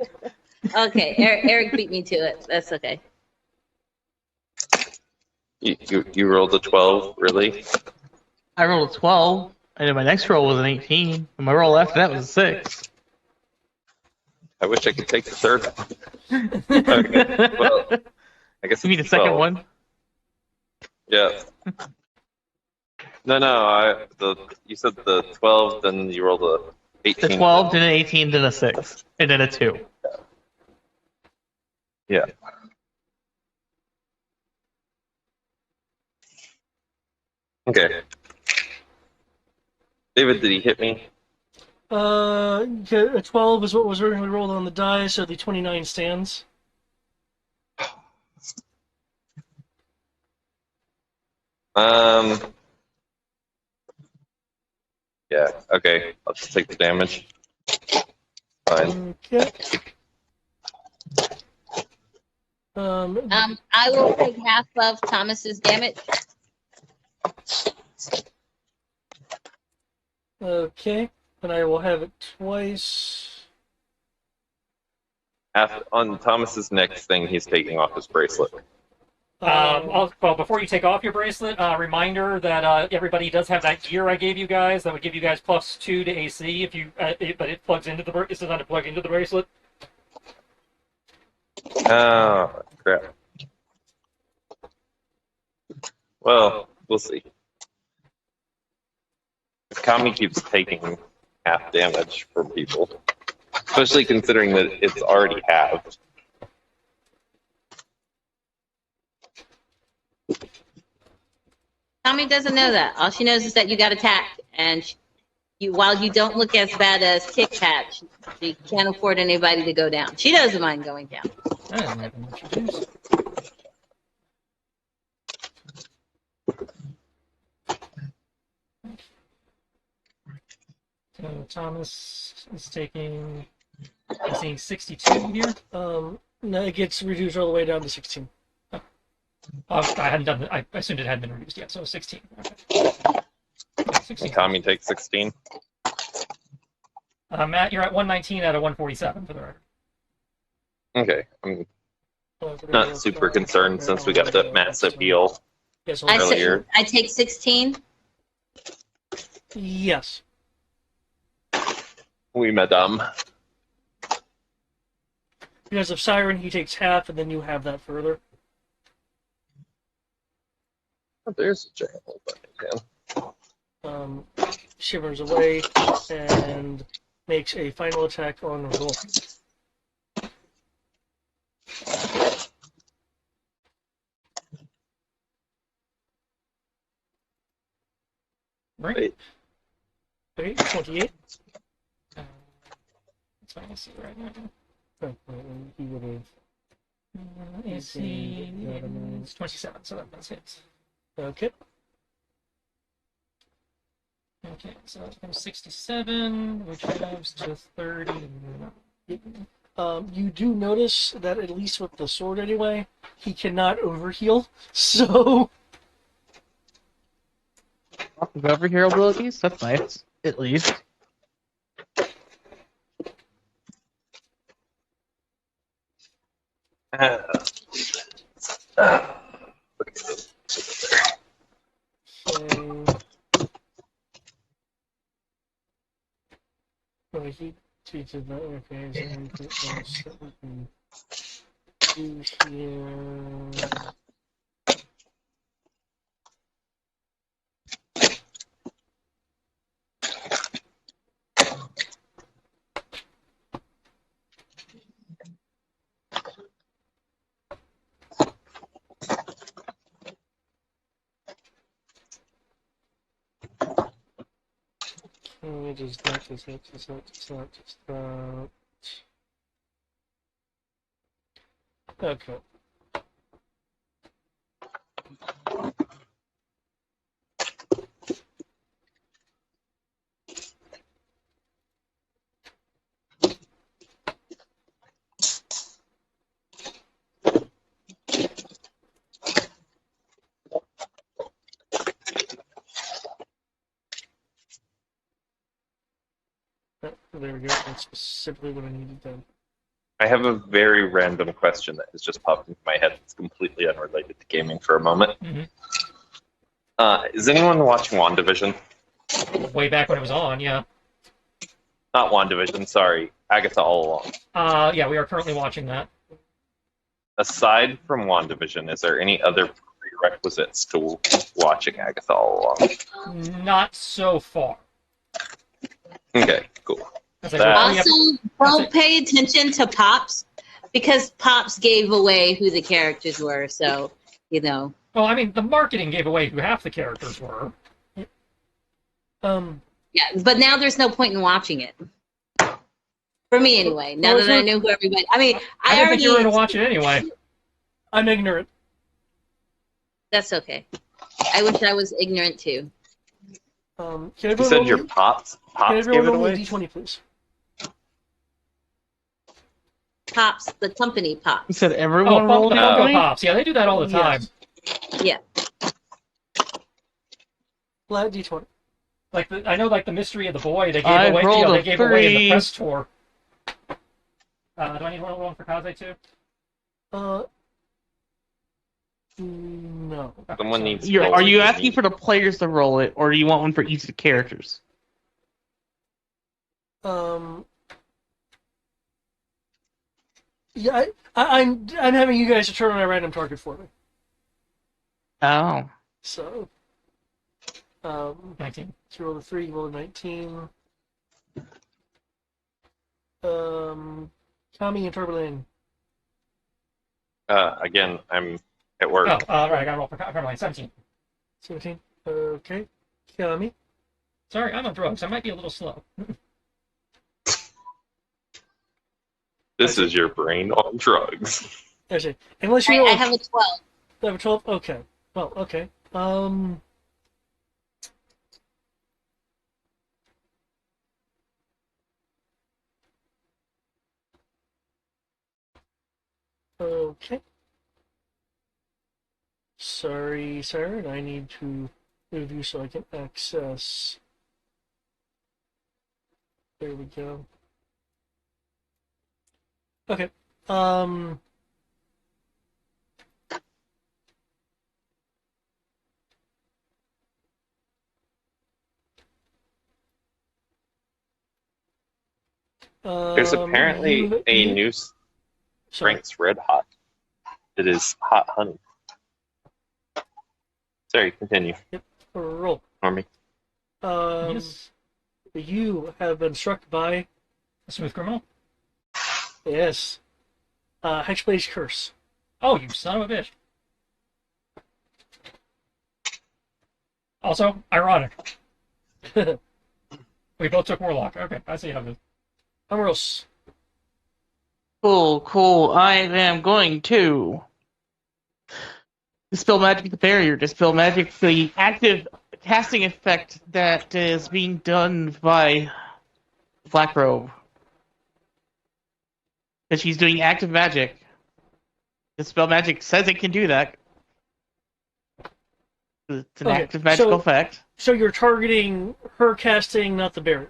Okay, Eric beat me to it. That's okay. You rolled a 12, really? I rolled a 12. And then my next roll was an 18, and my roll after that was a 6. I wish I could take the third one. Okay. Well, I guess You mean the it's second 12. one? Yeah. No. You said the 12, then you rolled a 18. The 12, then an 18, then a 6, and then a 2. Yeah. Okay. David, did he hit me? A 12 is what was originally rolled on the die, so the 29 stands. Yeah. Okay. I'll just take the damage. Fine. Okay. I will take half of Thomas's damage. Okay. And I will have it twice. On Thomas's next thing, he's taking off his bracelet. Well, before you take off your bracelet, reminder that everybody does have that gear I gave you guys. That would give you guys +2 to AC if you, but it plugs into the. It's designed to plug into the bracelet. Oh crap. Well, we'll see. Kami keeps taking half damage from people, especially considering that it's already halved. Tommy doesn't know that. All she knows is that you got attacked, and while you don't look as bad as Tic Tac, she can't afford anybody to go down. She doesn't mind going down. That doesn't happen much to use. So Thomas is taking. I'm seeing 62 here. No, it gets reduced all the way down to 16. I hadn't done it. I assumed it hadn't been reduced yet, so 16. Okay. 16. Kami takes 16. Matt, you're at 119 out of 147 for the record. Okay, I'm not super concerned since we got that massive heal. Yes, Earlier. I take 16. yes. Oui, madame. Because of Siren, he takes half, and then you have that further. Oh, there's a giant hole button again. Shivers away and makes a final attack on roll. Right? Wait. Okay, 28. That's what I see right now. Oh, he would have. AC is 27, so that's hit. Okay. Okay, so that becomes 67, which moves to 30. You do notice that, at least with the sword anyway, he cannot overheal, so... Overhero abilities? That's nice, at least. So he treated that. Okay, so we can do here. Just that. Okay. There we go. That's specifically what I needed done. I have a very random question that has just popped into my head. It's completely unrelated to gaming for a moment. Mhm. Is anyone watching WandaVision? Way back when it was on, yeah. Not WandaVision, sorry. Agatha All Along. Yeah, we are currently watching that. Aside from WandaVision, is there any other prerequisites to watching Agatha All Along? Not so far. Okay, cool. It's like That- we're 20 Also, don't pay attention to Pops because Pops gave away who the characters were. So, you know. Well, I mean, the marketing gave away who half the characters were. Yeah, but now there's no point in watching it. For me, anyway. Now that I know who everybody. I mean, I didn't think you were going to already. watch it anyway. I'm ignorant. That's okay. I wish I was ignorant too. Can You everyone said roll your me, pops can gave everyone it roll me a away? d20, please? Pops, the company You Pops. said Oh, everyone rolled the it Funko away? Pops. Yeah, they do that all the time. Yes. Yeah. Flat d20. Like I know, like the mystery of the boy, they gave I away. rolled They a gave away in the 3. press tour. Do I need to roll one for Kaze too? No. Someone needs. Are you asking for the players to roll it, or do you want one for each of the characters? Yeah, I'm having you guys determine a random target for me. Oh. So, 19. so roll a 3, roll a 19. Kami and Turbolane. Again, I'm at work. Oh, right. I got to roll for Carmeline. 17. 17. Okay. Kami. Sorry, I'm on drugs. I might be a little slow. This is your brain on drugs. I see. Unless you I roll have a 12. I have a 12? Okay. Well, okay. Okay. Sorry, sir. I need to move you so I can access. There we go. Okay. There's apparently a new Sorry. Frank's Red Hot. It is hot honey. Sorry, continue. Roll. Normie. Yes. You have been struck by, A smooth criminal? yes, Hexblade's Curse. Oh, you son of a bitch. Also, ironic. We both took Warlock. Okay, I see how this. Amoros. Cool. I am going to dispel magic the barrier. Dispel magic the active casting effect that is being done by Black Robe. Because she's doing active magic. Dispel magic says it can do that. It's an Okay, active magical so- effect. So you're targeting her casting, not the barrier.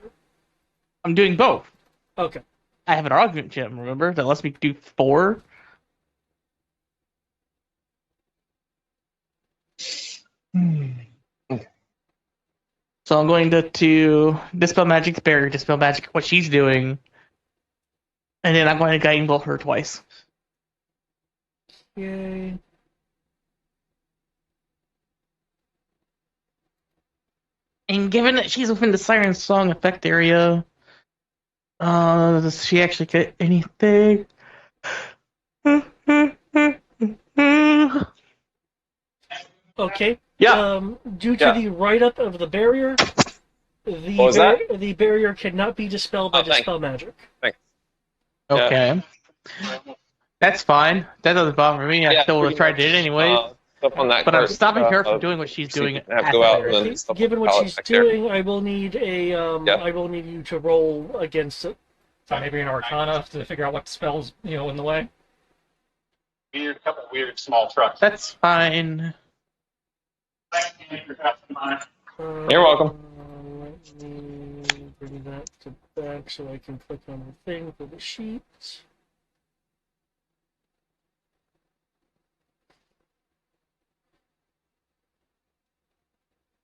I'm doing both. Okay. I have an augment gem, remember? That lets me do 4. So I'm going to dispel magic barrier, dispel magic what she's doing, and then I'm going to guiding bolt her twice. Yay. And given that she's within the Siren Song effect area, does she actually get anything? Okay. Yeah. Due to Yeah. the write-up of the barrier, What was that? the barrier cannot be dispelled by Oh, thank dispel magic. Okay. That's fine. That doesn't bother me. I still would have tried it anyway. Stuff on that But I'm cart, stopping her from doing what she's so you doing. can have at go the out barrier. and then stuff on Given the what pallet she's back there. doing, I will need a Yeah. I will need you to roll against it. So maybe an Arcana to figure out what spells, in the way. Couple weird small trucks. That's fine. You're welcome. Let me bring that to back so I can click on the thing for the sheet.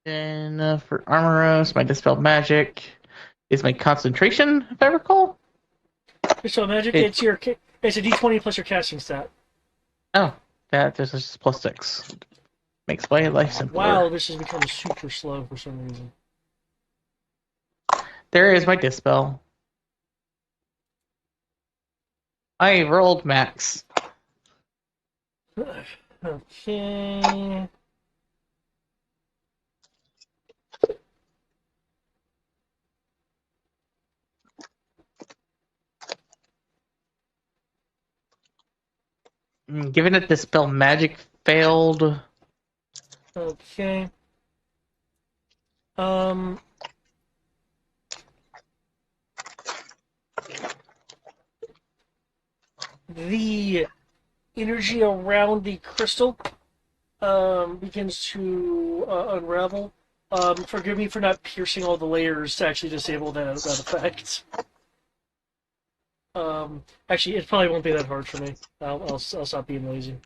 Then for Armoros, my Dispel Magic is my concentration, if I recall. So magic, It- it's it's a D20 plus your casting stat. Oh, that this is just +6. Makes my life simpler. Wow, this has become super slow for some reason. There is my Dispel. I rolled max. Okay. Given that Dispel Magic failed, Okay. Um. The energy around the crystal begins to unravel. Forgive me for not piercing all the layers to actually disable that effect. Actually, it probably won't be that hard for me. I'll stop being lazy.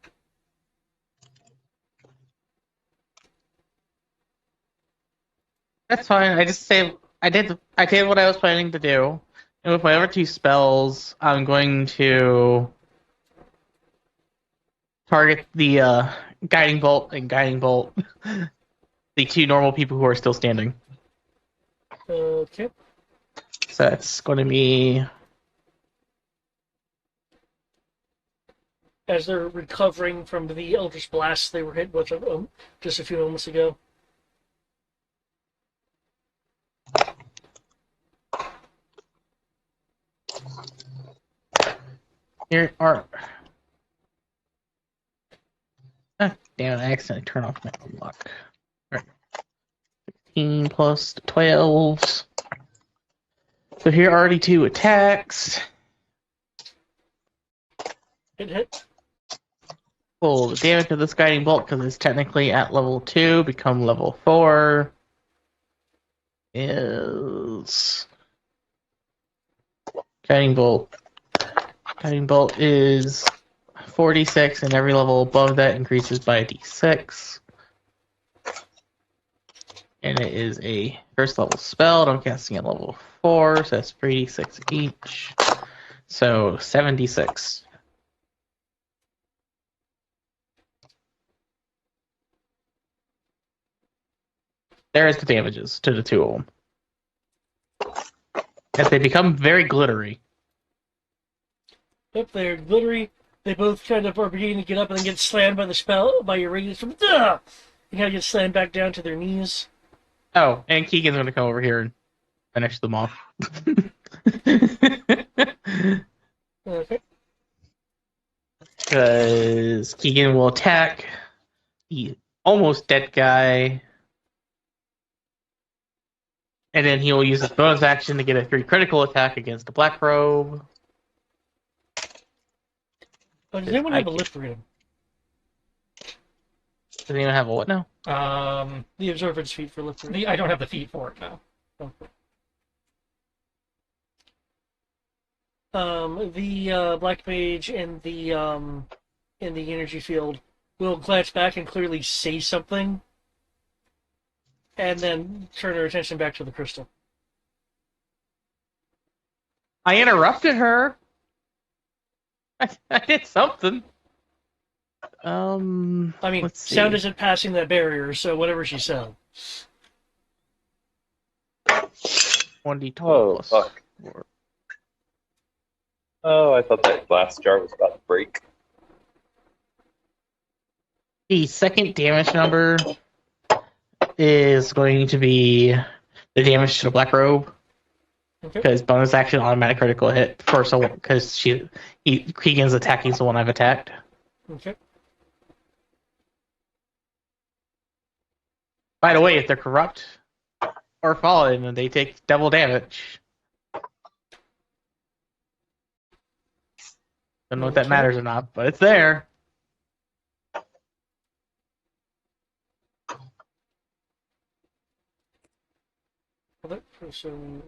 that's fine. I did what I was planning to do. And with my other two spells, I'm going to target the Guiding Bolt and Guiding Bolt, the two normal people who are still standing. Okay. So that's going to be As they're recovering from the Eldritch Blast they were hit with just a few moments ago. here are. Ah, damn it! I accidentally turned off my unlock. Right. 15 plus 12s. So here are already 2 attacks. It hit. Well, the damage of this Guiding Bolt, because it's technically at level 2, become level 4, is... Guiding Bolt. Guiding Bolt is 46, and every level above that increases by a d6. And it is a first level spell, and I'm casting at level 4, so that's 3d6 each. So 76. There's the damages to the 2 of them. As they become very glittery. Yep, they're glittery. They both kind of are beginning to get up and then get slammed by the spell, by your radius from Duh! You kind of get slammed back down to their knees. Oh, and Keegan's going to come over here and finish them off. Okay. Because Keegan will attack the almost dead guy. And then he will use his bonus action to get a 3 critical attack against the Black Robe. Oh, does anyone have a lip reading? Does anyone have a what now? The observer's feat for lip reading. I don't have the feet for it now. Okay. The Black Mage in the energy field will glance back and clearly say something, and then turn her attention back to the crystal. I interrupted her. I did something. I mean, let's see. sound isn't passing that barrier, so whatever she said. 1d12 Oh, plus fuck. 4. Oh, I thought that glass jar was about to break. The second damage number is going to be the damage to the Black Robe. Okay. Because bonus action automatic critical hit for someone, because Keegan's attacking someone I've attacked. Okay. By the way, if they're corrupt or fallen, they take double damage. Don't know if that Okay. matters or not, but it's there. That person.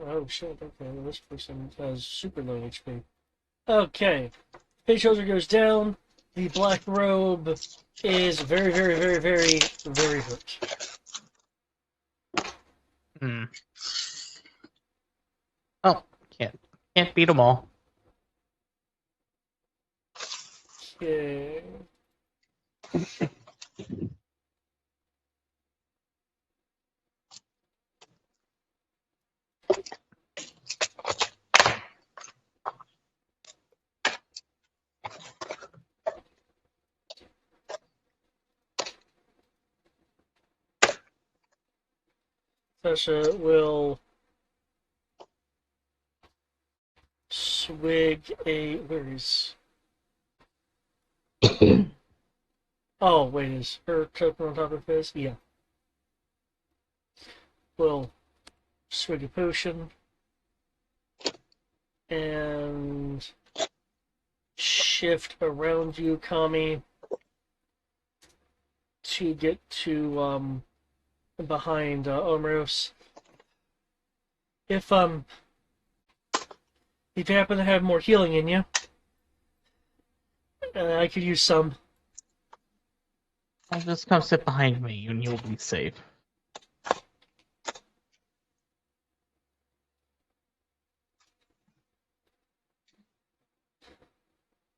Oh shit! Okay, this person has super low HP. Okay, page holder goes down. The Black Robe is very, very, very, very, very hurt. Hmm. Oh, can't beat them all. Okay. Sasha will swig a. Where is. Oh, wait, is her token on top of his? Yeah. Will swig a potion and shift around you, Kami, to get to behind Omros. If if you happen to have more healing in you, I could use some. I'll just come sit behind me and you'll be safe.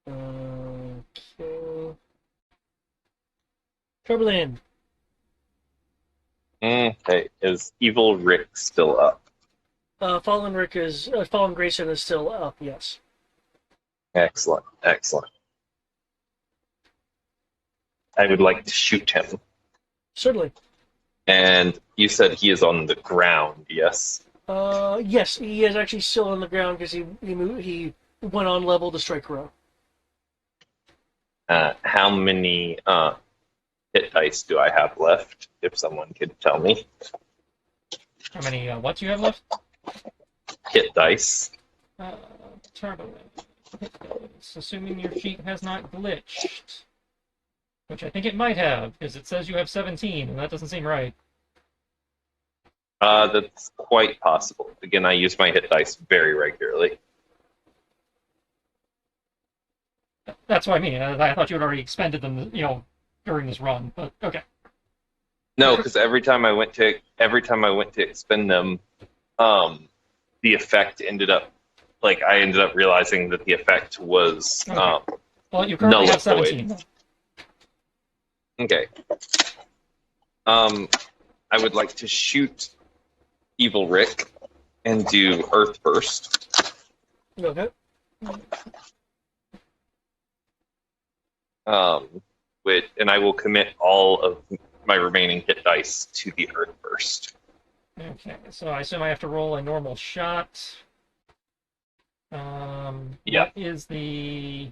Okay. Trouble. Okay, is Evil Rick still up? Fallen Grayson is still up. Yes, Excellent, excellent. I would like to shoot him. certainly. And you said he is on the ground, yes? Yes, he is actually still on the ground because he went on level to strike row. How many hit dice do I have left? If someone could tell me. How many what do you have left? Hit dice. Turbulent. Assuming your sheet has not glitched. Which I think it might have, because it says you have 17, and that doesn't seem right. That's quite possible. Again, I use my hit dice very regularly. That's what I mean. I thought you had already expended them, during this run, but okay. No, because every time I went to expend them, the effect ended up I ended up realizing that the effect was Okay. Well, you currently have 17. Okay. I would like to shoot Evil Rick and do Earth Burst. Okay. And I will commit all of my remaining hit dice to the Earth Burst. Okay, so I assume I have to roll a normal shot. Yeah. What is the...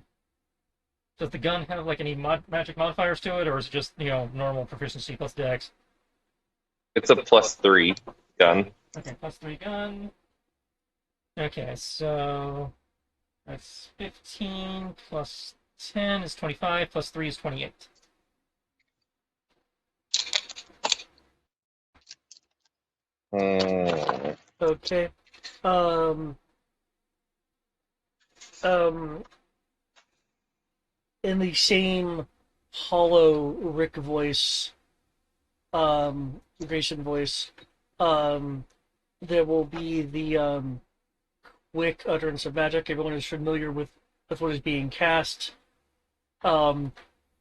Does the gun have any magic modifiers to it, or is it just normal proficiency plus dex? It's a +3 gun. Okay, +3 gun. Okay, so that's 15 plus 10 is 25 plus 3 is 28. Okay. Um. In the same hollow Rick voice, Grayson voice, there will be the quick utterance of magic. Everyone is familiar with what is being cast.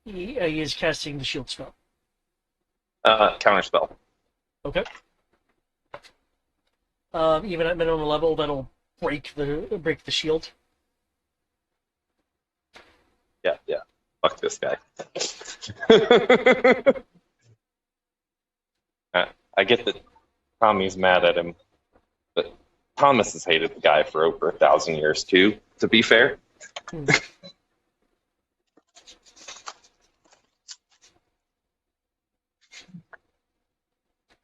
He is casting the shield spell. Counterspell. Okay. Even at minimum level, that'll break the shield. Yeah. Fuck this guy. I get that Tommy's mad at him, but Thomas has hated the guy for over 1,000 years too, to be fair.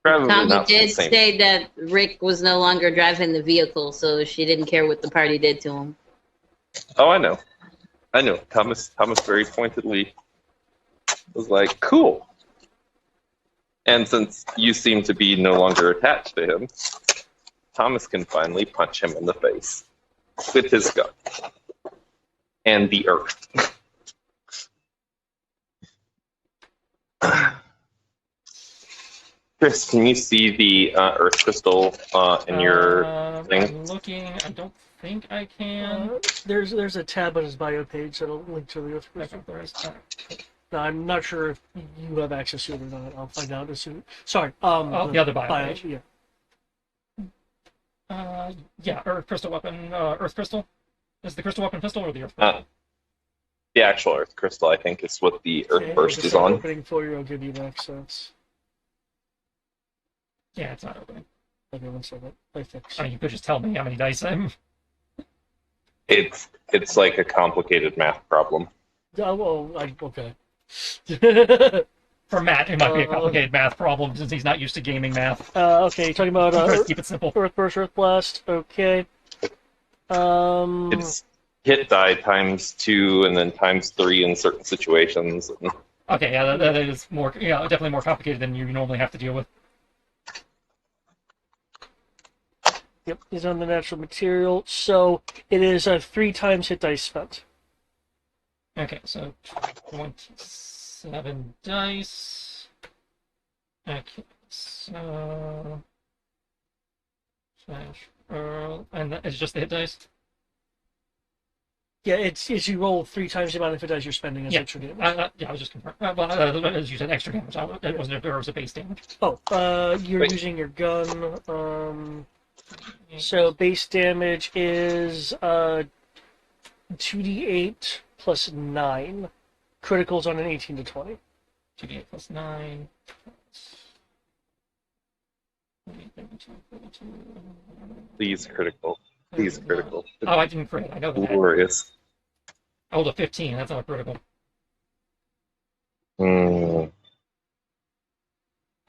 Probably Tommy not did the same. say that Rick was no longer driving the vehicle, so she didn't care what the party did to him. Oh, I know. Thomas very pointedly was like, cool. And since you seem to be no longer attached to him, Thomas can finally punch him in the face with his gun and the earth. Chris, can you see the Earth Crystal in your thing? I'm looking. I don't think I can. There's a tab on his bio page that'll link to the Earth I Crystal. think there is. No, I'm not sure if you have access to it or not. I'll find out as soon. Sorry. The other bio page. Yeah. Yeah, Earth Crystal weapon. Earth Crystal. Is the Crystal weapon pistol or the Earth? The actual Earth Crystal, I think, is what the Earth Okay, Burst just is on. Opening for you, I'll give you access. Yeah, it's not opening. Okay, one second. I fix. I mean, you could just tell me how many dice I'm. It's like a complicated math problem. Okay. For Matt, it might be a complicated math problem since he's not used to gaming math. Okay, talking about Try to keep it simple. Earth Burst, Earth Blast. Okay. It's hit die times 2 and then times 3 in certain situations. Okay, yeah, that is more, definitely more complicated than you normally have to deal with. Yep, he's on the natural material, so it is 3 times hit dice spent. Okay, so 27 dice. Okay, so and it's just the hit dice. Yeah, it's you roll 3 times the amount of hit dice you're spending as extra damage. Yeah, I was just confirming. As you said, extra damage. It wasn't if there was a base damage. Oh, you're using your gun. So base damage is 2d8 plus 9. Criticals on an 18 to 20. 2d8 plus 9. Please critical. Please critical. Oh, I didn't crit. I know that. Glorious. I rolled a 15. That's not a critical. Mm.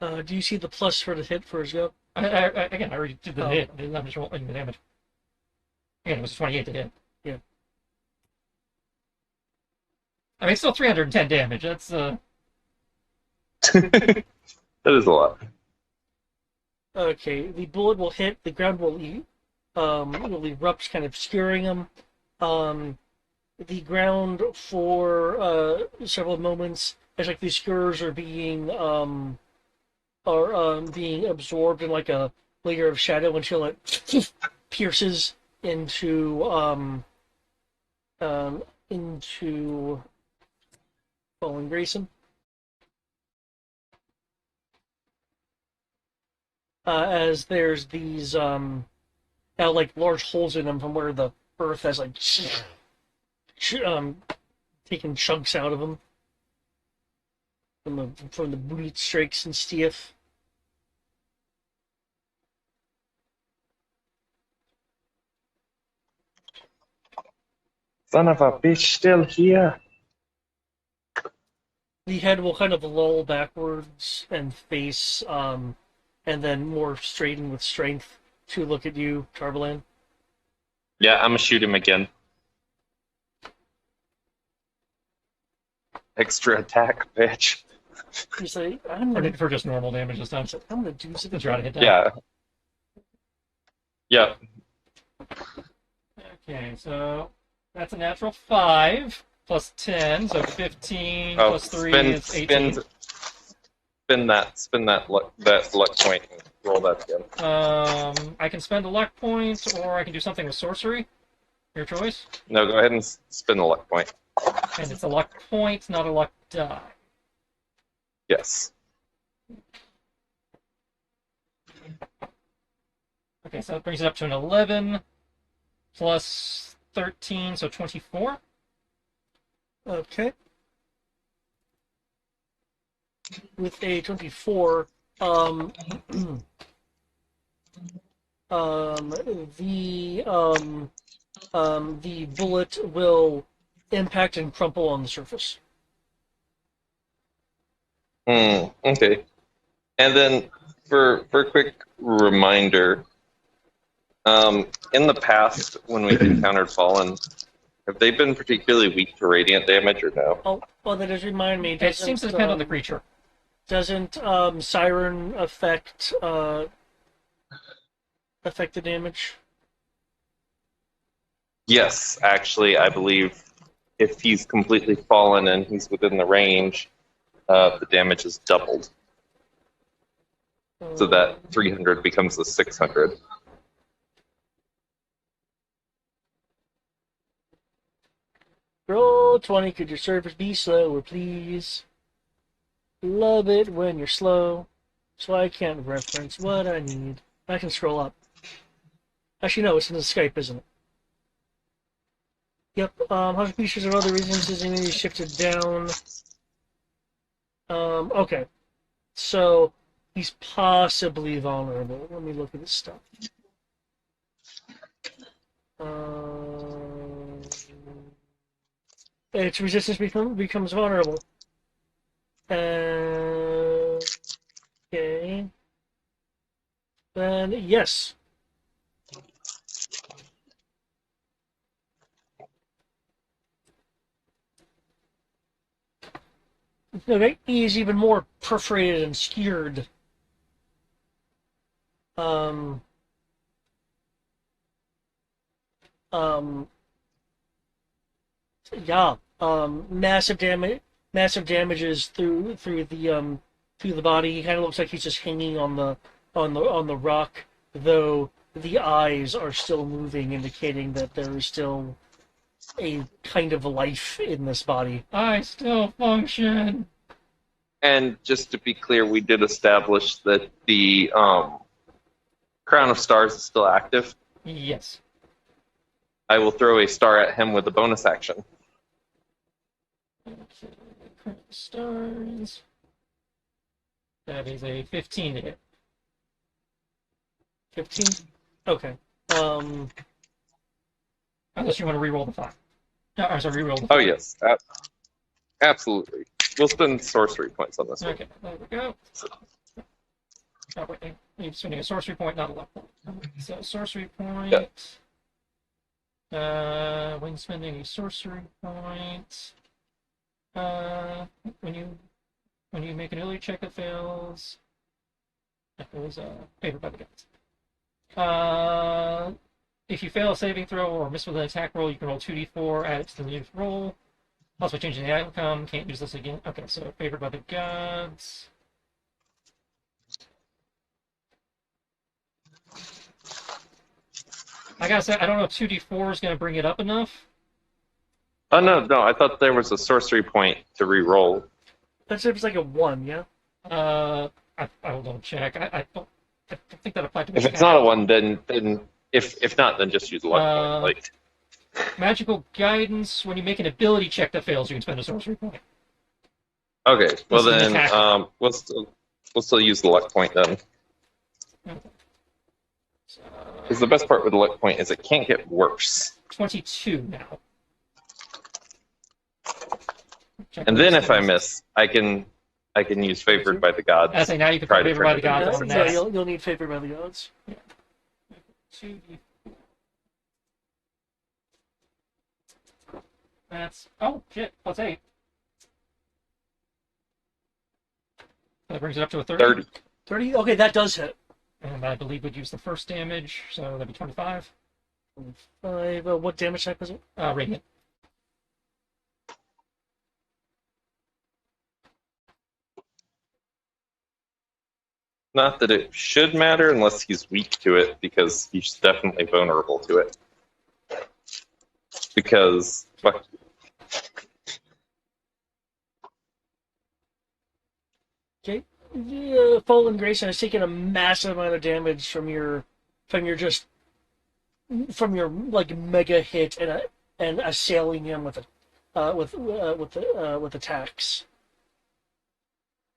Do you see the plus for the hit for his go? Again, I already did the hit. I'm just rolling the damage. Again, it was 28 to hit. Yeah. I mean, it's still 310 damage. That's That is a lot. Okay, the bullet will hit. The ground will erupt, kind of obscuring him. The ground for several moments, as like the skewers are being absorbed in like a layer of shadow until it pierces into Fallen Grayson. As there's these now like large holes in them from where the earth has like taken chunks out of them from the boot strikes and stuff. Son of a bitch, still here. The head will kind of loll backwards and face, and then more straighten with strength to look at you, Tarbalan. Yeah, I'm gonna shoot him again. Extra attack, bitch. He's like, I'm gonna for just normal damage this time. I'm gonna do something. Try to hit that. Yeah. Yeah. Okay, so that's a natural 5 plus 10, so 15 plus 3 is 18. Spin that luck point and roll that again. I can spend a luck point, or I can do something with sorcery. Your choice. No, go ahead and spin the luck point. And it's a luck point, not a luck die. Yes. Okay, so that brings it up to an 11 plus 13, so 24. Okay. With a 24, the bullet will impact and crumple on the surface. Okay. And then for a quick reminder, in the past when we've encountered Fallen, have they been particularly weak to radiant damage or no? Oh, well, that does remind me. It seems to depend on the creature. Doesn't Siren affect the damage? Yes, actually, I believe if he's completely fallen and he's within the range, the damage is doubled. So that 300 becomes a 600. Roll 20. Could your service be slower, please? Love it when you're slow. So I can't reference what I need. I can scroll up. Actually, no, it's in the Skype, isn't it? Yep. Hundred features of other reasons is shifted down. Okay. So he's possibly vulnerable. Let me look at his stuff. Its resistance becomes vulnerable. Okay. Then yes. Okay, he's even more perforated and skewered. Um, um, yeah. Massive damages through the body. He kind of looks like he's just hanging on the rock, though the eyes are still moving, indicating that there is still a kind of life in this body. I still function. And just to be clear, we did establish that the Crown of Stars is still active. Yes. I will throw a star at him with a bonus action. Okay. Stars. That is a 15 to hit. 15? Okay. Unless you want to reroll the 5. No, I'm sorry, reroll the 5. Oh, yes. Absolutely. We'll spend sorcery points on this one. Okay, there we go. Oh, wait, you're spending a sorcery point, not a luck point. So, sorcery point. Yep. When spending a sorcery point, when you make an ability check that fails, that was favored by the gods. If you fail a saving throw or miss with an attack roll, you can roll 2d4, add it to the next roll. Also, changing the outcome, can't use this again. Okay, so favored by the gods. I gotta say, I don't know if 2d4 is gonna bring it up enough. Oh, no. I thought there was a sorcery point to re-roll. That's if it's like a 1, yeah? I will double check. I don't think that applied to me. If it's not a 1, then if not, then just use a luck point. Like, magical guidance. When you make an ability check that fails, you can spend a sorcery point. okay, well This is an then attack. we'll still use the luck point then. Okay. So, Because the best part with the luck point is it can't get worse. 22 now. Check And then those if I things. miss, I can use favored by the gods. I say now you can Try put to favored by turn the it into gods a on Yeah, that. you'll need favored by the gods. 2d4. That's shit. Plus 8. That brings it up to a 30. 30. 30? Okay, that does hit. And I believe would use the first damage, so that'd be 25. 5. What damage type is it? Radiant. Not that it should matter unless he's weak to it, because he's definitely vulnerable to it. Because, fuck. Okay. Fallen Grayson has taken a massive amount of damage from your like mega hit and assailing him with attacks.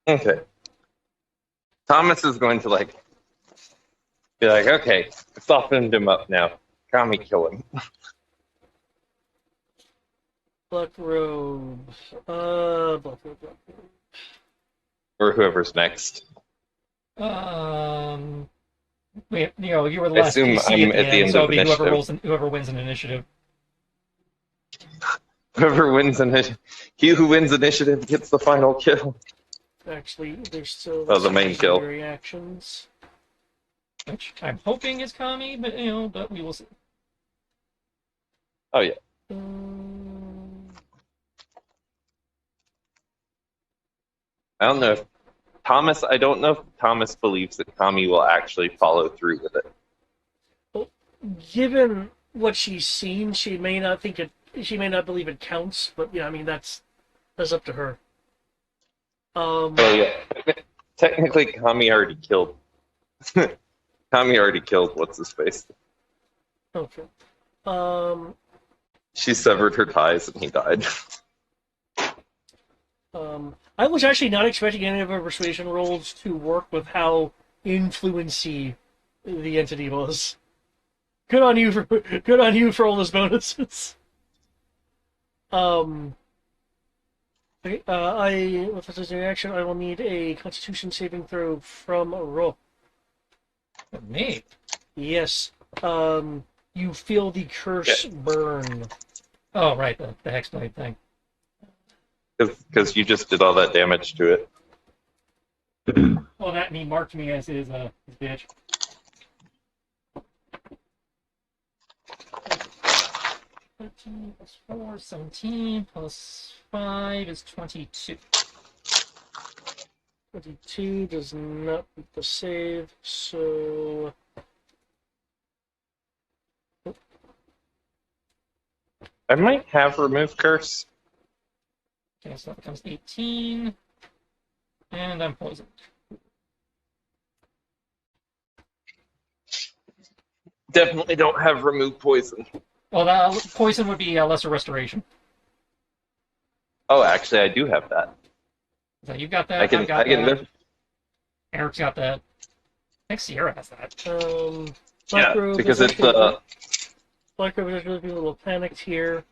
Okay. Thomas is going to be like, okay, I softened him up now. Kami, kill him. Black robe. Black robe. Or whoever's next. Wait, you were the I last assume DC I'm at the at the end, end so of it'll be initiative. whoever wins an initiative. Whoever wins he who wins initiative gets the final kill. Actually, there's still Oh, the main kill. secondary actions. Which I'm hoping is Kami, but we will see. Oh yeah. I don't know if Thomas, I don't know if Thomas believes that Kami will actually follow through with it. Given what she's seen, she may not think it. She may not believe it counts. But yeah, I mean that's up to her. Well, yeah. Technically, Kami already killed. Kami already killed what's his face. Okay. Um, She severed her ties and he died. I was actually not expecting any of her persuasion rolls to work with how influency the entity was. Good on you for all those bonuses. Okay, with this reaction, I will need a Constitution saving throw from Ro. Me. Yes. You feel the curse burn. Oh, right, the Hexblade thing. Because you just did all that damage to it. Well, that and he marked me as his bitch. +13 +4, 17 +5 is 22. 22 does not beat the save, so I might have remove curse. Okay, so that becomes 18. And I'm poisoned. Definitely don't have remove poison. Well, that poison would be a lesser restoration. Oh, actually, I do have that. So you've got that. I can. I've got I can. that. Eric's got that. I think Sierra has that. Black Yeah, Robe because is it's Black Robe is really a little panicked here,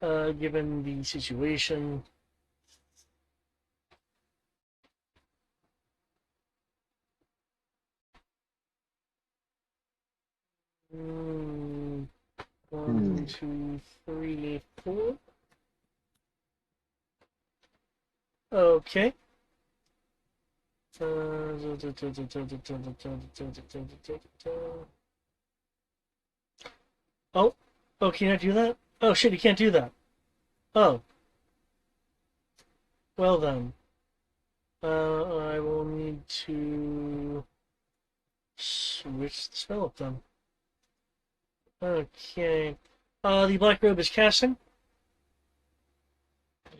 given the situation. One, two, three, four. Okay. Oh, can I do that? Oh shit, you can't do that. Oh. Well then. I will need to switch the spell up then. Okay. The Black Robe is casting.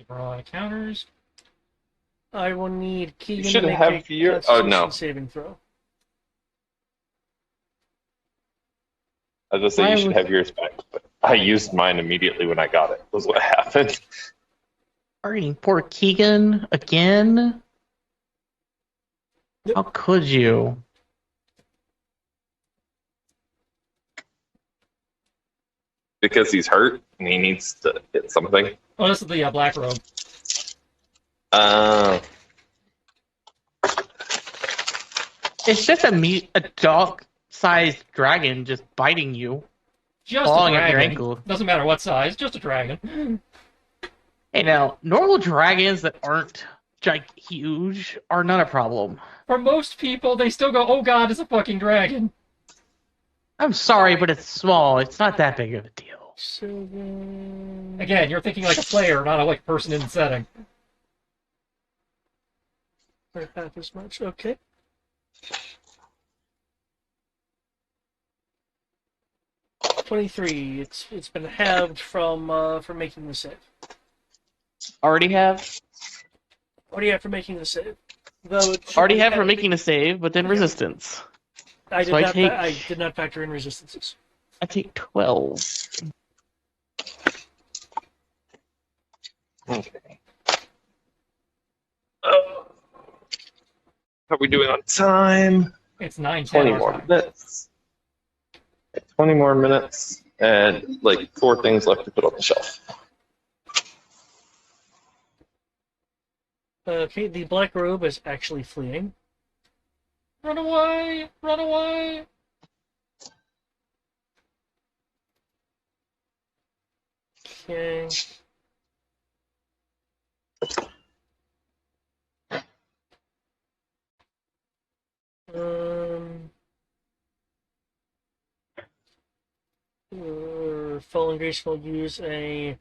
Raw counters. I will need Keegan should to make have a your- Constitution oh, no. saving throw. I was just saying Why you should would- have yours back. But I used mine immediately when I got it. Was what happened. Alrighty, poor Keegan again. How could you? Because he's hurt and he needs to hit something. Oh, this is the Black Robe. It's just a dog-sized dragon just biting you. Just Clawing a at your dragon. ankle. Doesn't matter what size, just a dragon. Hey now, normal dragons that aren't huge are not a problem. For most people, they still go, oh god, it's a fucking dragon. I'm sorry, but it's small. It's not that big of a deal. 7. Again, you're thinking like a player, not like a person in the setting. Or half as much. Okay. $23. It's been halved from making the save. Already have? What do you have for making the save? Though it should Already be have for halved. making a save, but then resistance. I so I take- I did not factor in resistances. I take 12. Okay. How are we doing on time? It's 9:10 20 our more time. minutes. 20 more minutes and like 4 things left to put on the shelf. Okay, the Black Robe is actually fleeing. Run away! Run away! Okay. Fallen Grace will use a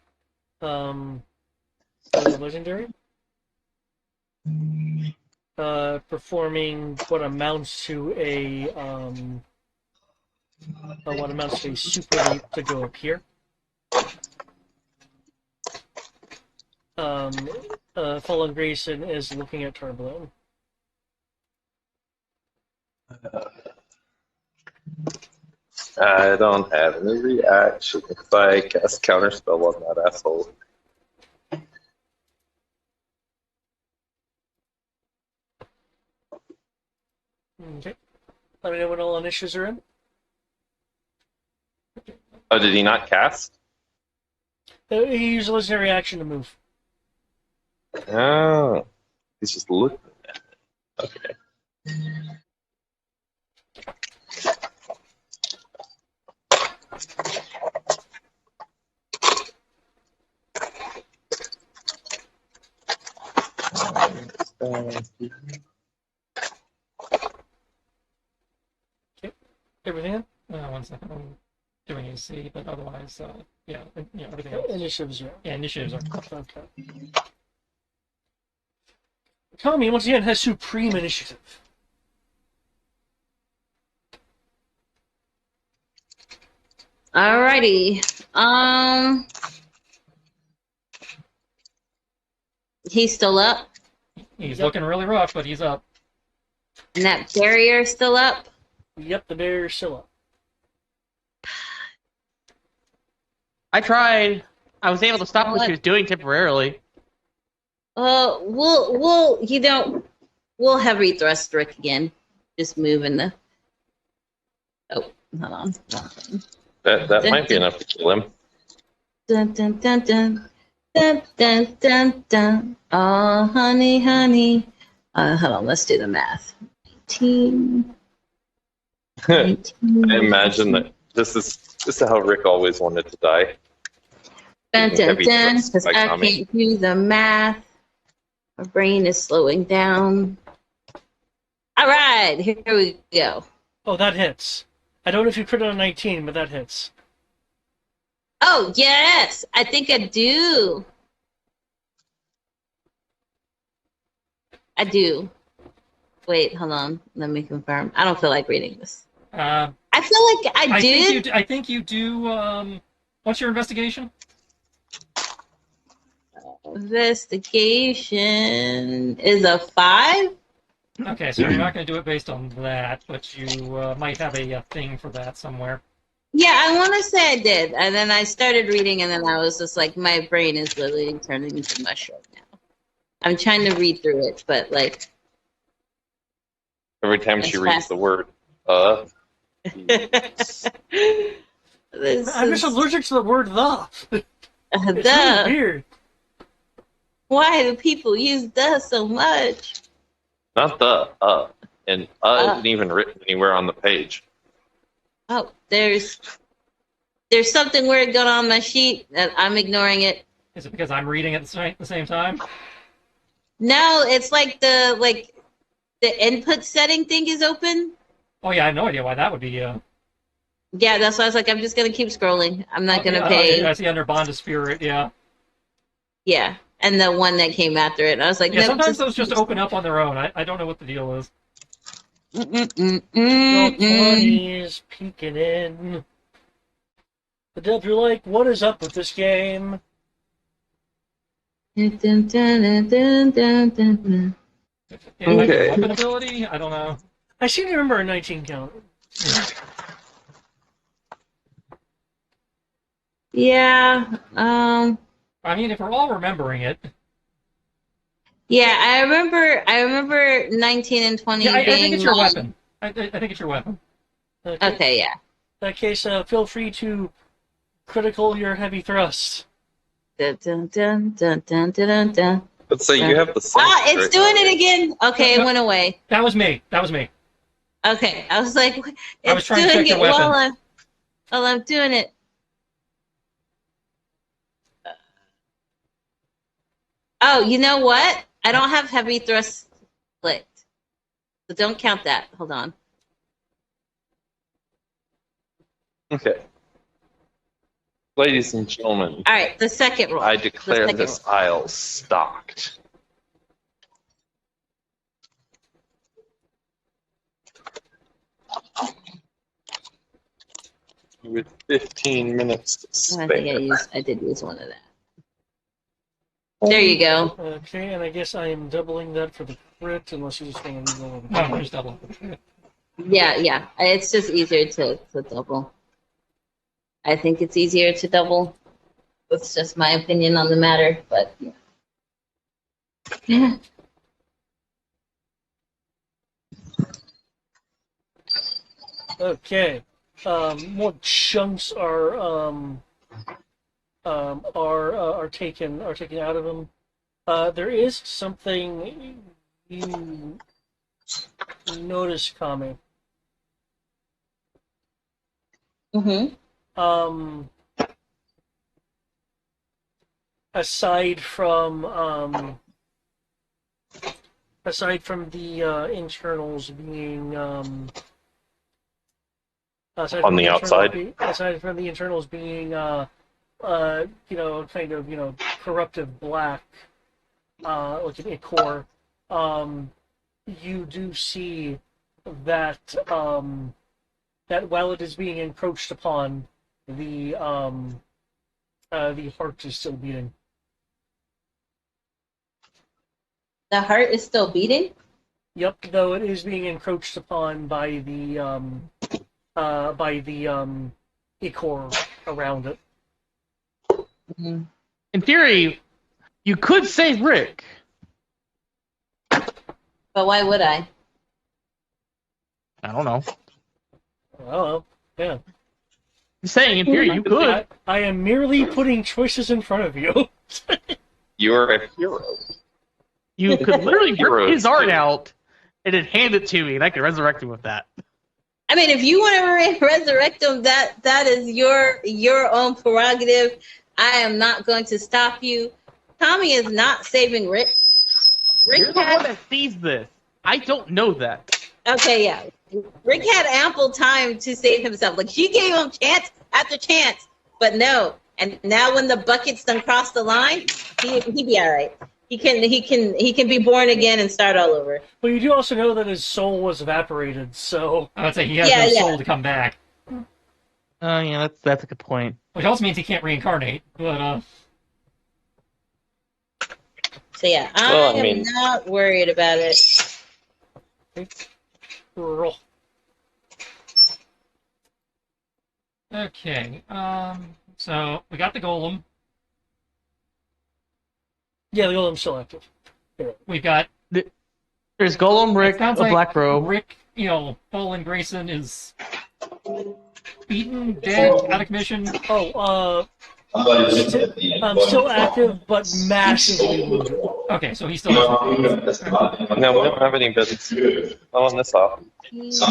legendary. performing what amounts to a super leap to go up here. Fallen Grayson is looking at Tarblone. I don't have any reaction if I cast Counterspell on that asshole. Okay. Let me know when all initiatives are in. Oh, did he not cast? He used a legendary action to move. Oh, he's just looking at it. Okay. Everything in? 1 second. I'm doing AC, but otherwise, yeah, everything else. Initiatives are in. Yeah, initiatives are. Okay. Tommy, once again, has supreme initiative. Alrighty. He's still up. He's looking really rough, but he's up. And that barrier still up. Yep, the barrier's still up. I tried. I was able to stop what she was doing temporarily. We'll heavy thrust Rick again. Just moving the. Oh, hold on. That might be enough to kill him. Dun dun dun dun dun dun dun dun. Oh, honey, honey. Hold on. Let's do the math. 18. I imagine that this is how Rick always wanted to die. Dun dun Heavy dun. thrust Because by I Tommy. can't do the math. My brain is slowing down. All right, here we go. Oh, that hits. I don't know if you crit on 19, but that hits. Oh yes, I think I do. I do. Wait, hold on. Let me confirm. I don't feel like reading this. Uh, I feel like I did. I think you do. What's your investigation? Investigation is a 5. Okay, so you're not going to do it based on that, but you might have a thing for that somewhere. Yeah, I want to say I did, and then I started reading, and then I was just like, my brain is literally turning into mush right now. I'm trying to read through it, but like Every time she That's reads fast. the word, this I'm just is allergic to the word the. It's really duh. weird. Why do people use "the" so much? not the and isn't even written anywhere on the page. Oh, there's something weird going on my sheet that I'm ignoring it. Is it because I'm reading at the same time? No, it's like the input setting thing is open. Oh yeah, I have no idea why that would be. Yeah, that's why I was like, I'm just gonna keep scrolling. I'm not gonna yeah, pay. I see under Bond of Spirit. Yeah. Yeah, and the one that came after it, I was like, Yeah, nope, sometimes those just open up on their own. I don't know what the deal is. Roll 20s, peeking in. The devs are like, what is up with this game? It might be Okay. weapon ability. I don't know. I seem to remember a 19 count. Yeah. I mean, if we're all remembering it, Yeah, I remember 19 and 20 yeah, I being think it's your long. weapon. I think it's your weapon. Okay, yeah. In that case, feel free to critical your heavy thrust. Dun, dun, dun, dun, dun, dun, dun. Let's say you have the sense. Ah, it's right? doing it again. Okay, it No. went away. That was me. Okay, I was like, I was it's trying to doing check it your weapon. while I'm doing it. Oh, you know what? I don't have heavy thrust clicked, so don't count that. Hold on. Okay. Ladies and gentlemen, All right, the second roll. I declare The second this aisle stocked. With 15 minutes to I think spare. I did use one of that. There you go. Okay, and I guess I am doubling that for the crit, unless you just want to leave it alone. No, there's double. Yeah. It's just easier to double. I think it's easier to double. That's just my opinion on the matter, but yeah. Okay. More chunks are taken out of them. There is something you notice coming. Mm-hmm. Aside from the internals being On the outside? aside from the internals being kind of corruptive black, like a core, you do see that that while it is being encroached upon, the heart is still beating. The heart is still beating? Yep, though it is being encroached upon by the ichor around it. Mm-hmm. In theory, you could save Rick. But why would I? I don't know. Oh, yeah. I'm saying, in theory, you could. I am merely putting choices in front of you. You're a hero. You could literally Heroes rip his art do. out and then hand it to me, and I could resurrect him with that. I mean, if you want to resurrect him, that is your own prerogative. I am not going to stop you. Tommy is not saving Rick. You're the one that sees this. I don't know that. Okay, yeah. Rick had ample time to save himself. Like, she gave him chance after chance, but no. And now when the buckets done cross the line, he be all right. He can be born again and start all over. But you do also know that his soul was evaporated, so I would say he has no soul to come back, Oh, yeah, that's a good point. which also means he can't reincarnate. But So yeah, Well, I I am mean- not worried about it. roll. okay. So we got the golem. Yeah, the golem's still active. We've got There's Golem, Rick, it sounds a like Black Robe. Rick, Fallen Grayson is beaten, dead, out of commission. Oh, still active, but massively wounded. Okay, so he's still has No, we don't have any bits. I'll on this off. God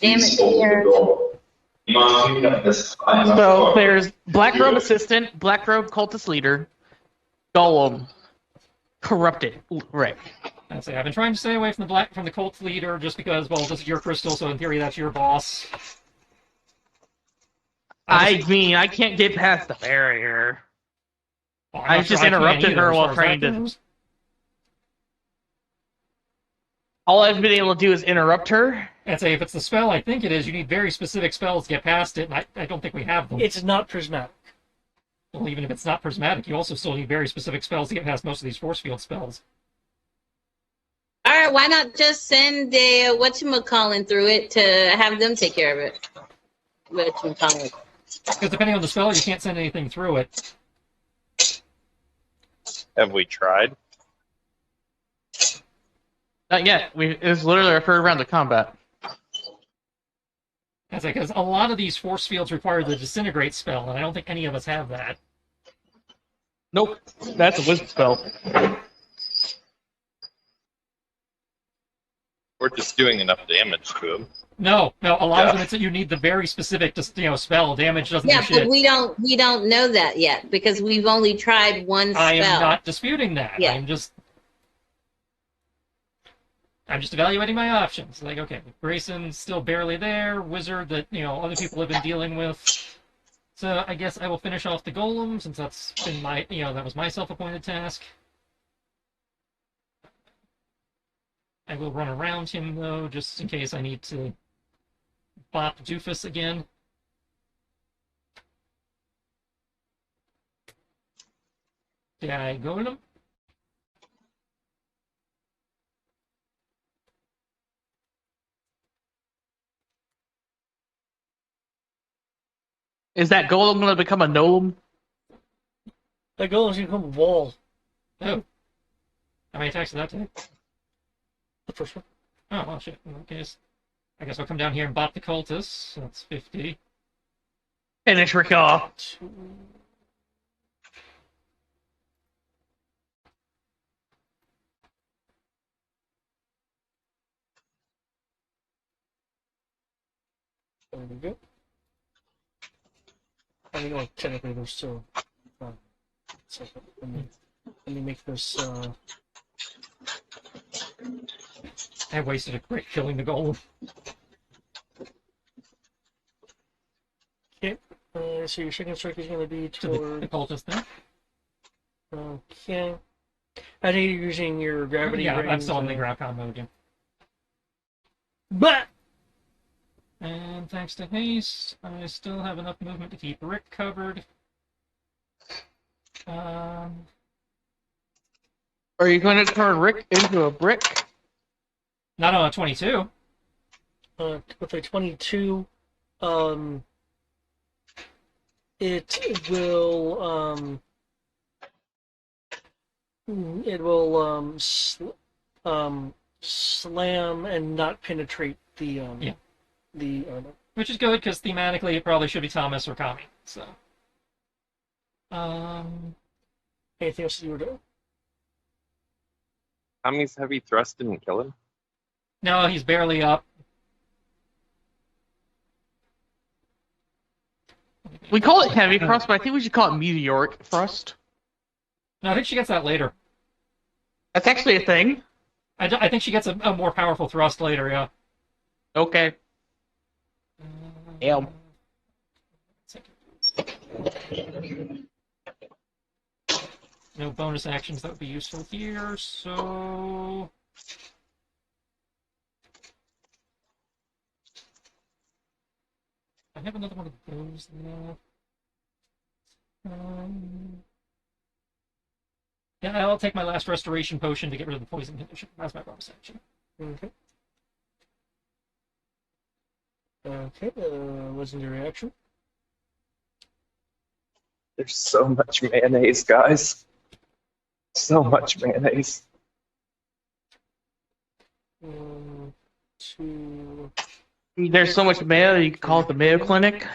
damn it, Pierre. So there's Black Robe Assistant, Black Robe Cultist Leader, Golem, Corrupted Rick. I'd say I've been trying to stay away from the cult leader just because, well, this is your crystal, so in theory that's your boss. I mean, I can't get past the barrier. Well, I not just sure I can interrupted either, her as while far as trying that to- goes. All I've been able to do is interrupt her. I'd say if it's the spell I think it is, you need very specific spells to get past it, and I don't think we have them. It's not prismatic. Well, even if it's not prismatic, you also still need very specific spells to get past most of these force field spells. All right, why not just send a whatchamacallit through it to have them take care of it? Whatchamacallit. Because depending on the spell, you can't send anything through it. Have we tried? Not yet. It was literally our third round of combat. I'd say because a lot of these force fields require the disintegrate spell, and I don't think any of us have that. Nope. That's a wisdom spell. We're just doing enough damage to him. No, a lot Yeah. of them it's that you need the very specific, spell. Damage doesn't Yeah, do shit. but we don't know that yet because we've only tried one spell. I am not disputing that. Yeah. I'm just evaluating my options. Like, okay, Grayson's still barely there. Wizard that other people have been dealing with. So I guess I will finish off the golem since that's been my that was my self-appointed task. I will run around him though, just in case I need to bop Doofus again. Did I go in him? Is that golem going to become a gnome? That golem's gonna become a wall. Oh. How many attacks did that take? The first one. Oh, well, shit. Okay, I guess I'll come down here and bop the cultist. That's 50. Finish Rick off. There we go. I mean, well, technically there's still. So let me make this. I wasted a crit killing the golem. Okay. So your second strike is going to be To the toward. cultist then. Okay. I think you're using your gravity. Yeah, I'm rings, still in the Gravcon mode, yeah. But And thanks to haste, I still have enough movement to keep Rick covered. Are you going to turn Rick into a brick? Not on a 22. with a 22, it will slam and not penetrate the Yeah. the Which is good, because thematically it probably should be Thomas or Kami. So. anything else that you were doing? Tommy's heavy thrust didn't kill him. No, he's barely up. We call it heavy thrust, but I think we should call it meteoric thrust. No, I think she gets that later. That's actually a thing. I think she gets a more powerful thrust later, yeah. Okay. Damn. No bonus actions that would be useful here, so... I have another one of those now. Yeah, I'll take my last restoration potion to get rid of the poison condition. That's my bonus action. Okay. Okay. Legendary action. There's so much mayonnaise, guys. So much mayonnaise. 1, 2. There's so much mayo, you can call it the Mayo Clinic.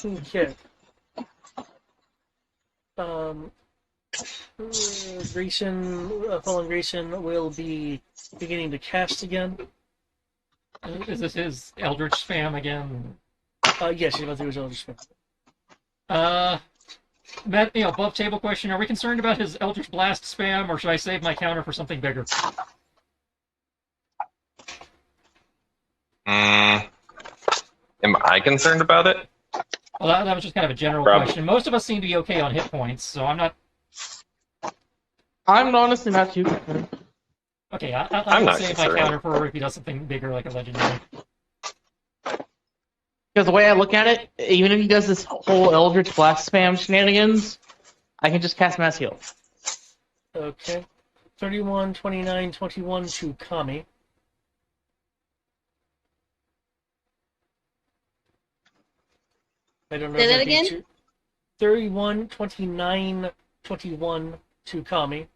Okay. Fallen Grayson will be beginning to cast again. Is this his Eldritch spam again? Yes, he's about to do his Eldritch Spam. Above table question, are we concerned about his Eldritch Blast spam, or should I save my counter for something bigger? Am I concerned about it? Well, that was just kind of a general Probably. question. Most of us seem to be okay on hit points, so I'm not... I'm honestly not too concerned. Okay, I'm I'm going not to save my concerned. counter for if he does something bigger, like a legendary. Because the way I look at it, even if he does this whole Eldritch Blast spam shenanigans, I can just cast Mass Heal. Okay. 31, 29, 21 to Kami. I don't know Say if that that beats again? you. 31, 29, 21 to Kami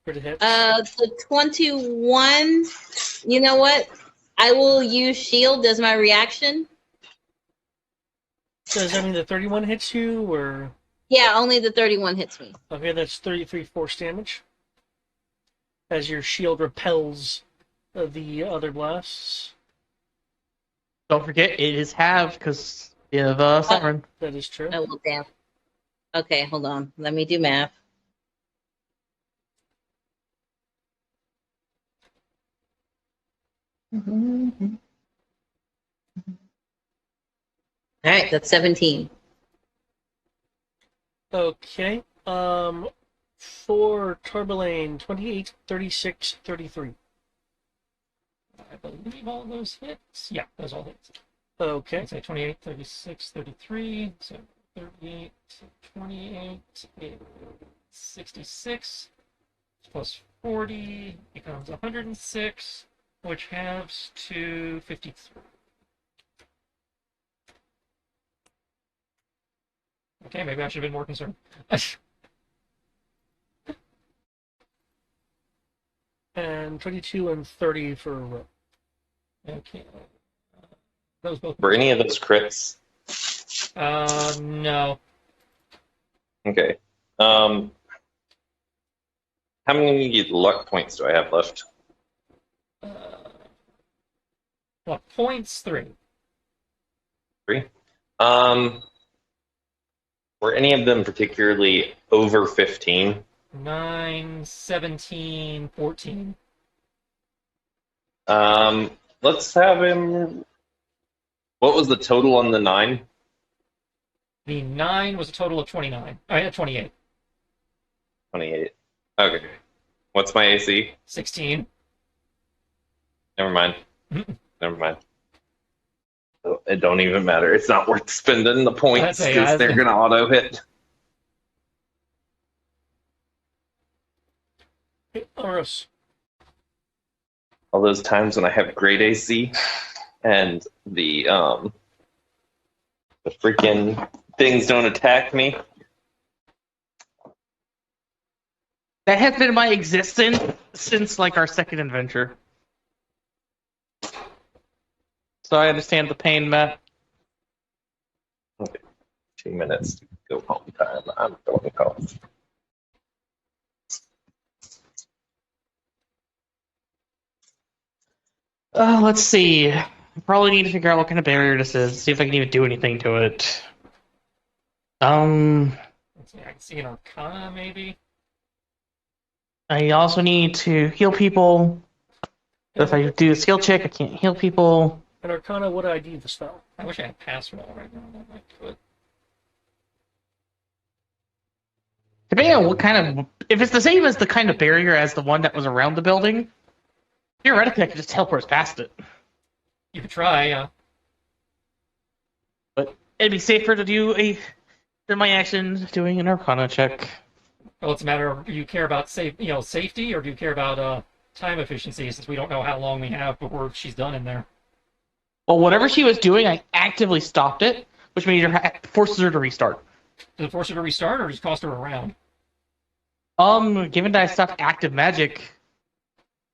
for the hits. The 21, you know what? I will use shield as my reaction. So does that mean the 31 hits you, or... Yeah, only the 31 hits me. Okay, that's 33 force damage. As your shield repels the other blasts. Don't forget, it is halved because of Siren. That is true. Oh, well, damn. Okay, hold on. Let me do math. All right, that's 17. Okay. For Turbalane, 28, 36, 33. I believe all those hits. Yeah, those all hits. Okay. I'd say 28, 36, 33. So 38, 28, 66 plus 40 becomes 106, which halves to 53. Okay, maybe I should have been more concerned. And 22 and 30 for Ro. Okay. Those both. Were any of those crits? No. Okay. How many luck points do I have left? Well, points 3. 3. Were any of them particularly over 15? 9, 17, 14. Let's have him. What was the total on the 9? The 9 was a total of 29. I had 28. 28. Okay. What's my AC? 16. Never mind. Never mind. It don't even matter. It's not worth spending the points That's because they're going to auto hit. Okay, Aros. All those times when I have great AC and the freaking things don't attack me. That has been my existence since like our second adventure. So I understand the pain, Matt. Okay. 2 minutes to go home time. I'm going home. Let's see. I probably need to figure out what kind of barrier this is. See if I can even do anything to it. Let's see, I can see an Arcana, maybe. I also need to heal people. If I do a skill check, I can't heal people. And Arcana would ID the spell. I wish I had pass roll right now. That might do it. Depending on what kind of... If it's the same as the kind of barrier as the one that was around the building, theoretically I could just teleport past it. You could try, yeah. But it'd be safer to do than my action doing an Arcana check. Well, it's a matter of, do you care about safety, or do you care about time efficiency, since we don't know how long we have before she's done in there. Well, whatever she was doing, I actively stopped it, which means it forces her to restart. Does it force her to restart, or just cost her a round? Given that I stopped active magic,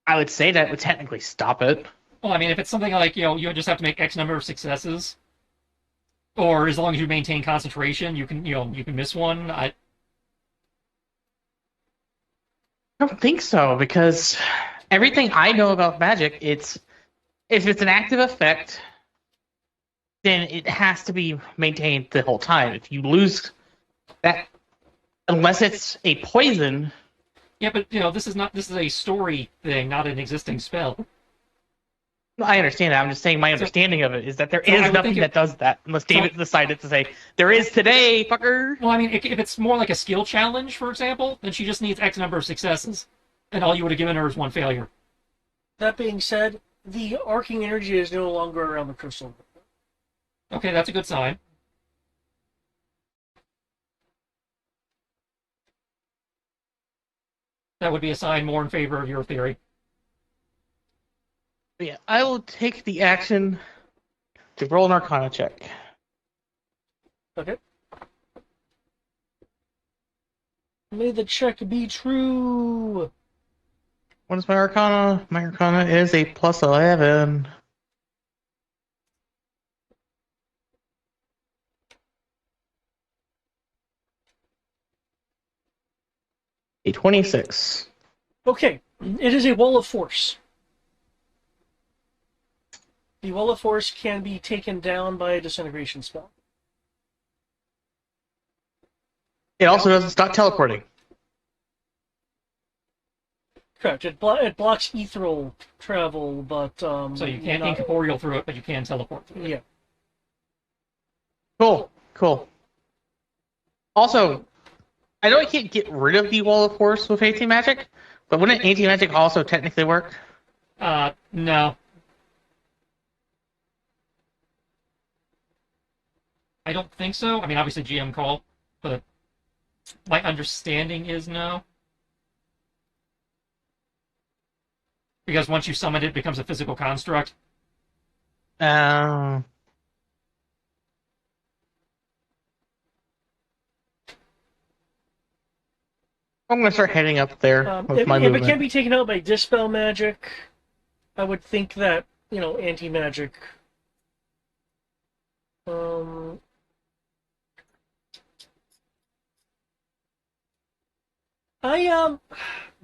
I would say that would technically stop it. Well, I mean, if it's something like, you just have to make X number of successes, or as long as you maintain concentration, you can miss one. I don't think so, because everything I know about magic, if it's an active effect, then it has to be maintained the whole time. If you lose that, unless it's a poison. Yeah, but this is a story thing, not an existing spell. I understand that. I'm just saying my understanding of it is that there I is would nothing think that does that, unless David decided to say, there is today, fucker. Well, I mean, if it's more like a skill challenge, for example, then she just needs X number of successes, and all you would have given her is one failure. That being said, the arcing energy is no longer around the crystal. Okay, that's a good sign. That would be a sign more in favor of your theory. But yeah, I will take the action to roll an Arcana check. Okay. May the check be true. What is my Arcana? My Arcana is a plus 11. A 26. Okay, it is a wall of force. The wall of force can be taken down by a disintegration spell. It also doesn't stop teleporting. Correct. It blocks ethereal travel, but So you can't incorporeal through it, but you can teleport through it. Yeah. Cool. Also, I know I can't get rid of the wall of force with anti-magic, but wouldn't anti-magic also technically work? No. I don't think so. I mean, obviously GM call, but my understanding is no. Because once you summon it, it becomes a physical construct. Uh, I'm gonna start heading up there with my If it can't movement. be taken out by dispel magic, I would think that anti-magic. Um, I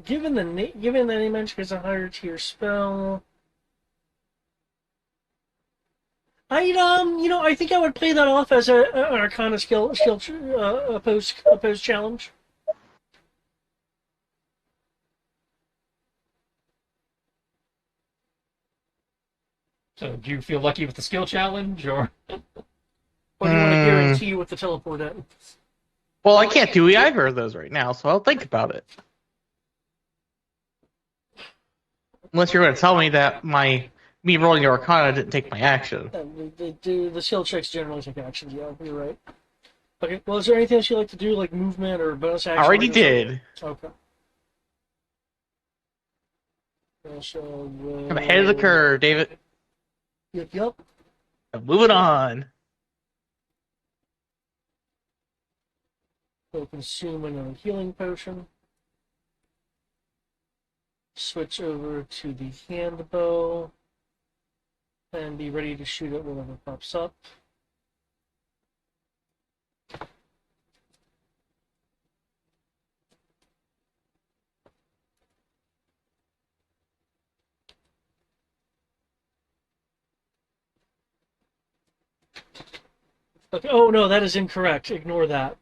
given that anti-magic is a higher tier spell, I think I would play that off as an Arcana skill opposed challenge. So do you feel lucky with the skill challenge, or Or do you want to guarantee with the teleport in? Well, I can't do either of those right now, so I'll think about it. Unless you're going to tell me that me rolling your Arcana didn't take my action. The skill checks generally take actions. Yeah, you're right. Okay. Well, is there anything else you'd like to do, like movement or bonus action? I already did. Okay. So, I'm ahead of the curve, David. Yep. I'm moving on. So consume another healing potion. Switch over to the hand bow. And be ready to shoot at whatever pops up. Okay. Oh no, that is incorrect. Ignore that.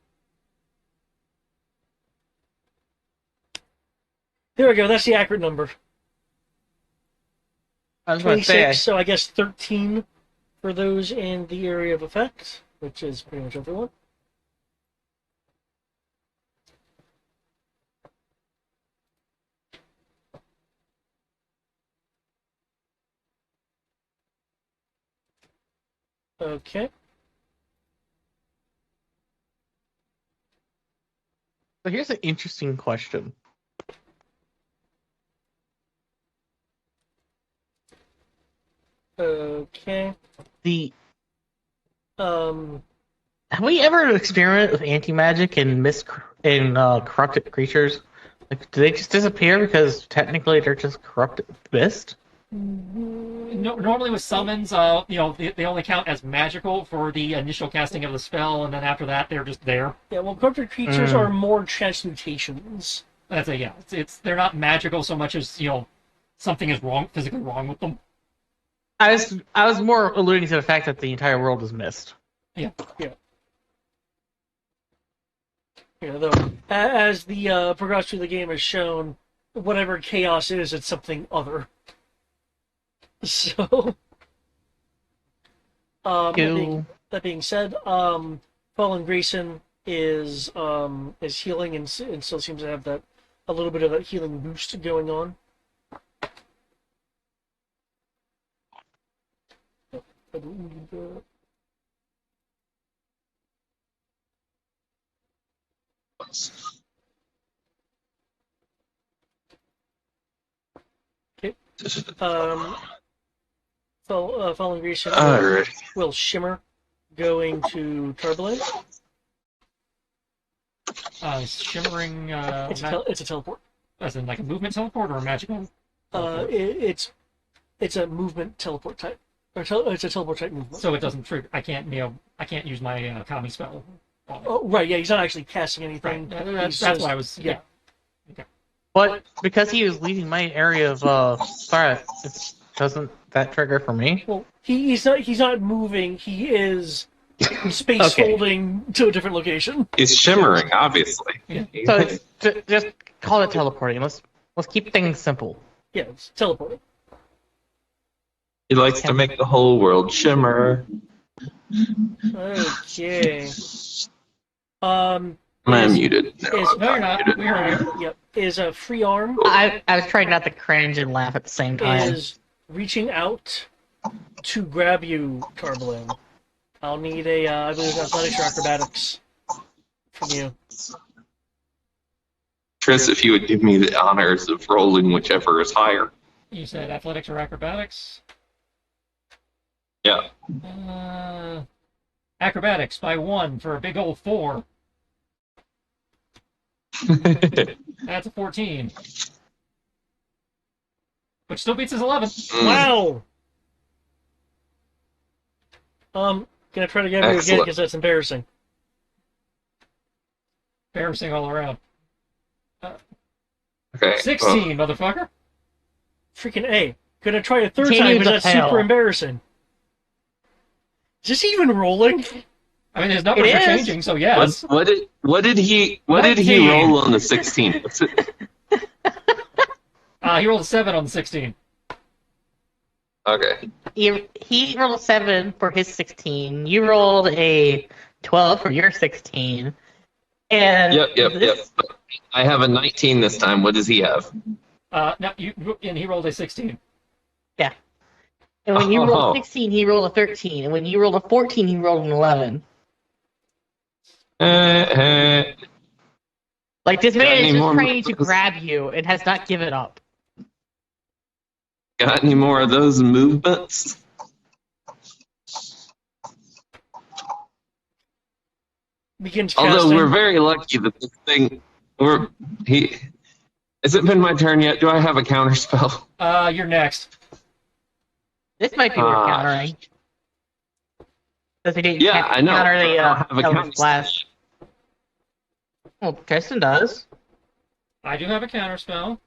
There we go. That's the accurate number. I was going to say, 26. So I guess 13 for those in the area of effect, which is pretty much everyone. Okay. so here's an interesting question. Okay. Um. Have we ever experimented with anti-magic and corrupted creatures? Like, do they just disappear because technically they're just corrupted mist? no, normally with summons, they only count as magical for the initial casting of the spell, and then after that they're just there. Yeah. Well, corrupted creatures are more transmutations. That's it. Yeah, they're not magical so much as something is wrong, physically wrong with them. I was more alluding to the fact that the entire world is mist. Yeah. Though, as the progress through the game has shown, whatever chaos is, it's something other. So, that being said, Fallen Grayson is healing and still seems to have that a little bit of that healing boost going on. I don't need that. Okay. Fallen Grayson will shimmer, going to Turbulent. Shimmering. It's a teleport. As in like a movement teleport or a magical? It's a movement teleport type. It's a teleport type movement. So it doesn't trigger. I can't use my Kami spell. Oh, right, yeah, he's not actually casting anything. Right. That's what I was. Yeah. Okay. But because he was leaving my area of threat, doesn't that trigger for me? Well, he's not moving. He is space folding to a different location. He's shimmering, obviously. Yeah. So just call it teleporting. Let's keep things simple. Yeah, it's teleporting. He likes to make the whole world shimmer. Okay. Am I Is- muted? is- No, you're not. We heard you. Yep. Is a free arm I was trying not to cringe and laugh at the same time. is reaching out to grab you, Tarbalin. I'll need a, I believe, athletics or acrobatics from you. Tris, if you would give me the honors of rolling whichever is higher. You said athletics or acrobatics? Yeah. Acrobatics by 1 for a big old 4. That's a 14. Which still beats his 11. Wow! Gonna try to grab you again Excellent. because that's embarrassing. Embarrassing all around. Okay. 16, motherfucker. Freaking A. Gonna try a third Continue time because to that's fail. super embarrassing. Is this even rolling? I mean, his numbers It are is. changing, so yes. What did he 19. roll on the 16? What's it? He rolled a 7 on the 16. Okay. He rolled a 7 for his 16. You rolled a 12 for your 16. And Yep. I have a 19 this time. What does he have? No, and he rolled a 16. And when you Oh. rolled 16, he rolled a 13. And when you rolled a 14, he rolled an 11. Like, this Got man any is just more trying to moves? grab you and has not given up. Got any more of those movements? Begins Although casting. we're very lucky that this thing. Has it been my turn yet? Do I have a counter spell? You're next. This might be worth Ah. countering. Because we didn't Yeah, I know. counter I the don't have a Eldritch counter Blast. Well, Tristan does. I do have a counterspell.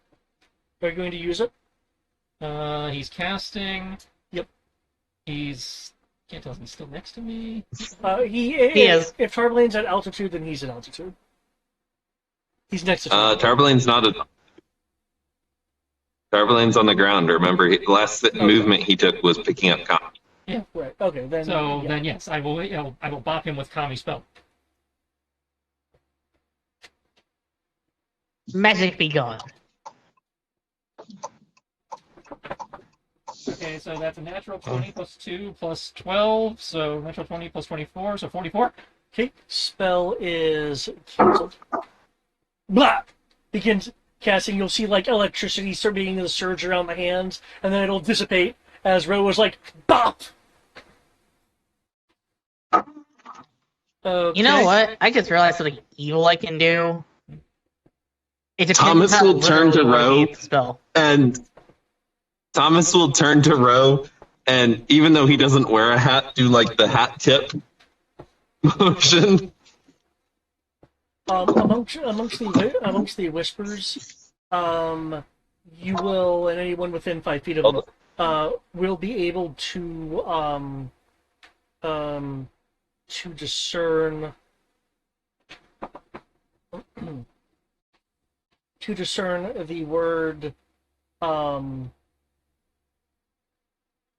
Are you going to use it? He's casting. Yep. He's. Can't tell if he's still next to me. He is. If Tarbalin's at altitude, then he's at altitude. He's next to Tarbalin. Tarbalin's not a. Tarbalin's on the ground. Remember, the last movement he took was picking up copy. Right. Okay. Then. So yeah. then, yes, I will bop him with Kami spell. Magic be gone. Okay, so that's a natural 20 plus 2 plus 12, so natural 20 plus 24, so 44. Okay. Spell is canceled. Blah. Begins casting. You'll see like electricity start beginning to surge around the hands, and then it'll dissipate as Ro was like bop. Okay. You know what? I just realized something evil I can do. It depends Thomas how will turn to literally you wanna Ro. use the spell. And Thomas will turn to Ro, and even though he doesn't wear a hat, do like the hat tip motion. Amongst the whispers, you will, and anyone within 5 feet of them, will be able to discern the word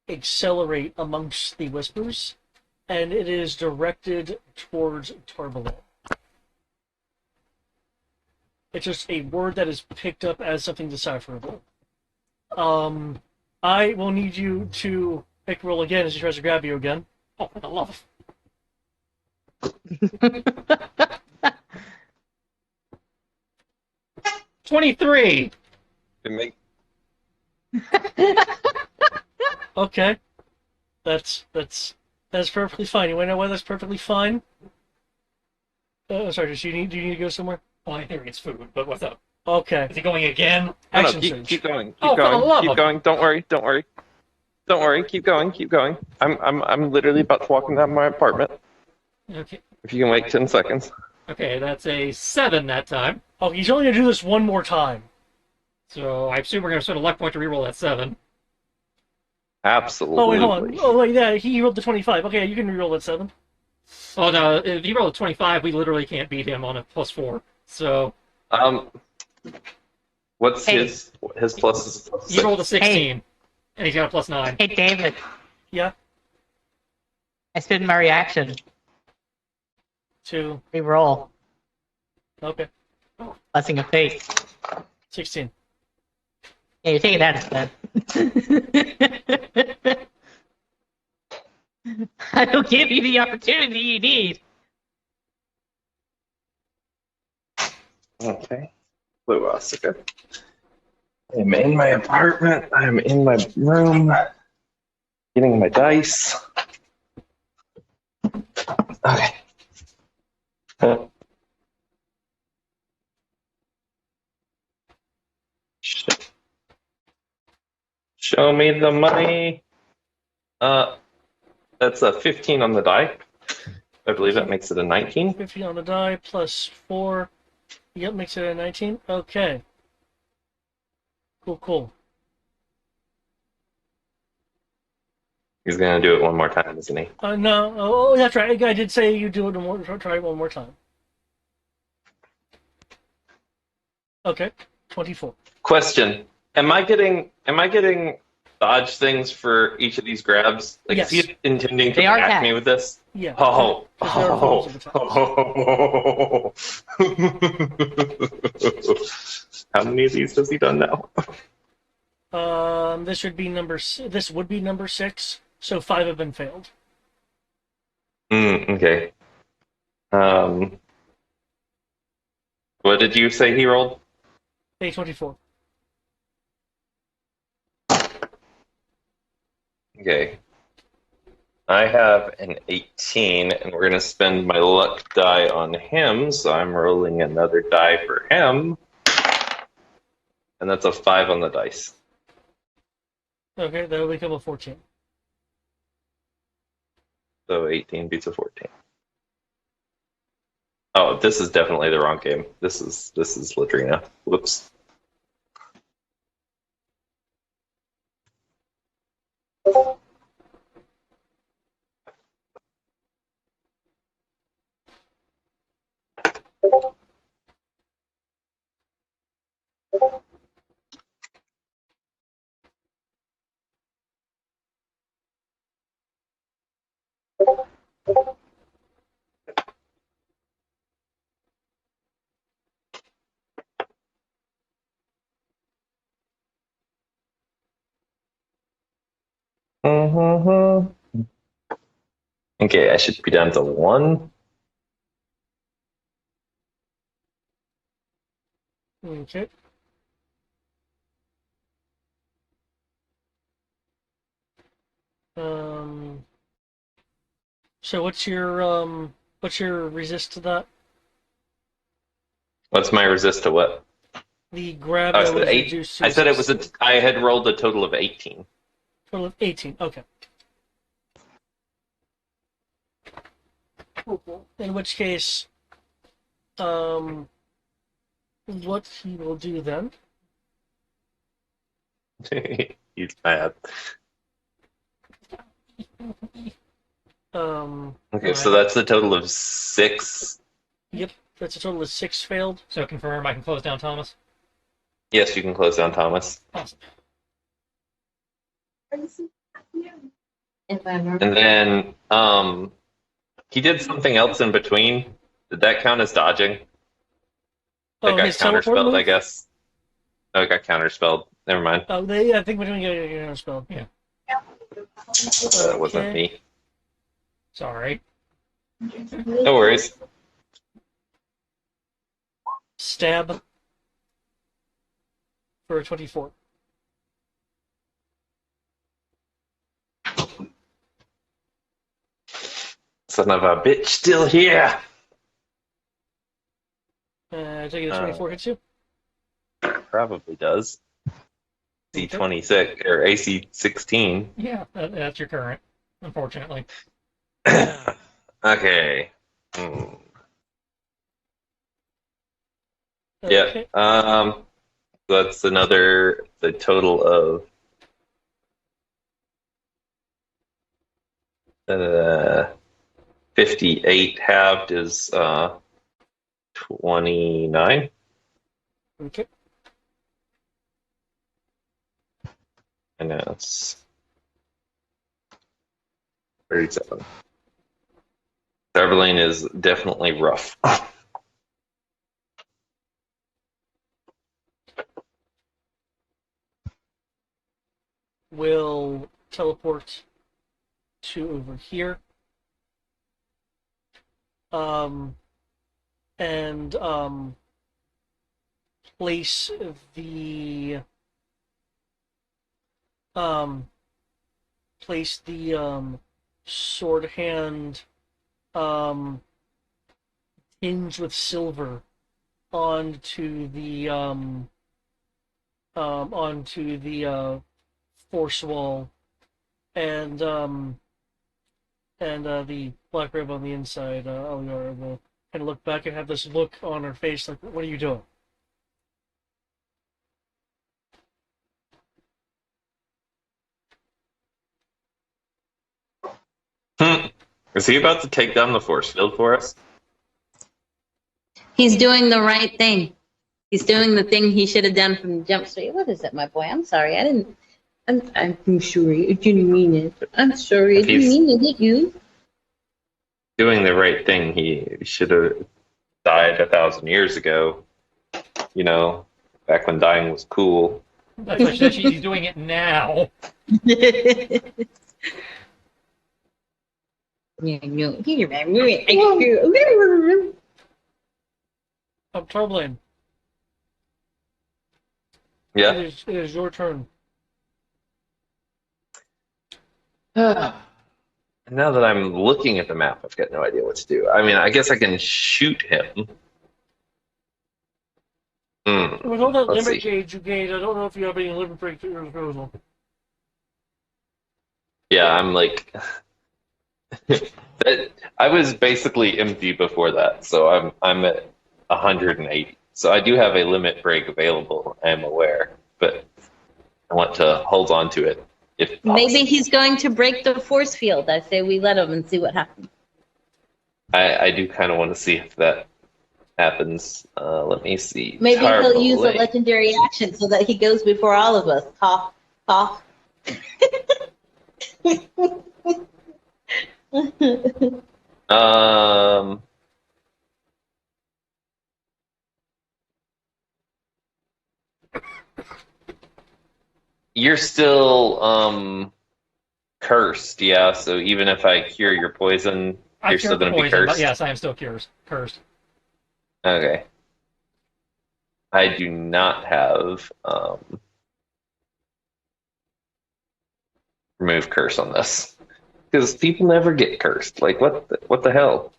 accelerate amongst the whispers, and it is directed towards Tarbalin. It's just a word that is picked up as something decipherable. I will need you to make a roll again as he tries to grab you again. Oh, for the love. 23. Okay. That's perfectly fine. You want to know why that's perfectly fine? Sorry, do you need to go somewhere? Well, in theory it's food, but what's up? Okay. Is he going again? No, Action keep, surge. keep going. Oh, Keep for the love going. Keep of- going. Don't worry. Keep going. I'm literally about to walk into my apartment. Okay. If you can wait 10 seconds. Okay, that's a 7 that time. Oh, he's only gonna do this one more time. So I assume we're going to sort of luck point to reroll that 7. Absolutely. Oh wait, hold on. Oh wait, yeah, he rolled the 25. Okay, you can reroll that 7. Oh no, if he rolled a 25, we literally can't beat him on a +4. So What's Hey. his plus? Is plus he 6. rolled a 16, and he's got a +9. Hey, David. Yeah. I spend my reaction. To Reroll. Okay. Blessing of fate. 16. Yeah, you're taking that instead. I'll give you the opportunity you need. Okay. Blue Oscar. I'm in my apartment. I'm in my room. Getting my dice. Okay. Show me the money. That's a 15 on the die. I believe that makes it a 19. 50 on the die plus 4. Yep, makes it a 19. Okay. Cool. He's gonna do it one more time, isn't he? No. Oh, that's right. I did say you do it try it one more time. Okay. 24. Question: Am I getting dodge things for each of these grabs? Like, Yes. is he intending to They are attack me attacks. with this? Yeah. Oh, Because there are forms of attacks. How many of these has he done now? This would be number 6. So 5 have been failed. Okay. What did you say he rolled? A24. Okay. I have an 18, and we're gonna spend my luck die on him, so I'm rolling another die for him. And that's a 5 on the dice. Okay, that will become a 14. So 18 beats a 14. Oh, this is definitely the wrong game. This is Latrina. Whoops. Okay, I should be down to 1. Okay. Um. So what's your resist to that? What's my resist to what? The grab Oh, I that said was 8. reduced to I a said it was 6. I had rolled a total of 18. Total of 18. Okay. Cool. In which case, what he will do then? He's mad. Okay, so that's a total of 6. Yep, that's a total of 6 failed. So confirm I can close down Thomas. Yes, you can close down Thomas. Awesome. And then he did something else in between. Did that count as dodging? That Oh, got his teleport counterspelled, I move? guess. Oh, it got counterspelled. Never mind. Oh, I think we're doing a spell. Yeah. That wasn't me. Sorry. No worries. Stab for a 24. Son of a bitch, still here. I take it a 24 hits you? Probably does. Okay. AC 26 or AC 16. Yeah, that's your current, unfortunately. Okay. Okay. Yeah. That's the total of 58 halved is 29. Okay. And now it's 37. Darvelane is definitely rough. will teleport to over here. And place the um, sword hand tinged with silver onto the force wall, and the black rib on the inside. Aliara will kind of look back and have this look on her face, like, "What are you doing?" Is he about to take down the force field for us? He's doing the right thing. He's doing the thing he should have done from Jump Street. What is it, my boy? I'm sorry. I didn't. I'm sorry. I didn't mean it. I'm sorry. I If didn't he's mean to hit you. doing the right thing, he should have died 1,000 years ago. You know, back when dying was cool. Actually, he's doing it now. Yeah, no. Torblaine, Yeah. it is your turn. Now that I'm looking at the map, I've got no idea what to do. I mean, I guess I can shoot him. With all that Let's limit see. gauge you gained, I don't know if you have any limit break at your disposal. Yeah, I'm like, I was basically empty before that, so I'm at 180. So I do have a limit break available. I am aware, but I want to hold on to it if possible. Maybe he's going to break the force field. I say we let him and see what happens. I do kind of want to see if that happens. Let me see. Maybe he'll use a Tarbalay. legendary action so that he goes before all of us. Cough, cough. Um, you're still cursed, yeah. So even if I cure your poison, I you're still cured the going to be poison, but cursed. yes, I am still cursed. Okay. I do not have remove curse on this because people never get cursed. Like what the hell?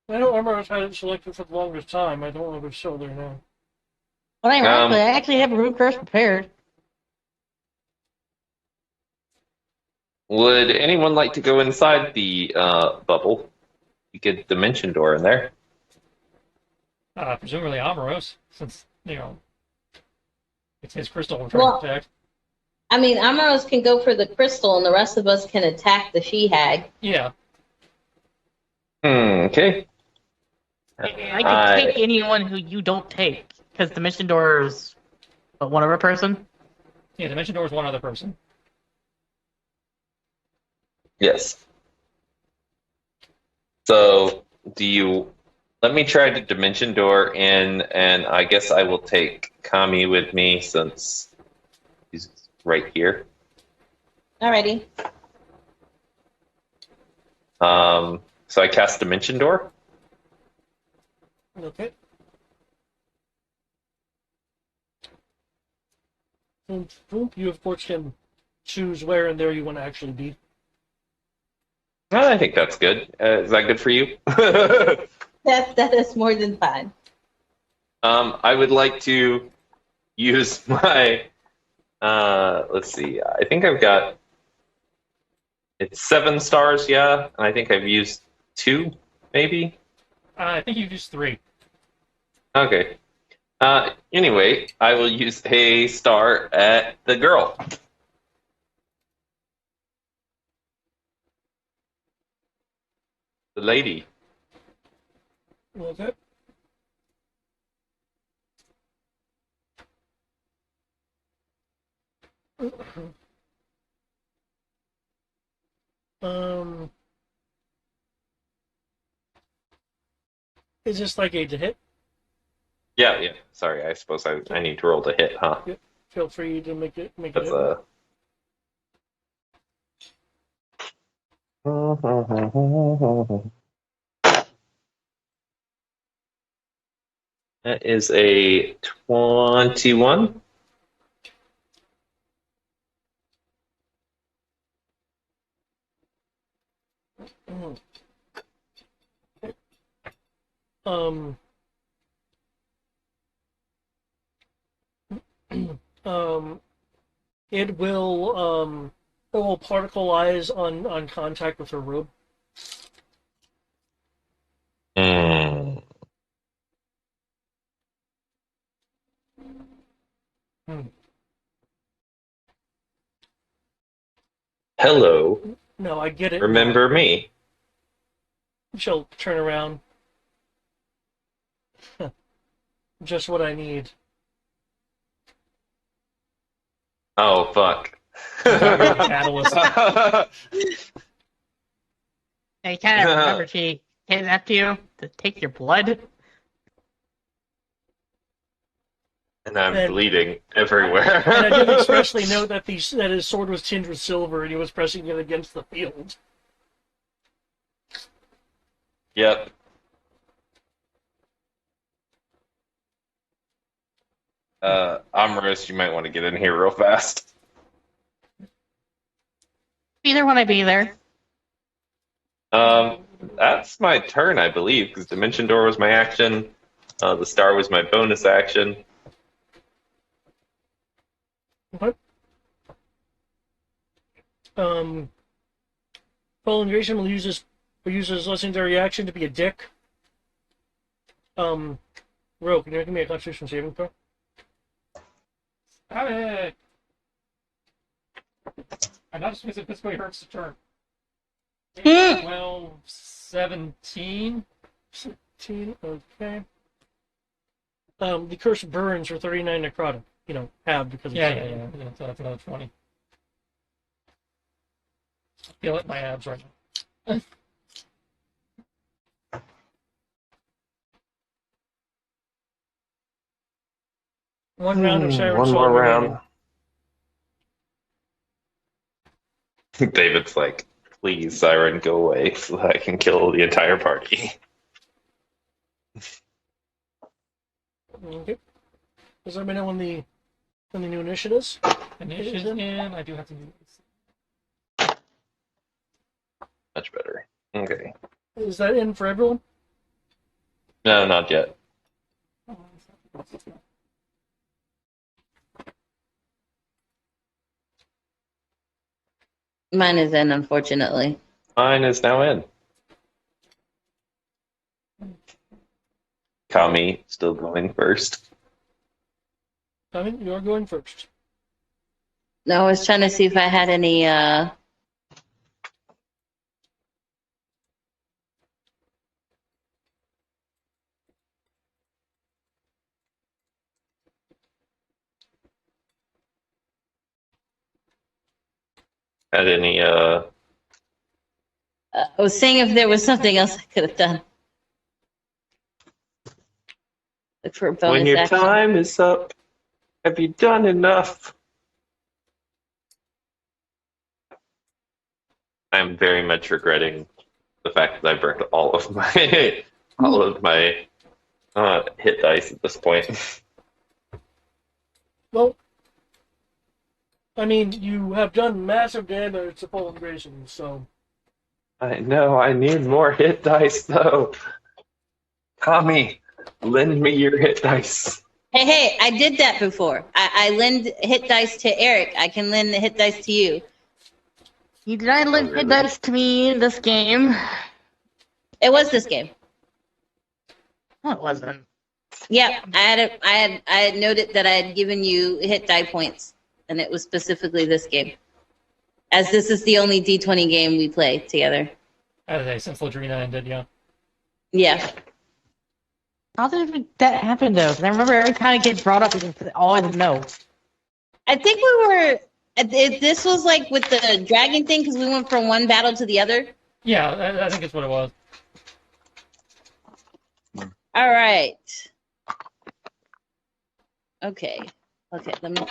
I know Amaros had it selected for the longest time. I don't know if it's still there now. Well, ironically, Um, I actually have a root curse prepared. Would anyone like to go inside the bubble? You get dimension door in there. Presumably Amoros, since, it's his crystal we're trying to Well, protect. I mean, Amaros can go for the crystal, and the rest of us can attack the she-hag. Yeah. Okay. I could take anyone who you don't take, because Dimension Door is one other person. Yeah, Dimension Door is one other person. Yes. So do you let me try the dimension door in, and I guess I will take Kami with me since he's right here. Alrighty. So I cast dimension door. Okay. Boom, boom. You, of course, can choose where and there you want to actually be. I think that's good. Is that good for you? That is more than fine. I would like to use my. Let's see. I think I've got. It's 7 stars, yeah, and I think I've used 2, maybe. I think you've used 3. Okay. Anyway, I will use a star at the girl. The lady. Okay. Um, is this like a to hit? Yeah. Sorry, I suppose I need to roll to hit, huh? Yep. Feel free to make it That's hit. a. That is a 21. Um, um, it will particleize on contact with her robe. Mm. Hmm. Hello, No, I get it now. remember me? She'll turn around. Just what I need. Oh, fuck. Catalyst. I kind of remember she came after you to take your blood. And I'm And- bleeding everywhere. And I did expressly note that that his sword was tinged with silver and he was pressing it against the field. Yep. Amorous, you might want to get in here real fast. Be there when I be there. That's my turn, I believe, because Dimension Door was my action. The star was my bonus action. What? Prolongation will use his legendary action to be a dick. Ro, can you give me a Constitution saving throw? Stop it! I'm not just because it physically hurts to turn. 12, 17. 17, okay. The curse burns for 39 necrotic. Half because Yeah. So that's another 20. I feel it in my abs right now. One round of Siren One Song more remaining. round. David's like, please, Siren, go away so that I can kill the entire party. Okay. Does anybody know when the new initiatives? Initiative in. I do have to do this. Much better. Okay. Is that in for everyone? No, not yet. Mine is in, unfortunately. Mine is now in. Kami still going first. I mean, you're going first. No, I was trying to see if I had any Had any I was seeing if there was something else I could have done. Look for a bonus when your action. time is up, have you done enough? I'm very much regretting the fact that I burned all of my hit dice at this point. Well, I mean, you have done massive damage to Fallen Grayson, so... I know, I need more hit dice though. Kami, lend me your hit dice. Hey, I did that before. I lend hit dice to Eric. I can lend the hit dice to you. You did not lend really? dice to me in this game. It was this game. No, it wasn't. Yeah, I had noted that I had given you hit die points, and it was specifically this game. As this is the only D20 game we play together. As I say, since Ladrina ended, yeah. Yeah. How did that happen though? 'Cause I remember every time it gets brought up, it's always no. I think we were. This was like with the dragon thing because we went from one battle to the other. Yeah, I think it's what it was. All right. Okay. Okay, let me.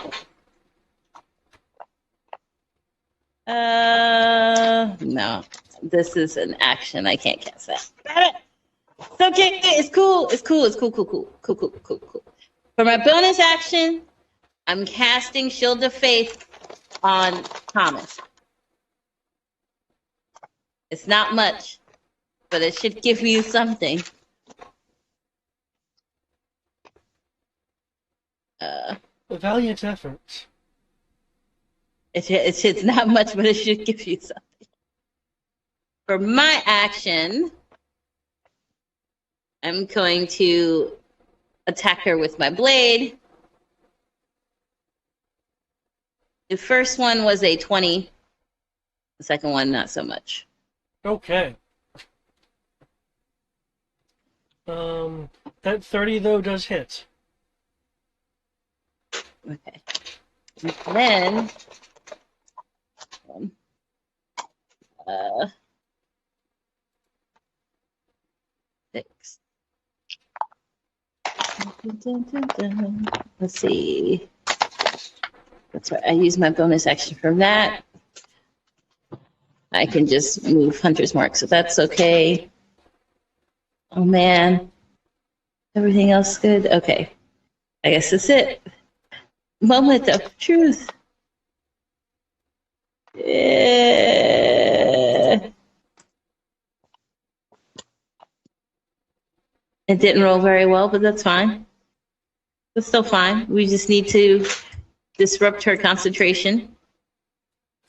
No. This is an action. I can't cast that. Damn it. It's okay. It's cool. It's cool. It's cool. Cool. Cool. Cool. Cool. Cool. Cool. For my bonus action, I'm casting Shield of Faith on Thomas. It's not much, but it should give you something. A valiant effort. It's not much, but it should give you something. For my action, I'm going to attack her with my blade. The first one was a 20. The second one, not so much. Okay. That 30 though does hit. Okay. And then, uh, 6. Let's see. That's right. I use my bonus action from that. I can just move Hunter's Mark, so that's okay. Oh man. Everything else good? Okay. I guess that's it. Moment of truth. Yeah. It didn't roll very well, but that's fine. It's still fine. We just need to disrupt her concentration.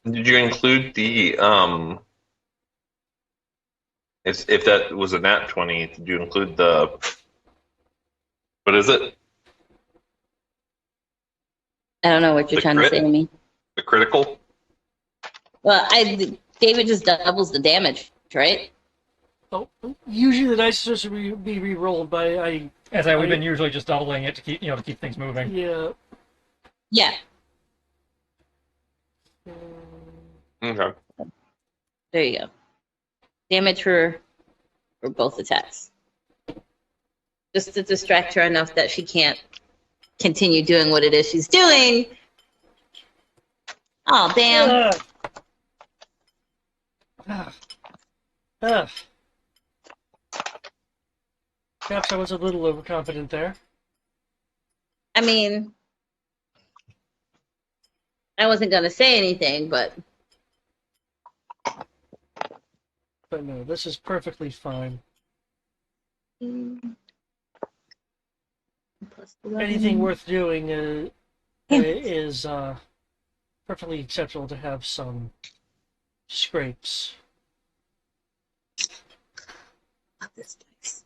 Did you include the if that was a nat 20, did you include the what is it? I don't know what you're The trying crit? to say to me. The critical? Well, David just doubles the damage, right? Oh, usually the dice is supposed to be re-rolled, but We've been usually just doubling it to keep things moving. yeah. Yeah. Okay. There you go. Damage for both attacks. Just to distract her enough that she can't continue doing what it is she's doing. Oh, damn. Ugh. Perhaps I was a little overconfident there. I mean, I wasn't going to say anything, but But no, this is perfectly fine. plus 11. Anything worth doing is perfectly acceptable to have some scrapes. This dice.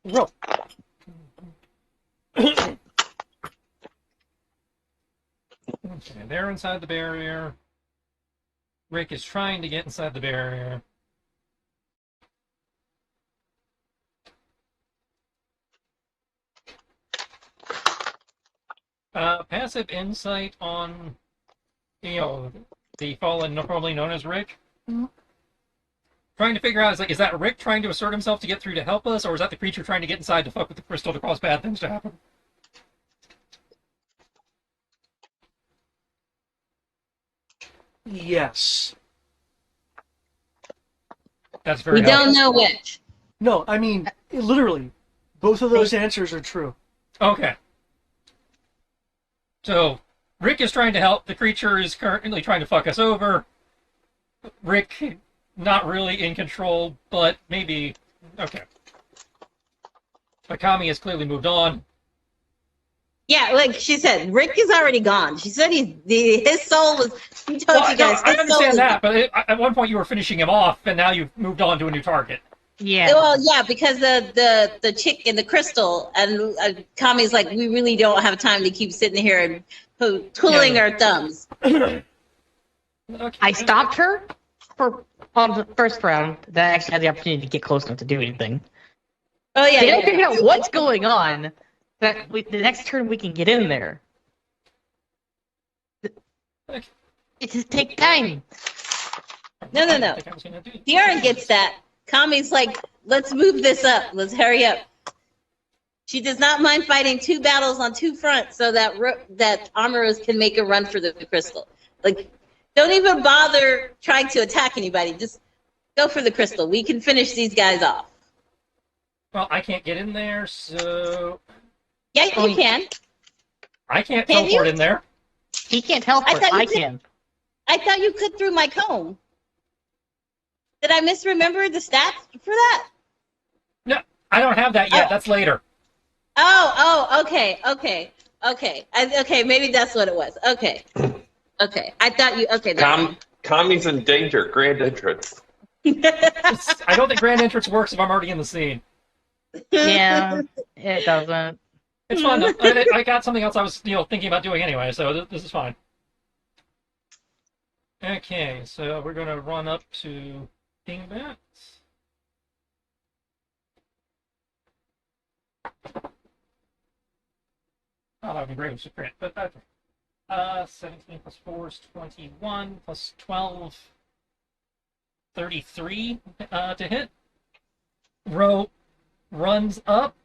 Roll. Okay, they're inside the barrier. Rick is trying to get inside the barrier. Passive insight on, the fallen formerly known as Rick. Mm-hmm. Trying to figure out, is that Rick trying to assert himself to get through to help us, or is that the creature trying to get inside to fuck with the crystal to cause bad things to happen? Yes. That's very We don't helpful. know which. No, I mean, literally, both of those answers are true. Okay. So, Rick is trying to help. The creature is currently trying to fuck us over. Rick, not really in control, but maybe. Okay. Akami has clearly moved on. Yeah, like she said, Rick is already gone. She said his soul was. He told Well, you guys. I his soul understand was- that, but at one point you were finishing him off, and now you've moved on to a new target. Yeah. Well, yeah, because the chick in the crystal and Kami's like, we really don't have time to keep sitting here and twiddling Yeah. our thumbs. Okay. I stopped her on the first round. That I actually had the opportunity to get close enough to do anything. Oh yeah, They don't yeah. figure out what's going on. That the next turn we can get in there. Okay. It just takes time. No. I think I was gonna do it. Theron gets that Kami's like, let's move this up. Let's hurry up. She does not mind fighting 2 battles on 2 fronts so that that Amarus can make a run for the crystal. Like, don't even bother trying to attack anybody. Just go for the crystal. We can finish these guys off. Well, I can't get in there, so Yeah, you can. I can't Can teleport you? in there. He can't teleport. I thought you I could. can. I thought you could through my cone. Did I misremember the stats for that? No, I don't have that yet. Oh. That's later. Okay. Okay, maybe that's what it was. Okay. I thought you. Okay. Kami's in danger. Grand entrance. I don't think grand entrance works if I'm already in the scene. Yeah, it doesn't. It's fun. I got something else I was thinking about doing anyway, so this is fine. Okay, so we're gonna run up to Dingbat. Oh, that would be great with print, but 17 plus 4 is 21, plus 12, 33 to hit. Ro runs up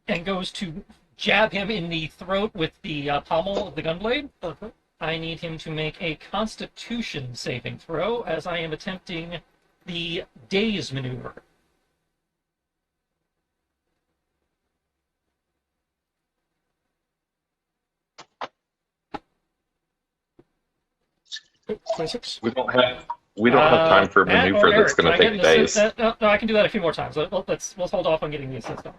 and goes to jab him in the throat with the pommel of the gunblade. Okay. I need him to make a Constitution saving throw as I am attempting the Daze maneuver. Oh, 26. We don't have time for a Matt maneuver or that's Eric, going can to I get take an days. assist? No, I can do that a few more times. Let's hold off on getting the assist done.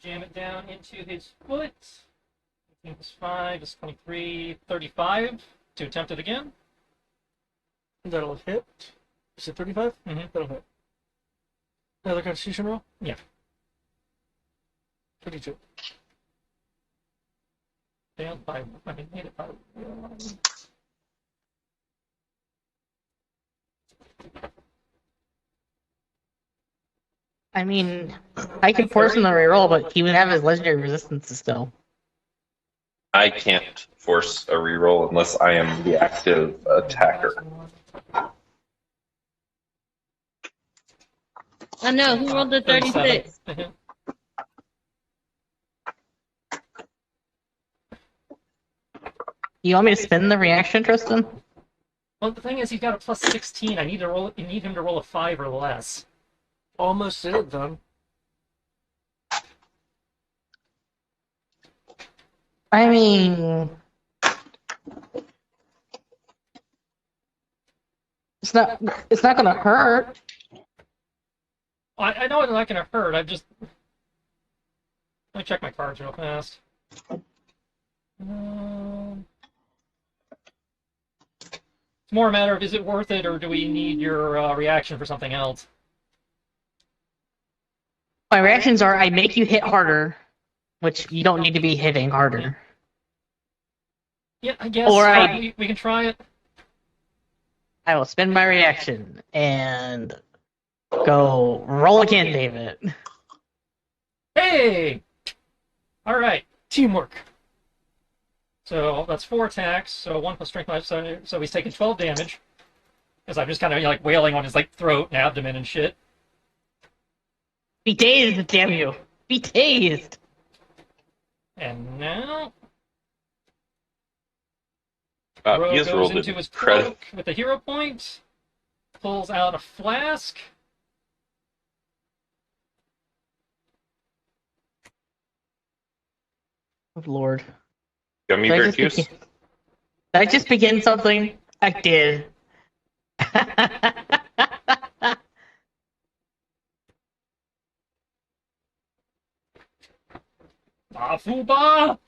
Jam it down into his foot. 18 plus 5 is 23, 35 to attempt it again. That'll hit. Is it 35? Mm-hmm. That'll hit. Another Constitution roll? Yeah. 32. Failed by, made it by 1. I mean, I could force him to reroll, but he would have his legendary resistances still. I can't force a reroll unless I am the active attacker. I know who rolled the 36. You want me to spin the reaction, Tristan? Well, the thing is, he's got a plus 16. I need him to roll a 5 or less. Almost did it, then. I mean, it's not gonna hurt. I know it's not going to hurt. Let me check my cards real fast. It's more a matter of, is it worth it, or do we need your reaction for something else? My reactions are I make you hit harder, which you don't need to be hitting harder. Yeah, I guess Or we can try it. I will spend my reaction and go roll again, David. Hey! Alright, Teamwork. so that's 4 attacks, so 1 plus strength life, so he's taking 12 damage. Because I'm just kind of like wailing on his throat and abdomen and shit. Be dazed, damn you! Be dazed! And now He Ro has goes rolled into his credit. cloak with a hero point, pulls out a flask. Oh, Lord. Gummy Did I bear just juice. begin- Did I just begin something? I did. Afuba!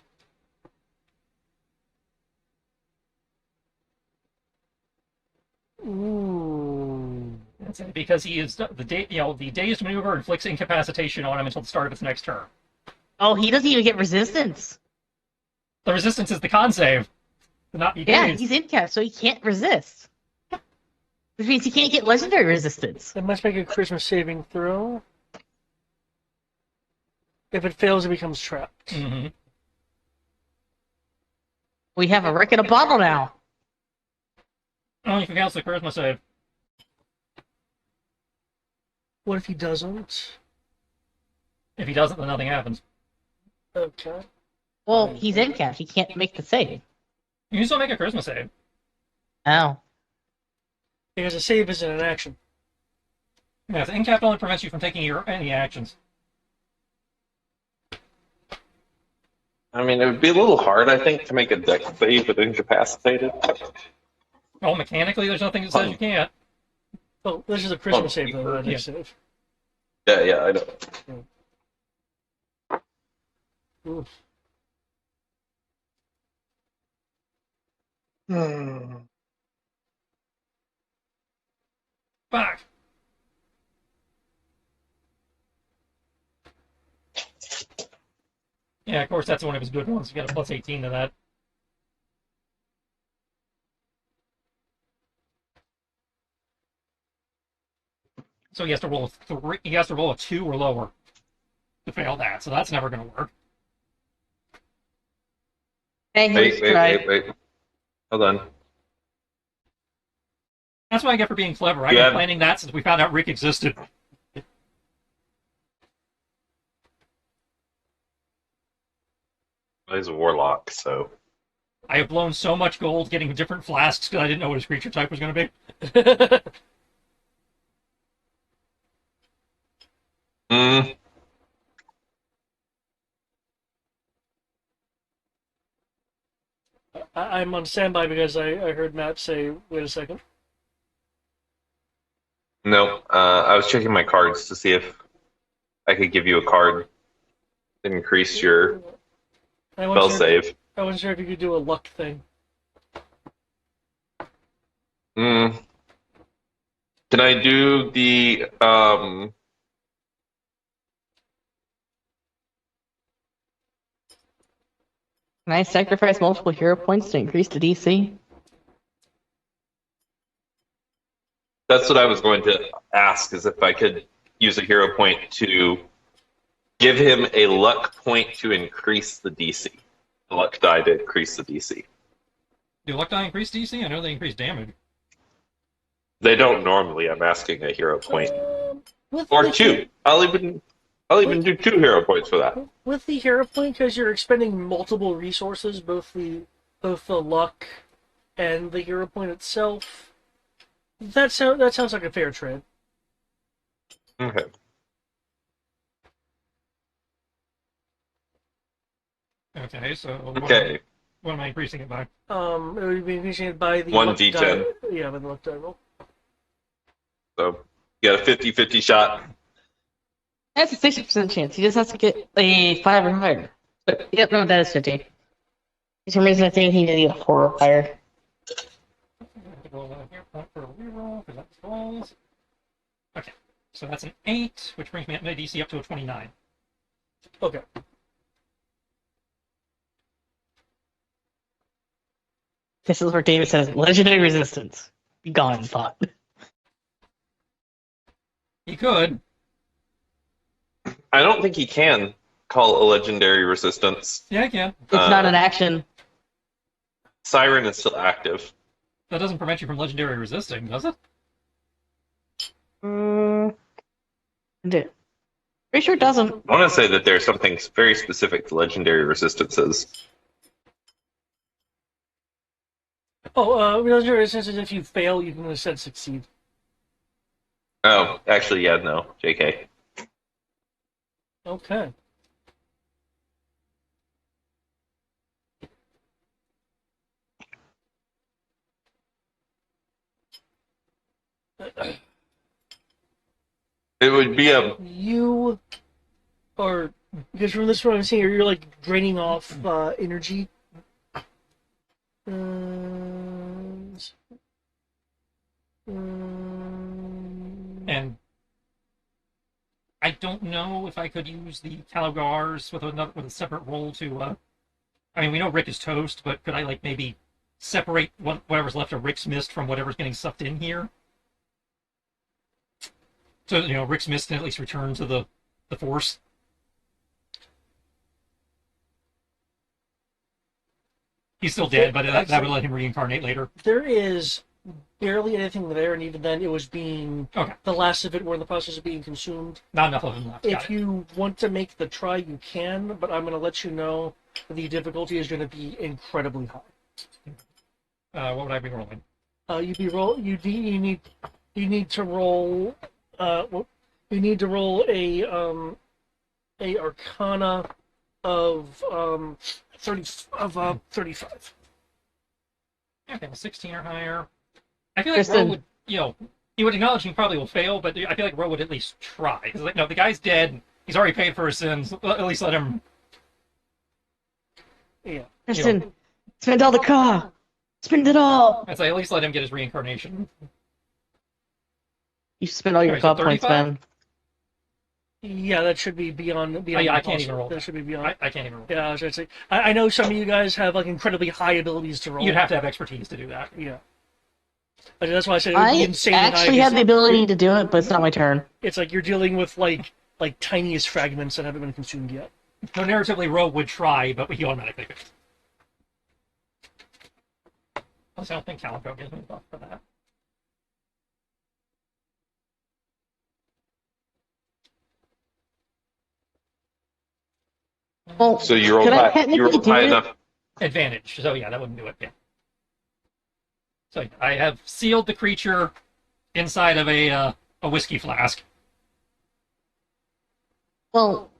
Ooh. That's it, because he is the dazed maneuver inflicts incapacitation on him until the start of his next turn. Oh, he doesn't even get resistance. The resistance is the con save, to not be Yeah, dazed. he's incap, so he can't resist. Which means he can't get legendary resistance. That must make a charisma saving throw. If it fails, it becomes trapped. Mm-hmm. We have a wreck in a bottle now. Only if he fails the charisma save. What if he doesn't? If he doesn't, then nothing happens. Okay. Well, he's incap. He can't make the save. You can still make a charisma save. Oh. Because a save isn't an action. Yes, incap only prevents you from taking any actions. I mean, it would be a little hard, I think, to make a dex save with incapacitated. Well, mechanically, there's nothing that says you can't. Oh, this is a charisma save, though, not a Yeah. dex save. Yeah, I know. Oof. Fuck! Yeah, of course, that's one of his good ones. You got a plus 18 to that. So he has to roll a 3. He has to roll a 2 or lower to fail that. So that's never going to work. Hey, Wait. Hold on. That's what I get for being clever. I've Yeah. been planning that since we found out Rick existed. He's a warlock, so. I have blown so much gold getting different flasks because I didn't know what his creature type was going to be. Mm. I'm on standby because I heard Matt say, wait a second. No, I was checking my cards to see if I could give you a card to increase your I spell wasn't sure, save. I wasn't sure if you could do a luck thing. Mm. Can I do the Can I sacrifice multiple hero points to increase the DC? That's what I was going to ask, is if I could use a hero point to give him a luck point to increase the DC. A luck die to increase the DC. Do luck die increase DC? I know they increase damage. They don't normally. I'm asking a hero point. With Or the two. I'll even do 2 hero points for that. With the hero point, because you're expending multiple resources, both the luck and the hero point itself. That sounds like a fair trade. Okay. Okay, so Okay. What am I increasing it by? It would be increasing it by the 1d10. luck die. Yeah, by the luck die roll. So you got a 50-50 shot. That's a 60% chance. He just has to get a 5 or higher. But, yep, no, that is 50. For some reason, I think he needed a 4 or higher. I have to roll a hero point for a reroll because that's rolls. Okay, so that's an 8, which brings me my DC up to a 29. Okay. This is where David says, legendary resistance. Be gone, thought. He could. I don't think he can call a legendary resistance. Yeah, he can. It's not an action. Siren is still active. That doesn't prevent you from legendary resisting, does it? Pretty sure it doesn't. I want to say that there's something very specific to legendary resistances. Legendary resistance is if you fail, you can instead succeed. Oh, actually, yeah, no. JK. Okay. It would be a. You are, because from this what I'm seeing, you're like draining off energy. And I don't know if I could use the Calogars with a separate roll to. I mean, we know Rick is toast, but could I like maybe separate whatever's left of Rick's mist from whatever's getting sucked in here? So Rick's mist can at least return to the force. He's still dead, but that would let him reincarnate later. There is barely anything there, and even then it was being Okay. the last of it were in the process of being consumed. Not enough of them left. Got If it. you want to make the try, you can, but I'm going to let you know that the difficulty is going to be incredibly high. What would I be rolling? You be roll. You need to roll. You need to roll a Arcana of 35. Okay, 16 or higher. I feel like Kristen. Ro would, he would acknowledge he probably will fail, but I feel like Ro would at least try. Because, the guy's dead. He's already paid for his sins. At least let him. Yeah. Kristen, spend all the car. Spend it all. I'd say at least let him get his reincarnation. You spend all your Alright, so car points, 35? man. Yeah, that should be beyond. Yeah, I can't impossible. even roll. That should be beyond. I can't even roll. Yeah, I was gonna say. I know some of you guys have like incredibly high abilities to roll. You'd have to have expertise to do that. Yeah. That's why I said it would be I insanely actually high. have the ability to do it, but it's not my turn. It's like you're dealing with like tiniest fragments that haven't been consumed yet. No, narratively, Ro would try, but he automatically fails. Plus, I don't think Calico gives me a buff for that. Well, So you rolled could I high, you technically rolled do high it? enough. Advantage. So yeah, that wouldn't do it. Yeah. So I have sealed the creature inside of a whiskey flask. Well,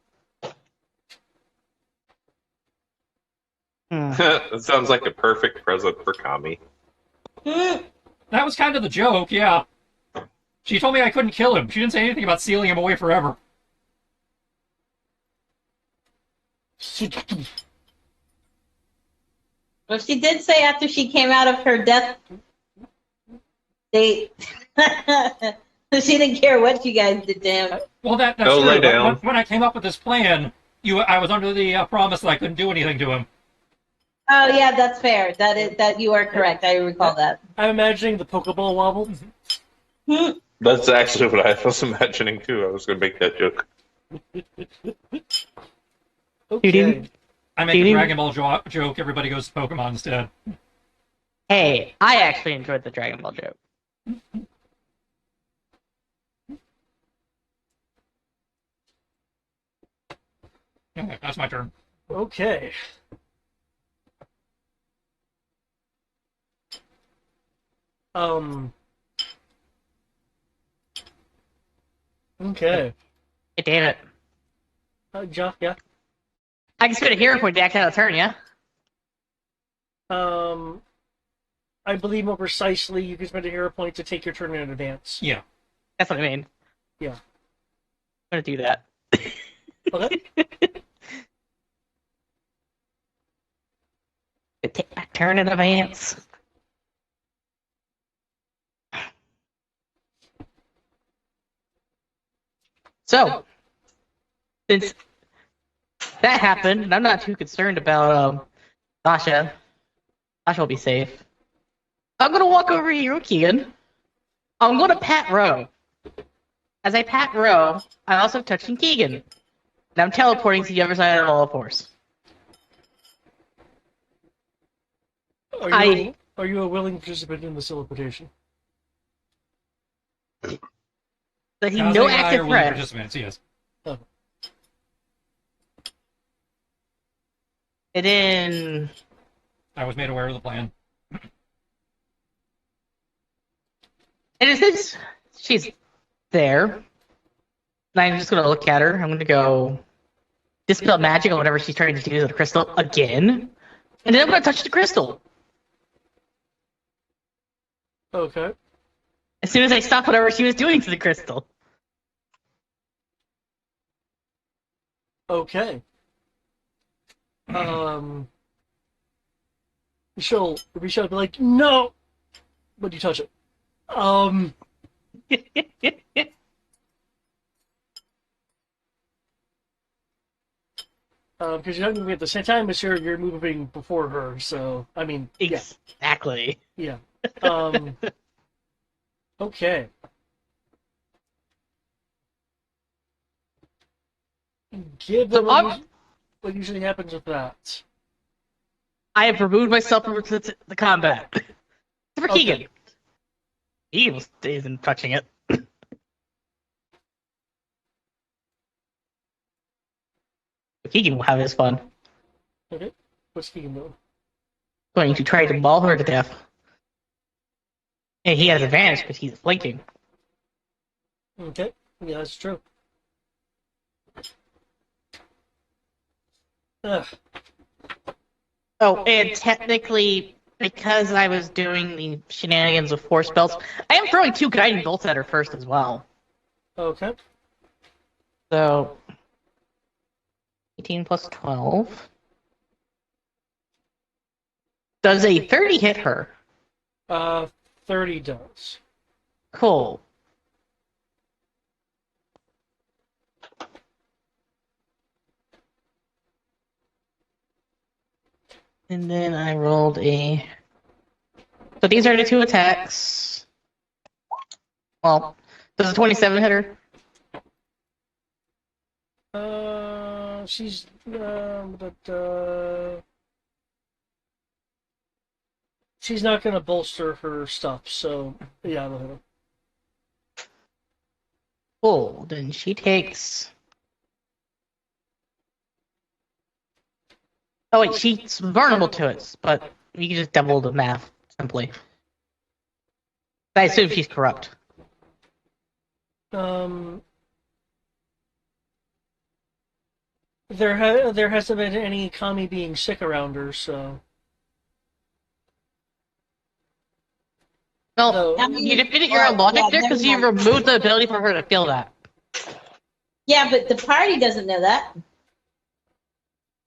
That sounds like a perfect present for Kami. Hmm. That was kind of the joke, yeah. She told me I couldn't kill him. She didn't say anything about sealing him away forever. Well, she did say after she came out of her death state, she didn't care what you guys did to him. Well, that's Go true. lay but down. when I came up with this plan, I was under the promise that I couldn't do anything to him. Oh yeah, that's fair. That you are correct. I recall that. I'm imagining the Pokeball wobble. Hmm. That's actually what I was imagining too. I was going to make that joke. Okay. I make a Doo-doo. Dragon Ball joke. Everybody goes to Pokemon instead. hey, I actually enjoyed the Dragon Ball joke. Okay, that's my turn. Okay. Okay. Hey, damn it. Yeah. I can spend a hero point to act out of turn, yeah? I believe more precisely, you can spend a hero point to take your turn in advance. Yeah. That's what I mean. Yeah. I'm gonna do that. Okay. Take my turn in advance. So, since that happened, and I'm not too concerned about Sasha. Sasha will be safe. I'm gonna walk over to you, Keegan. I'm gonna pat Ro. As I pat Ro, I'm also touching Keegan. And I'm teleporting to the other side of the wall of force. Are you a willing participant in the teleportation? So he's Kaze no and I active are willing threat. participants, yes. And then I was made aware of the plan. And since she's there, and I'm just gonna look at her. I'm gonna go dispel magic on whatever she's trying to do to the crystal again, and then I'm gonna touch the crystal. Okay. As soon as I stop whatever she was doing to the crystal. Okay. She'll be like, no! But you touch it. Because you're not moving at the same time as her, you're moving before her, so, I mean, yeah. Exactly. Yeah. Okay. Give them what usually happens with that. I have removed myself from the combat. For Okay. Keegan. He isn't touching it. Keegan will have his fun. Okay. What's Keegan doing? Going to try to maul her to death. And he has advantage because he's flanking. Okay. Yeah, that's true. Ugh. Oh, and technically, because I was doing the shenanigans of force belts, I am throwing 2 guiding bolts at her first as well. Okay. So, 18 plus 12. Does a 30 hit her? 30 does. Cool. And then I rolled a... So these are the 2 attacks. Well, does a 27 hit her? She's she's not gonna bolster her stuff, so yeah, I'll hit her. Cool. Then she takes... Oh wait, she's vulnerable to it, but you can just double the math, simply. I assume she's corrupt. There hasn't been any Kami being sick around her, so. Well, No. you defeated your own logic there because you removed the ability for her to feel that. Yeah, but the party doesn't know that.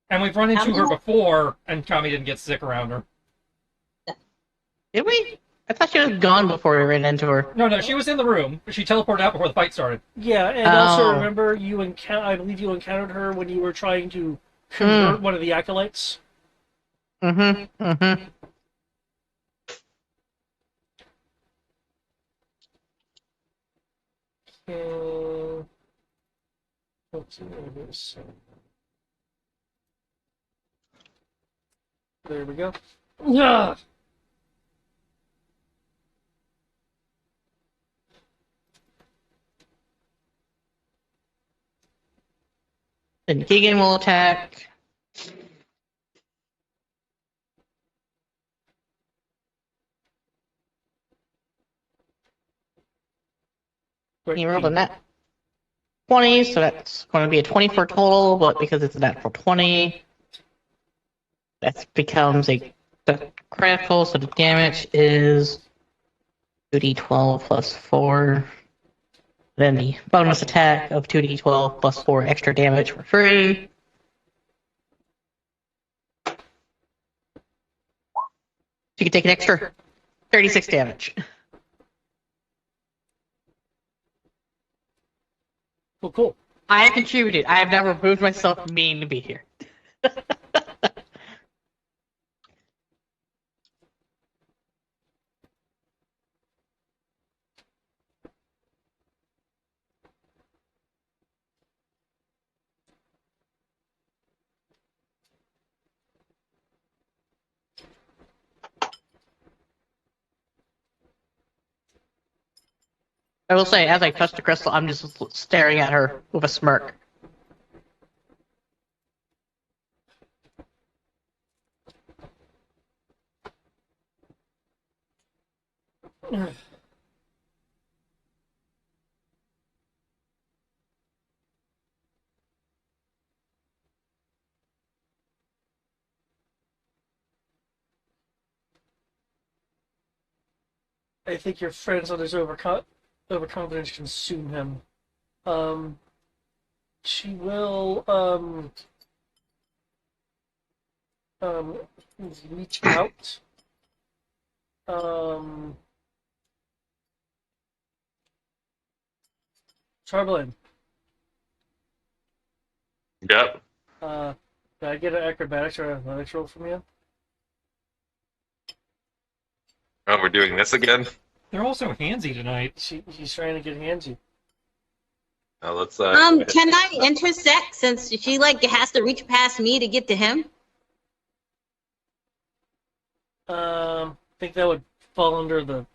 And we've run into her before, and Kami didn't get sick around her. Did we? I thought she was gone before we ran into her. No, she was in the room. She teleported out before the fight started. Yeah, and also remember I believe you encountered her when you were trying to convert one of the acolytes. Mm-hmm. Mm-hmm. Let's see what it is. There we go. Yeah. Then Keegan will attack. He rolled a net 20, so that's going to be a 24 total, but because it's a natural 20, that becomes a critical, so the damage is 2d12 plus 4. Then the bonus attack of 2d12 plus 4 extra damage for free. You can take an extra 36 damage. Cool. I have contributed. I have now removed myself from being to be here. I will say, as I touch the crystal, I'm just staring at her with a smirk. I think your friends on his overconfidence consume him. She will reach out. Charblin. Yep. Can I get an acrobatics or athletics roll from you? Oh, we're doing this again? They're also handsy tonight. He's trying to get handsy. Let's Can I intersect since she has to reach past me to get to him? I think that would fall under the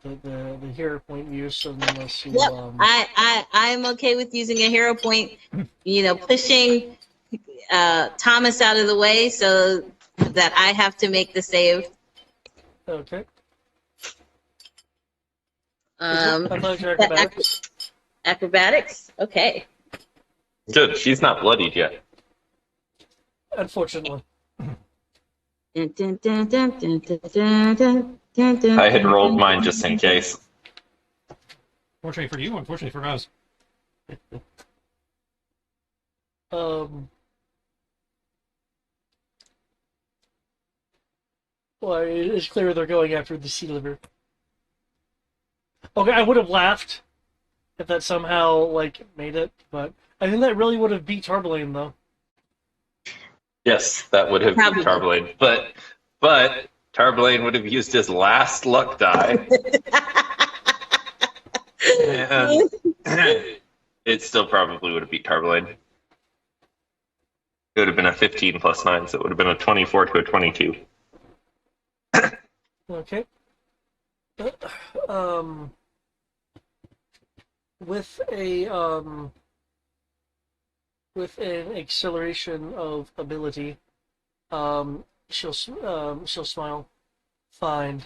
hero point use unless you Yep, I'm okay with using a hero point. Pushing Thomas out of the way so that I have to make the save. okay. That Acrobatics. acrobatics. Okay. Good. She's not bloodied yet. Unfortunately. I had rolled mine just in case. Fortunately for you, unfortunately for us. Well, it's clear they're going after the sea liver. Okay, I would have laughed if that somehow made it, but I think that really would have beat Tarbalane though. Yes, that would have been Tarblade. But Tarblade would have used his last luck die. And it still probably would have beat Tarblade. It would have been a 15 plus 9, so it would have been a 24 to a 22. Okay. With an acceleration of ability, she'll smile. Fine.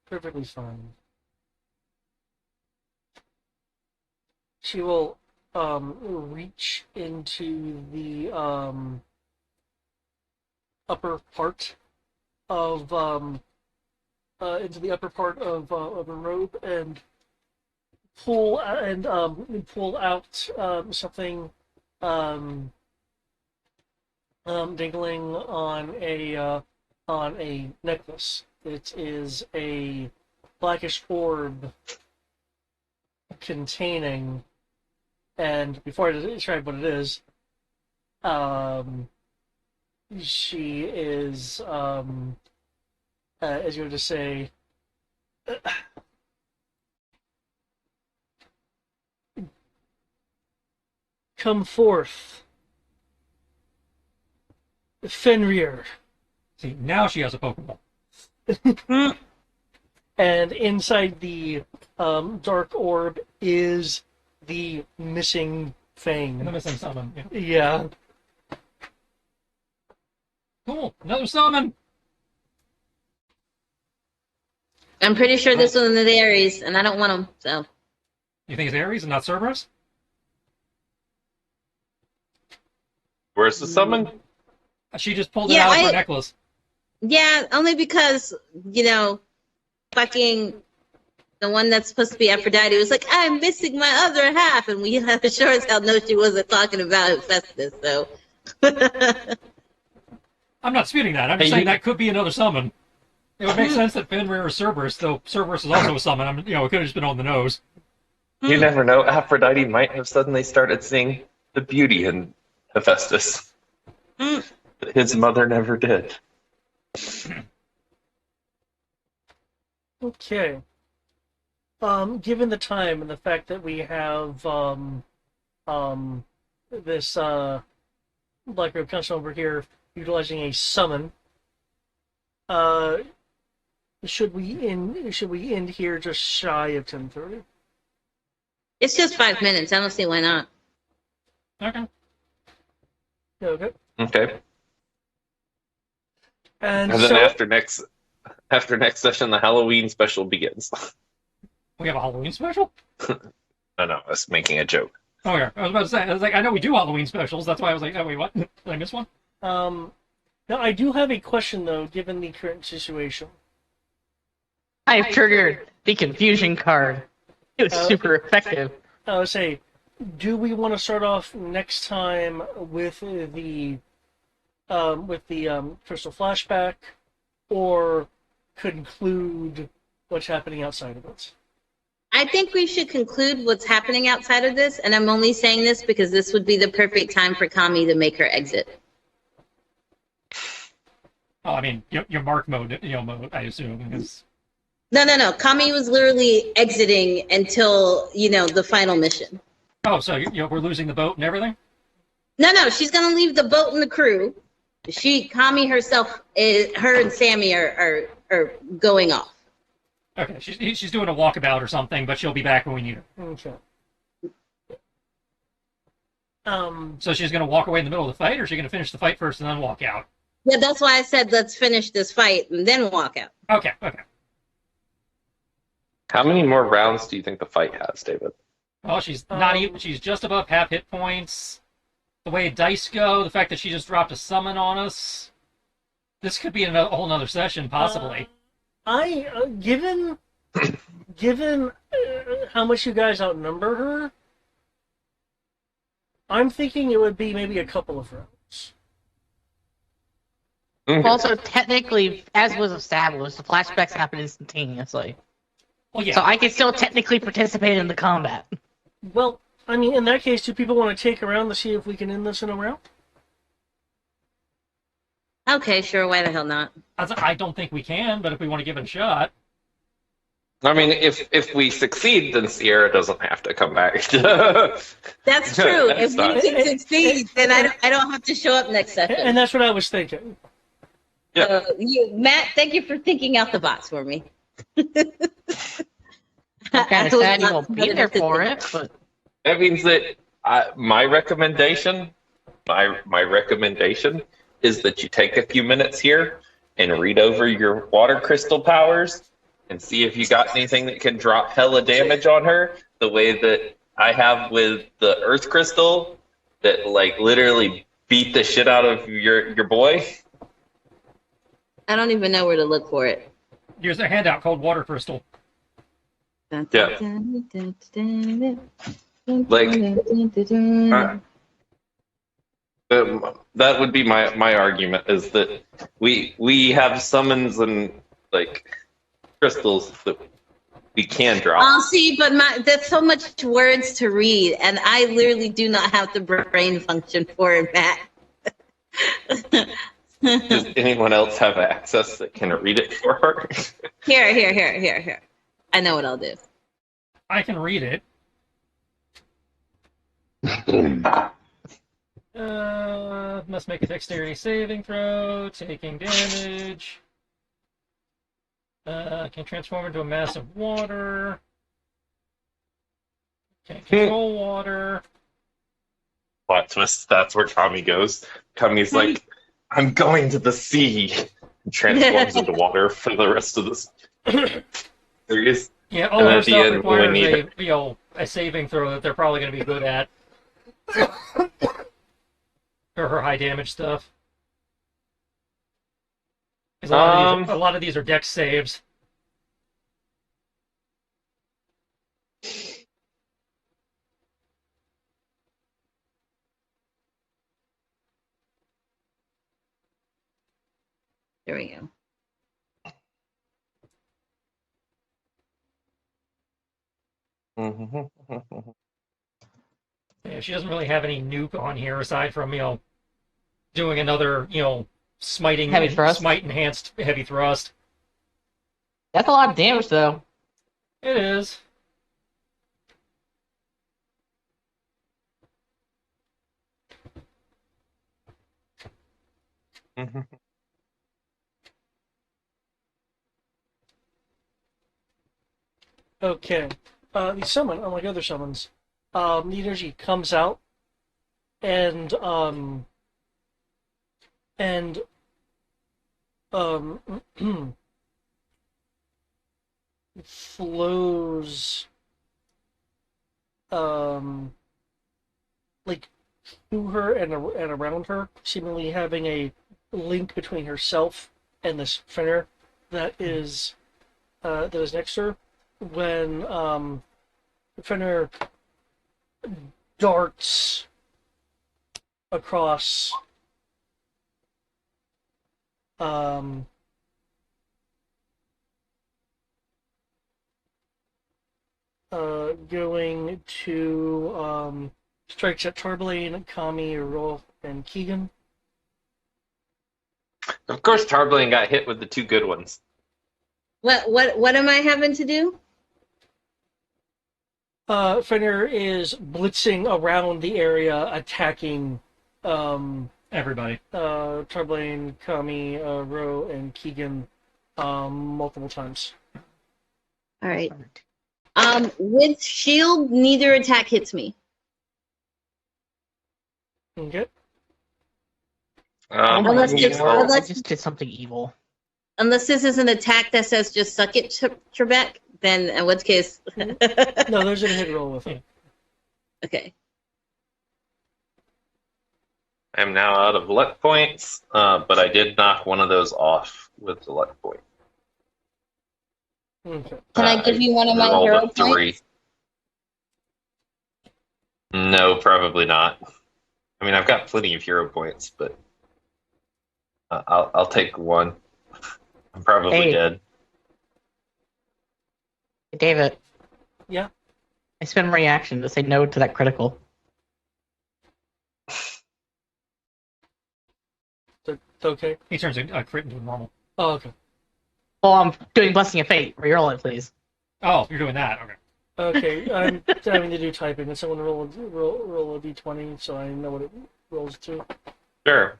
Perfectly fine. She will reach into the upper part of a robe and pull out something dangling on a necklace. It is a blackish orb containing, and before I describe what it is, she is as you were to say, come forth, Fenrir. See, now she has a Pokeball. And inside the dark orb is the missing Fang. And the missing summon. Yeah. Yeah. Cool. Another summon. I'm pretty sure this one's the Aries, and I don't want them, so. You think it's Aries and not Cerberus? Where's the summon? She just pulled it out of her necklace. Yeah, only because, fucking the one that's supposed to be Aphrodite was like, I'm missing my other half, and we have sure as hell know she wasn't talking about Festus, so. I'm not disputing that. I'm just saying that could be another summon. It would make sense that Fenrir is Cerberus, though Cerberus is also a summon. It could have just been on the nose. You never know. Aphrodite might have suddenly started seeing the beauty in Hephaestus. That his mother never did. Okay. Given the time and the fact that we have this Black Robe Council over here utilizing a summon, should we end here just shy of 10:30? It's just 5 minutes. I don't see why not. Okay. Okay. Okay. And then so, after next session, the Halloween special begins. We have a Halloween special? No, I was making a joke. Oh, yeah. I was about to say, I know we do Halloween specials. That's why I was like, oh, wait, what? Did I miss one? now I do have a question though, given the current situation. I've triggered the confusion card. It was super effective. I would say, do we want to start off next time with the crystal flashback, or conclude what's happening outside of it? I think we should conclude what's happening outside of this, and I'm only saying this because this would be the perfect time for Kami to make her exit. Oh, I mean, your mark mode, mode, I assume, because... No. Kami was literally exiting until, the final mission. Oh, so we're losing the boat and everything? No, she's going to leave the boat and the crew, Kami herself, her and Sammy are going off. Okay, she's doing a walkabout or something, but she'll be back when we need her. Okay. So she's going to walk away in the middle of the fight, or is she going to finish the fight first and then walk out? Yeah, that's why I said let's finish this fight and then walk out. Okay, okay. How many more rounds do you think the fight has, David? Well, she's not even. She's just above half hit points. The way dice go, the fact that she just dropped a summon on us, this could be a whole nother session, possibly. Given how much you guys outnumber her, I'm thinking it would be maybe a couple of rounds. Also, technically, as was established, the flashbacks happen instantaneously. Well, yeah. So I can still technically participate in the combat. Well, I mean, in that case, do people want to take a round to see if we can end this in a round? Okay, sure. Why the hell not? I don't think we can, but if we want to give it a shot. I mean, if we succeed, then Sierra doesn't have to come back. That's true. That's If fine. we can succeed, then I don't have to show up next session. And that's what I was thinking. Yeah. Matt, thank you for thinking out the box for me. I'm kind of sad you won't be there for it, but That means that my recommendation is that you take a few minutes here and read over your water crystal powers and see if you got anything that can drop hella damage on her, the way that I have with the earth crystal that like literally beat the shit out of your boy. I don't even know where to look for it. Here's a handout called Water Crystal. Yeah. Like, that would be my argument, is that we have summons and like crystals that we can drop. Oh, see, but that's so much words to read, and I literally do not have the brain function for it, Matt. Does anyone else have access that can read it for her? Here. I know what I'll do. I can read it. Must make a dexterity saving throw, taking damage. Can transform into a mass of water. Can't control water. Plot twist, that's where Kami goes. Kami's like, I'm going to the sea. And transforms into water for the rest of this series. Yeah, all And their at the stuff end, when we requires a saving throw that they're probably going to be good at. Or her high damage stuff. 'Cause a lot of these are dex saves. There we go. Yeah, she doesn't really have any nuke on here aside from, doing another, smiting Heavy thrust? smite enhanced heavy thrust. that's a lot of damage, though. It is. Okay. The summon, unlike other summons, the energy comes out and flows like through her and around her, seemingly having a link between herself and this Fenrir that is next to her. When Fenrir darts across going to strikes at Tarblane, Kami, Rolf, and Keegan. Of course, Tarblane got hit with the two good ones. What am I having to do? Fenrir is blitzing around the area, attacking Everybody. Tarblane, Kami, Ro, and Keegan multiple times. All right. With shield, neither attack hits me. Okay. Unless it's- I unless- just did something evil. Unless this is an attack that says just suck it, Trebek, then in which case. No, there's a hit roll with it. Okay. I'm now out of luck points, but I did knock one of those off with the luck point. Okay. Can I give you one of my rolled hero a 3. points? No, probably not. I mean, I've got plenty of hero points, but I'll take one. I'm probably Hey. dead. Hey, David, Yeah. I spend my reaction to say no to that critical. Okay. He turns a crit into a normal. Oh, okay. Oh, I'm doing Blessing of Fate. Reroll it, please. Oh, you're doing that. Okay. Okay, I'm having to do typing. And someone roll a d20 so I know what it rolls to. Sure.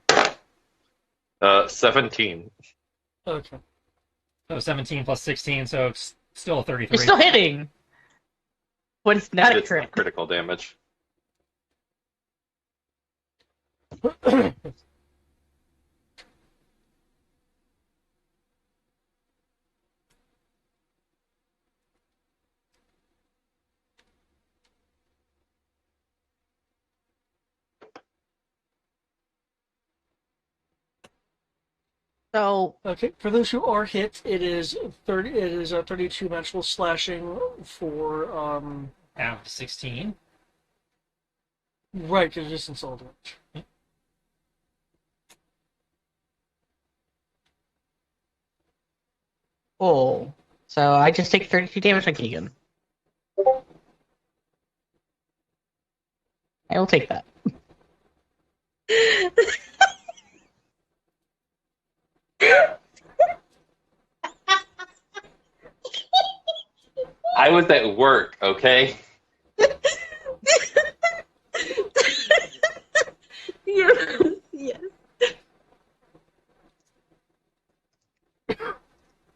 17. Okay. So 17 plus 16, so it's still a 33. You're still hitting, but it's not a It's crit. critical damage. So, Okay. For those who are hit, it is 30. It is a 32 magical slashing for Down to 16. right because distance all damage. oh, so I just take 32 damage from Keegan. I will take that. I was at work, okay? Yes.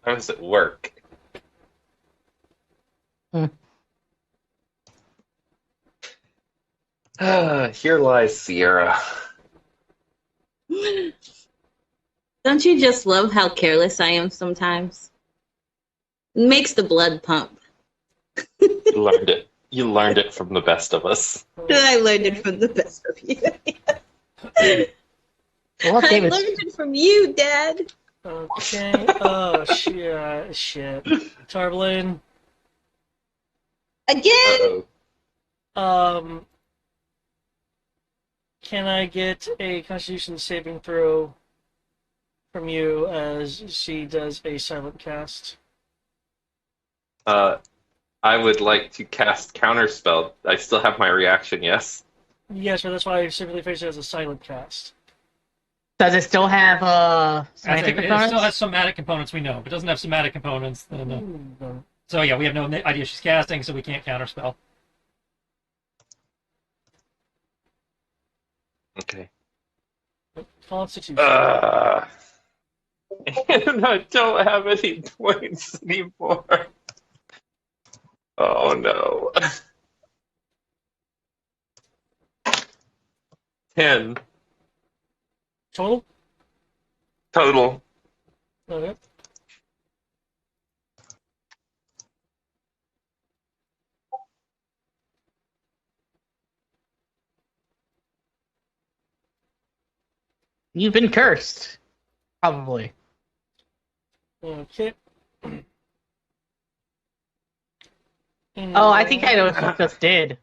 I was at work. Here lies Sierra. Don't you just love how careless I am sometimes? It makes the blood pump. You learned it. You learned it from the best of us. I learned it from the best of you. Well, I David, learned it from you, Dad. Okay. Oh shit. Tarblane. Again? Uh-oh. Can I get a Constitution saving throw from you as she does a silent cast? I would like to cast Counterspell. I still have my reaction, yes? Yes, but that's why I simply face it as a silent cast. does it still have semantic It components? still has somatic components, we know. If it doesn't have somatic components, then. No. So yeah, we have no idea she's casting, so we can't counterspell. Okay. Constitution. And I don't have any points anymore. Oh no. 10 Total? total. Okay. You've been cursed. Probably. Okay. Oh, I think I know what she just did.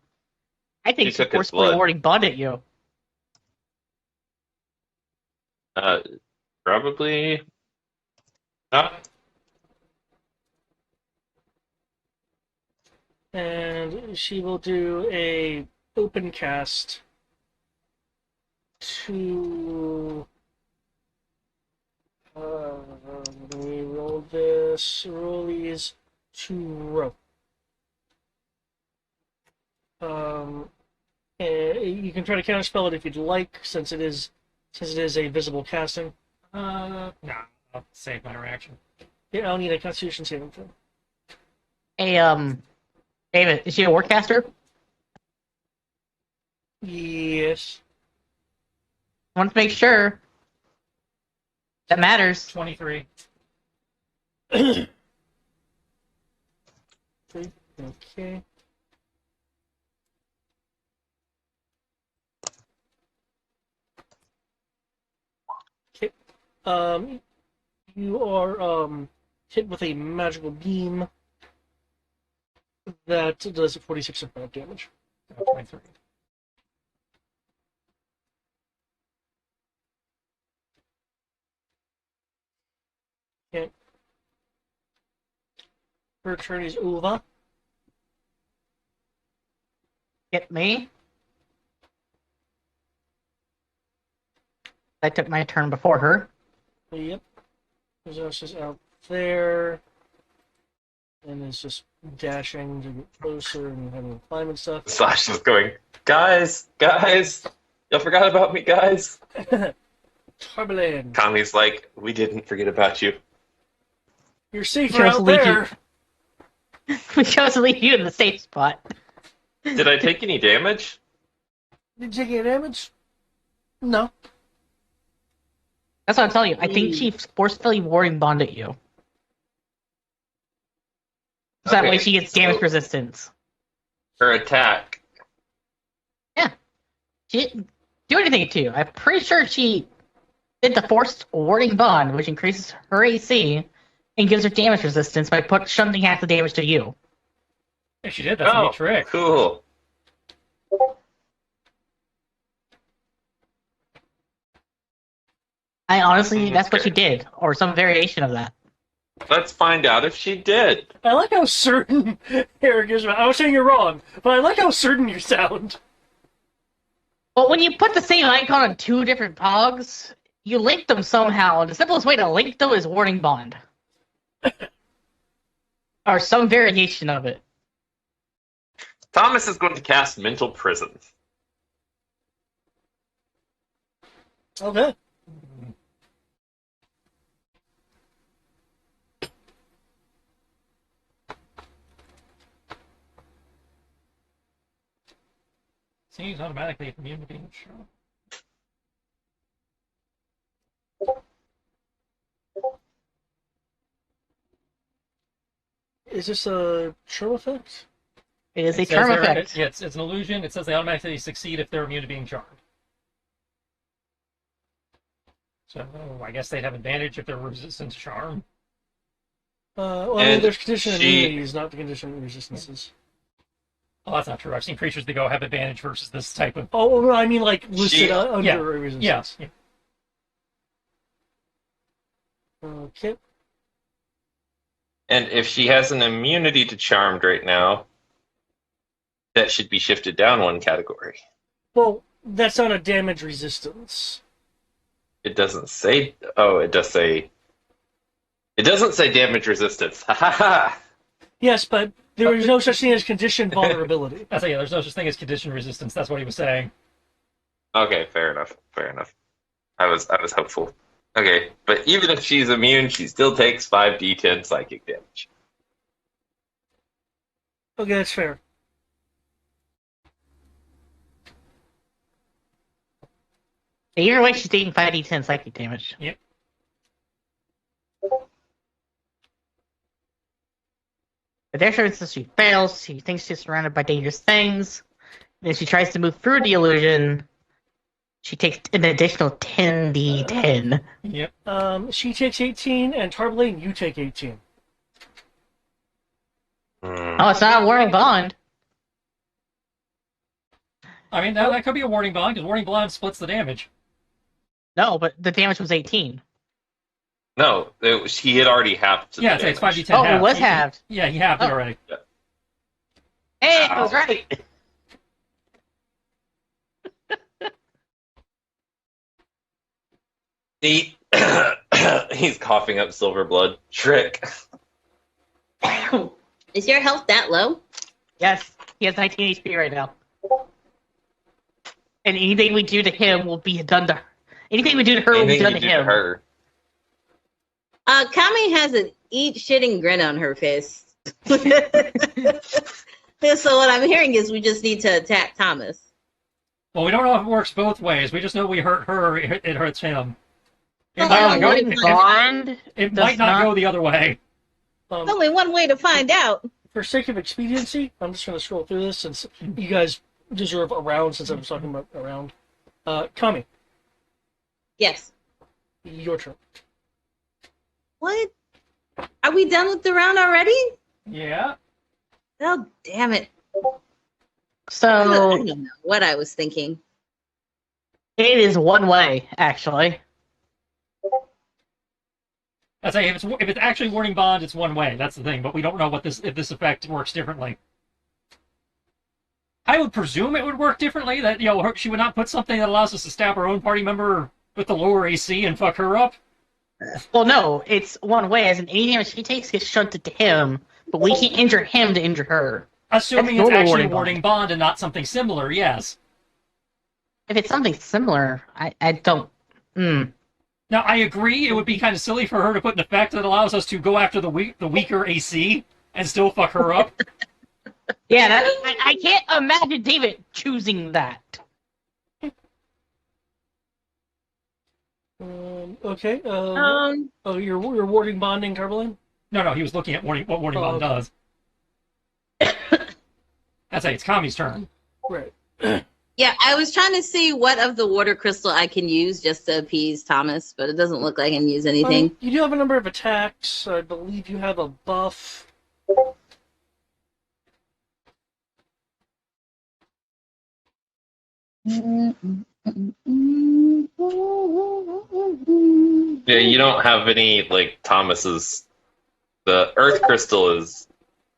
I think She she took his forcefully blood. awarding blood at you. Probably not. And she will do a open cast to let me roll this. Rollies to row. And you can try to counterspell it if you'd like, since it is Since it is a visible casting. Nah, I'll save my reaction. Yeah, I'll need a Constitution saving throw. Hey, David, is she a warcaster? Yes. I want to make sure. That matters. 23. Okay. Okay. You are hit with a magical beam that does 46 of damage. 23. Okay. Her turn is over. Get me. I took my turn before her. Yep. Zeus is out there. And is just dashing to get closer and having to climb and stuff. Slash is going, guys, y'all forgot about me, guys. Tarbalin, Connie's like, we didn't forget about you. you're safer Just out leave there. We chose to leave you in the safe spot. Did I take any damage? Did you take any damage? No. That's what I'm telling you. I think she forcefully warding bonded you. So that way Okay, she gets damage so- resistance. Her attack. She didn't do anything to you. I'm pretty sure she did the forced warding bond, which increases her AC and gives her damage resistance by shunting half the damage to you. If she did, that's a neat trick. Cool. I honestly, that's what Okay. she did, or some variation of that. Let's find out if she did. I like how certain Eric is. I was saying you're wrong, but I like how certain you sound. But when you put the same icon on two different pogs, you link them somehow, and the simplest way to link them is warding bond. Or some variation of it. Thomas is going to cast Mental Prison. Okay. Seems automatically immune to being shot. Is this a charm effect? It is a It says charm they're- effect. Yeah, it's an illusion. It says they automatically succeed if they're immune to being charmed. So I guess they'd have advantage if they're resistant to charm. Well, I mean, And there's condition she- immunities, not the condition resistances. Oh, that's not true. I've seen creatures that go have advantage versus this type of. Oh, no, I mean, like, listed She- under yeah. a resistance. Yes. Yeah. Okay. And if she has an immunity to Charmed right now, that should be shifted down one category. Well, that's not a damage resistance. It doesn't say. Oh, it does say. It doesn't say damage resistance. Ha ha ha! Yes, but there is no such thing as condition vulnerability. That's yeah. There's no such thing as condition resistance. That's what he was saying. Okay, fair enough. Fair enough. I was hopeful. Okay, but even if she's immune, she still takes 5d10 psychic damage. Okay, that's fair. Either way, she's taking 5d10 psychic damage. Yep. But there's instance she fails, she thinks she's surrounded by dangerous things. Then she tries to move through the illusion. She takes an additional 10d10. Yep. She takes 18, and Tarblane, you take 18. Oh, it's not a warning bond. I mean, that could be a warning bond because warning bond splits the damage. No, but the damage was 18. No, he had already halved. Yeah, the it's damage. 5d10 Oh, it halved. was halved. Yeah, he halved it Oh. already. Hey, I was right. He's coughing up silver blood. Trick. Is your health that low? Yes, he has 19 HP right now. And anything we do to him will be done to Anything we do to her will be Anything done you to do to him. her. Kami has an eat shitting grin on her face. So what I'm hearing is we just need to attack Thomas. Well, we don't know if it works both ways. We just know we hurt her, it hurts him. It Well, might only not one go. way to Bond It does might not go the other way. There's only one way to find out. For sake of expediency, I'm just going to scroll through this since you guys deserve a round since I was talking about a round. Kami, Yes. your turn. What? Are we done with the round already? Yeah. Oh, damn it. I So don't know what I was thinking. it is one way, actually. I say if it's actually warning bond, it's one way. That's the thing, but we don't know if this effect works differently. I would presume it would work differently. That she would not put something that allows us to stab our own party member with the lower AC and fuck her up. Well, no, it's one way. As in, any damage she takes gets shunted to him, but we can't injure him to injure her. Assuming That's it's normal actually warning warning bond and not something similar. Yes. If it's something similar, I don't. Now I agree. It would be kind of silly for her to put an effect that allows us to go after the weaker AC and still fuck her up. Yeah, I can't imagine David choosing that. Okay. Um, You're warding bonding, Carbolin? No, he was looking at what warning bond does. That's it's Kami's turn. Right. yeah, I was trying to see what of the water crystal I can use just to appease Thomas, but it doesn't look like I can use anything. You do have a number of attacks. I believe you have a buff. Yeah, you don't have any, like, Thomas's... The Earth Crystal is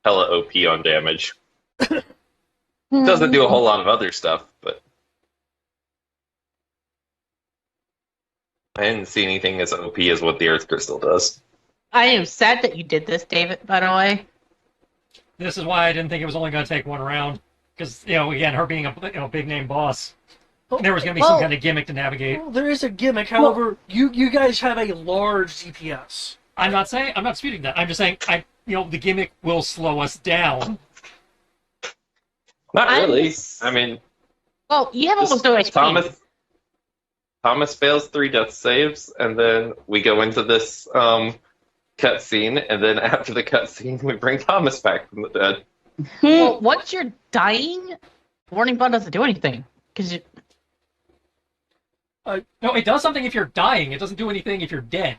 hella OP on damage. Doesn't do a whole lot of other stuff, but... I didn't see anything as OP as what the Earth Crystal does. I am sad that you did this, David, by the way. This is why I didn't think it was only going to take one round. Because, again, her being a big name boss, there was going to be some kind of gimmick to navigate. Well, there is a gimmick. However, you guys have a large DPS. I'm not disputing that. I'm just saying, the gimmick will slow us down. Not really. I mean, Well, you have almost no HP. Thomas fails 3 death saves, and then we go into this cutscene, and then after the cutscene, we bring Thomas back from the dead. Well, once you're dying, warning bond doesn't do anything because you. No, it does something if you're dying. It doesn't do anything if you're dead.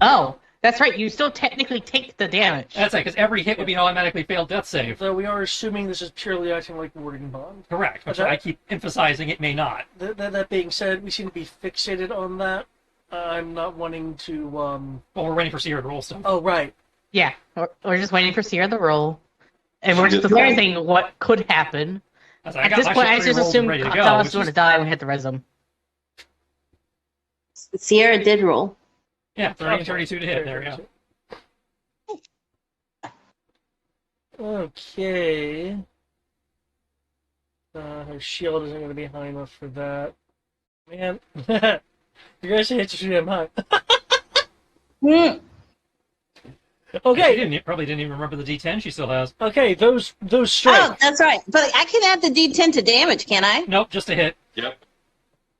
Oh, that's right. You still technically take the damage. That's right, because every hit would be an automatically failed death save. So we are assuming this is purely acting like warding bond. Correct, which I keep emphasizing it may not. That being said, we seem to be fixated on that. I'm not wanting to. Well, we're waiting for Sierra to roll stuff. Oh, right. Yeah, we're just waiting for Sierra to roll, and we're just discussing what could happen. At this point, I just assume Thomas was going to die and we hit the resume. Sierra did roll. Yeah, 30 and 32 to hit. There we go. Okay. Her shield isn't going to be high enough for that. Man, you guys hit too damn high. Okay. She probably didn't even remember the D10 she still has. Okay, those strike. Oh, that's right. But I can add the D10 to damage, can I? Nope, just a hit. Yep.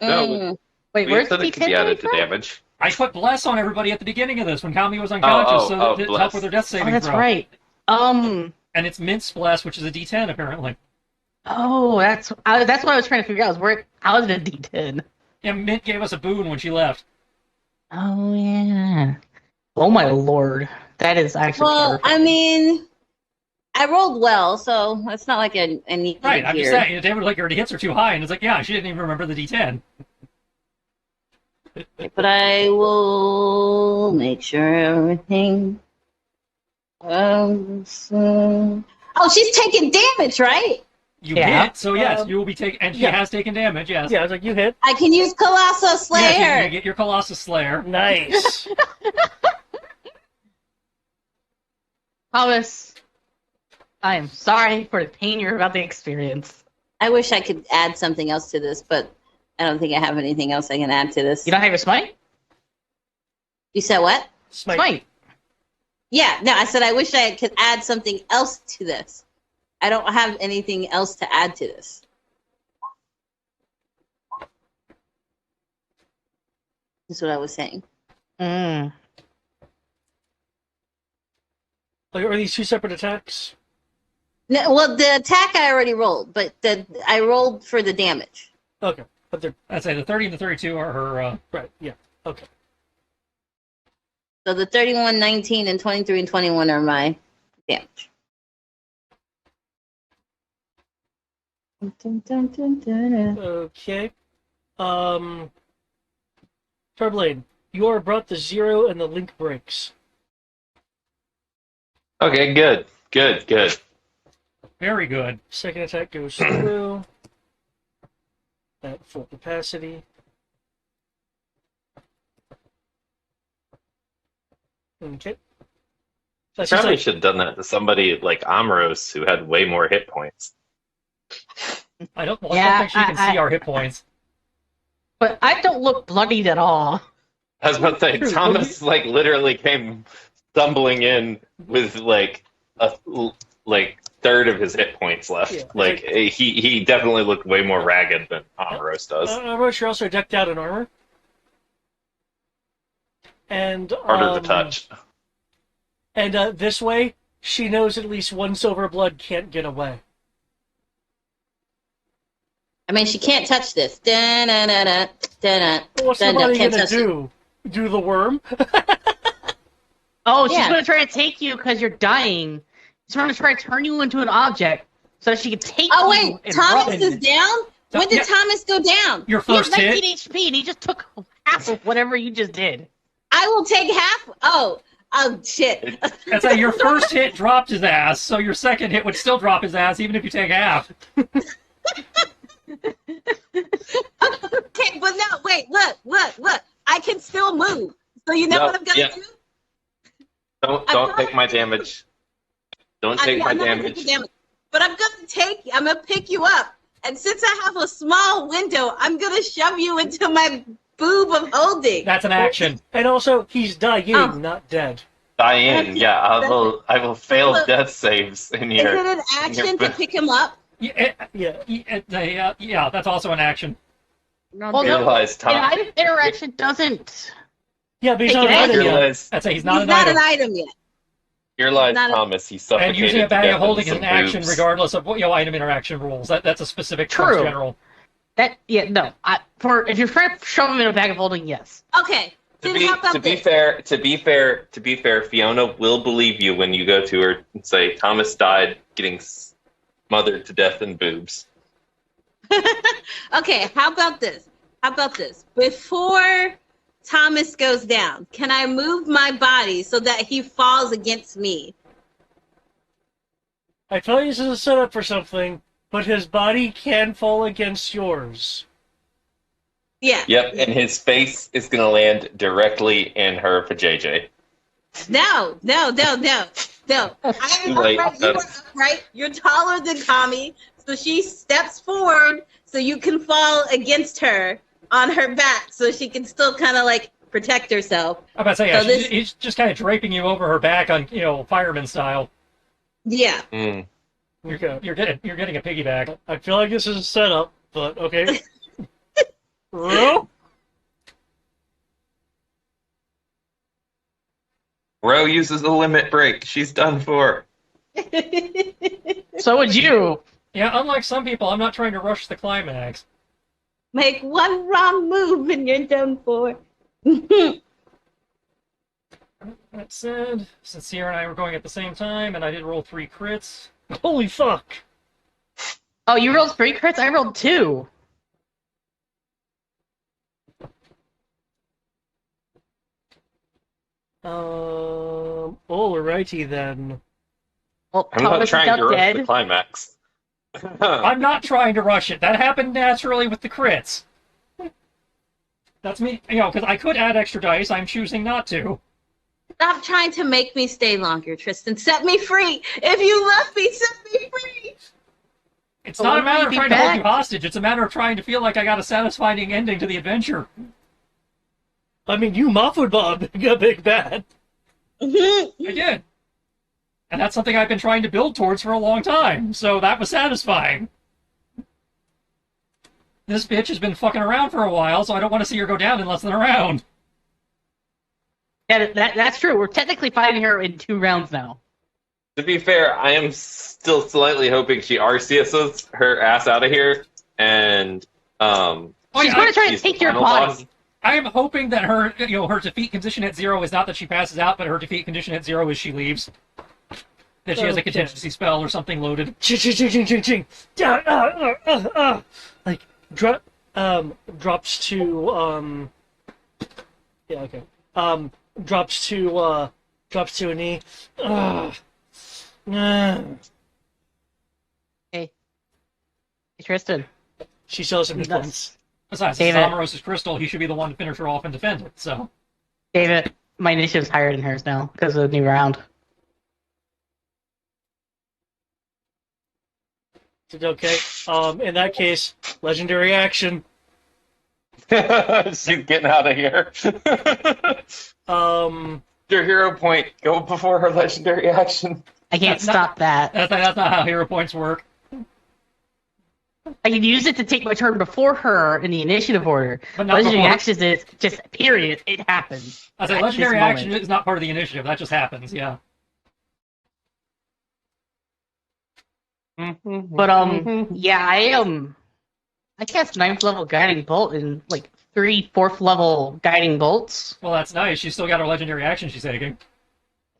Mm. Wait, We where's the said it could D10 be added to from? damage. I put bless on everybody at the beginning of this when Kami was unconscious, so that it bless. helped with their death saving Oh, that's throw. right. And it's Mint's bless, which is a D10 apparently. Oh, that's what I was trying to figure out. How is it a D10? And Mint gave us a boon when she left. Oh yeah. Oh my lord, that is actually. Well, perfect. I mean, I rolled well, so it's not like I need Right, it I'm here. just saying, David like her hits are too high, and it's like, yeah, she didn't even remember the D10. But I will make sure everything. Oh, she's taking damage, right? You Yeah. hit, so yes, you will be taking, and she yeah. has taken damage, yes. Yeah, I was like, you hit. I can use Colossal Slayer. Yes, you get your Colossus Slayer. Nice. Thomas, I am sorry for the pain you're about to experience. I wish I could add something else to this, but I don't think I have anything else I can add to this. You don't have your smite? You said what? Smite. Yeah, no, I said I wish I could add something else to this. I don't have anything else to add to this. That's what I was saying. Mm. Like, are these two separate attacks? No, well, the attack I already rolled, but I rolled for the damage. Okay, but they're I'd say the 30 and the 32 are her. right. Yeah. Okay. So the 31, 19, and 23 and 21 are my damage. Dun, dun, dun, dun, dun. Okay. Tarblade, you are brought to 0 and the link breaks. Okay, good. Very good. Second attack goes through at full capacity. Okay. That's just Probably like, should have done that to somebody like Amros who had way more hit points. I don't Yeah, think she can see our hit points. But I don't look bloodied at all. I was about to say, True, Thomas like literally came stumbling in with like a third of his hit points left. Yeah, like he definitely looked way more ragged than Amros does. you're also decked out in armor. And Harder to touch. And this way, she knows at least one silver blood can't get away. I mean, she can't touch this. Da-na-na-na, da-na, What's da-na, somebody can't gonna touch it. do? Do the worm? Oh, she's Yeah. going to try to take you because you're dying. She's going to try to turn you into an object so that she can take Oh, you wait, and Thomas run. is down? When did Yeah. Thomas go down? Your He has first 19 hit. HP, and he just took half of whatever you just did. I will take half. Oh, shit. That's how your first hit dropped his ass, so your second hit would still drop his ass even if you take half. Okay, but no, wait, look. I can still move. So you know No, what I'm going to yeah. do? Don't take my damage. Don't take my I'm not gonna damage. take the damage. But I'm going to pick you up. And since I have a small window, I'm going to shove you into my boob of holding. That's an action. And also, he's dying, Oh. not dead. Diane, yeah, I will fail Look, death saves in Is your. it an action to pick him up? Yeah, that's also an action. Well, dude. no, Realize Tom. an interaction doesn't. Yeah, but he's Take not it an out. item yet. Realize, I'd say he's He's not not an an item. item yet. here lies Not a- Thomas. He suffocated. And using a to bag death of holding in is an some action boobs. regardless of what item interaction rules. That's a specific True. general. If you're trying to shove him in a bag of holding, yes. Okay. To Then be, how about to be this? fair, Fiona will believe you when you go to her and say Thomas died getting smothered to death in boobs. Okay, how about this? Before Thomas goes down, can I move my body so that he falls against me? I tell you this is a setup for something, but his body can fall against yours. Yeah. Yep, and his face is gonna land directly in her vajayjay. No. I'm Like, upright. You are upright. You're taller than Kami, so she steps forward so you can fall against her on her back, so she can still kind of like protect herself. I'm about to say, yeah, So this- he's just kind of draping you over her back on, fireman style. Yeah. Mm. You're getting a piggyback. I feel like this is a setup, but okay. Ro? Ro uses the limit break. She's done for. So would you. Yeah, unlike some people, I'm not trying to rush the climax. Make one wrong move and you're done for. That said, since Sierra and I were going at the same time, and I did roll 3 crits, Holy fuck. Oh, you rolled 3 crits? I rolled 2. Alrighty then. Well, I'm not Thomas is trying now to rush dead. the climax. I'm not trying to rush it. That happened naturally with the crits. That's me, because I could add extra dice. I'm choosing not to. Stop trying to make me stay longer, Tristan. Set me free. If you love me, set me free. It's But not a when will matter you of be trying to hold you back? hostage. It's a matter of trying to feel like I got a satisfying ending to the adventure. I mean, you muffled Bob, big bad. I did. And that's something I've been trying to build towards for a long time, so that was satisfying. This bitch has been fucking around for a while, so I don't want to see her go down in less than a round. Yeah, that's true. We're technically fighting her in 2 rounds now. To be fair, I am still slightly hoping she RCSs her ass out of here, and Oh, She's yeah, going to try to she's the take your final body. boss. I am hoping that her defeat condition at 0 is not that she passes out, but her defeat condition at 0 is she leaves. That she has a Okay. contingency spell or something loaded. Ching, ching, ching, ching, ching, ching. Like, drops to, yeah, okay. Drops to a knee. Hey, Tristan. She sells him That's- defense. Besides, David. this is Amarosa's crystal. He should be the one to finish her off and defend it. So, David, my initiative's higher than hers now because of the new round. Okay. In that case, legendary action. She's getting out of here. Your hero point, go before her legendary action. I can't That's not- stop that. that's not how hero points work. I can use it to take my turn before her in the initiative order. But not Legendary before. actions is just period. It happens. I say at legendary this action moment. is not part of the initiative. That just happens. Yeah. But yeah, I cast 9th level guiding bolt and like 3 4th level guiding bolts. Well, that's nice. She's still got her legendary action she's taking.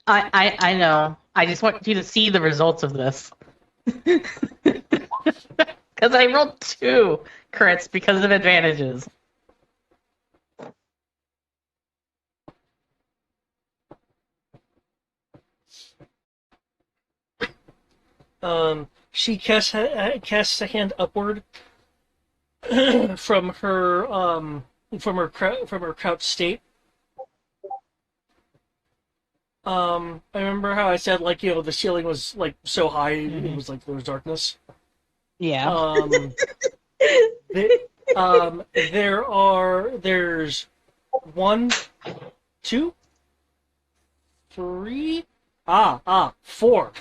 I know. I just want you to see the results of this. Because I rolled 2 crits because of advantages. She casts a hand upward from her crouched state. I remember how I said, like, the ceiling was like so high, it was like there was darkness. Yeah. There's 1, 2, 3, 4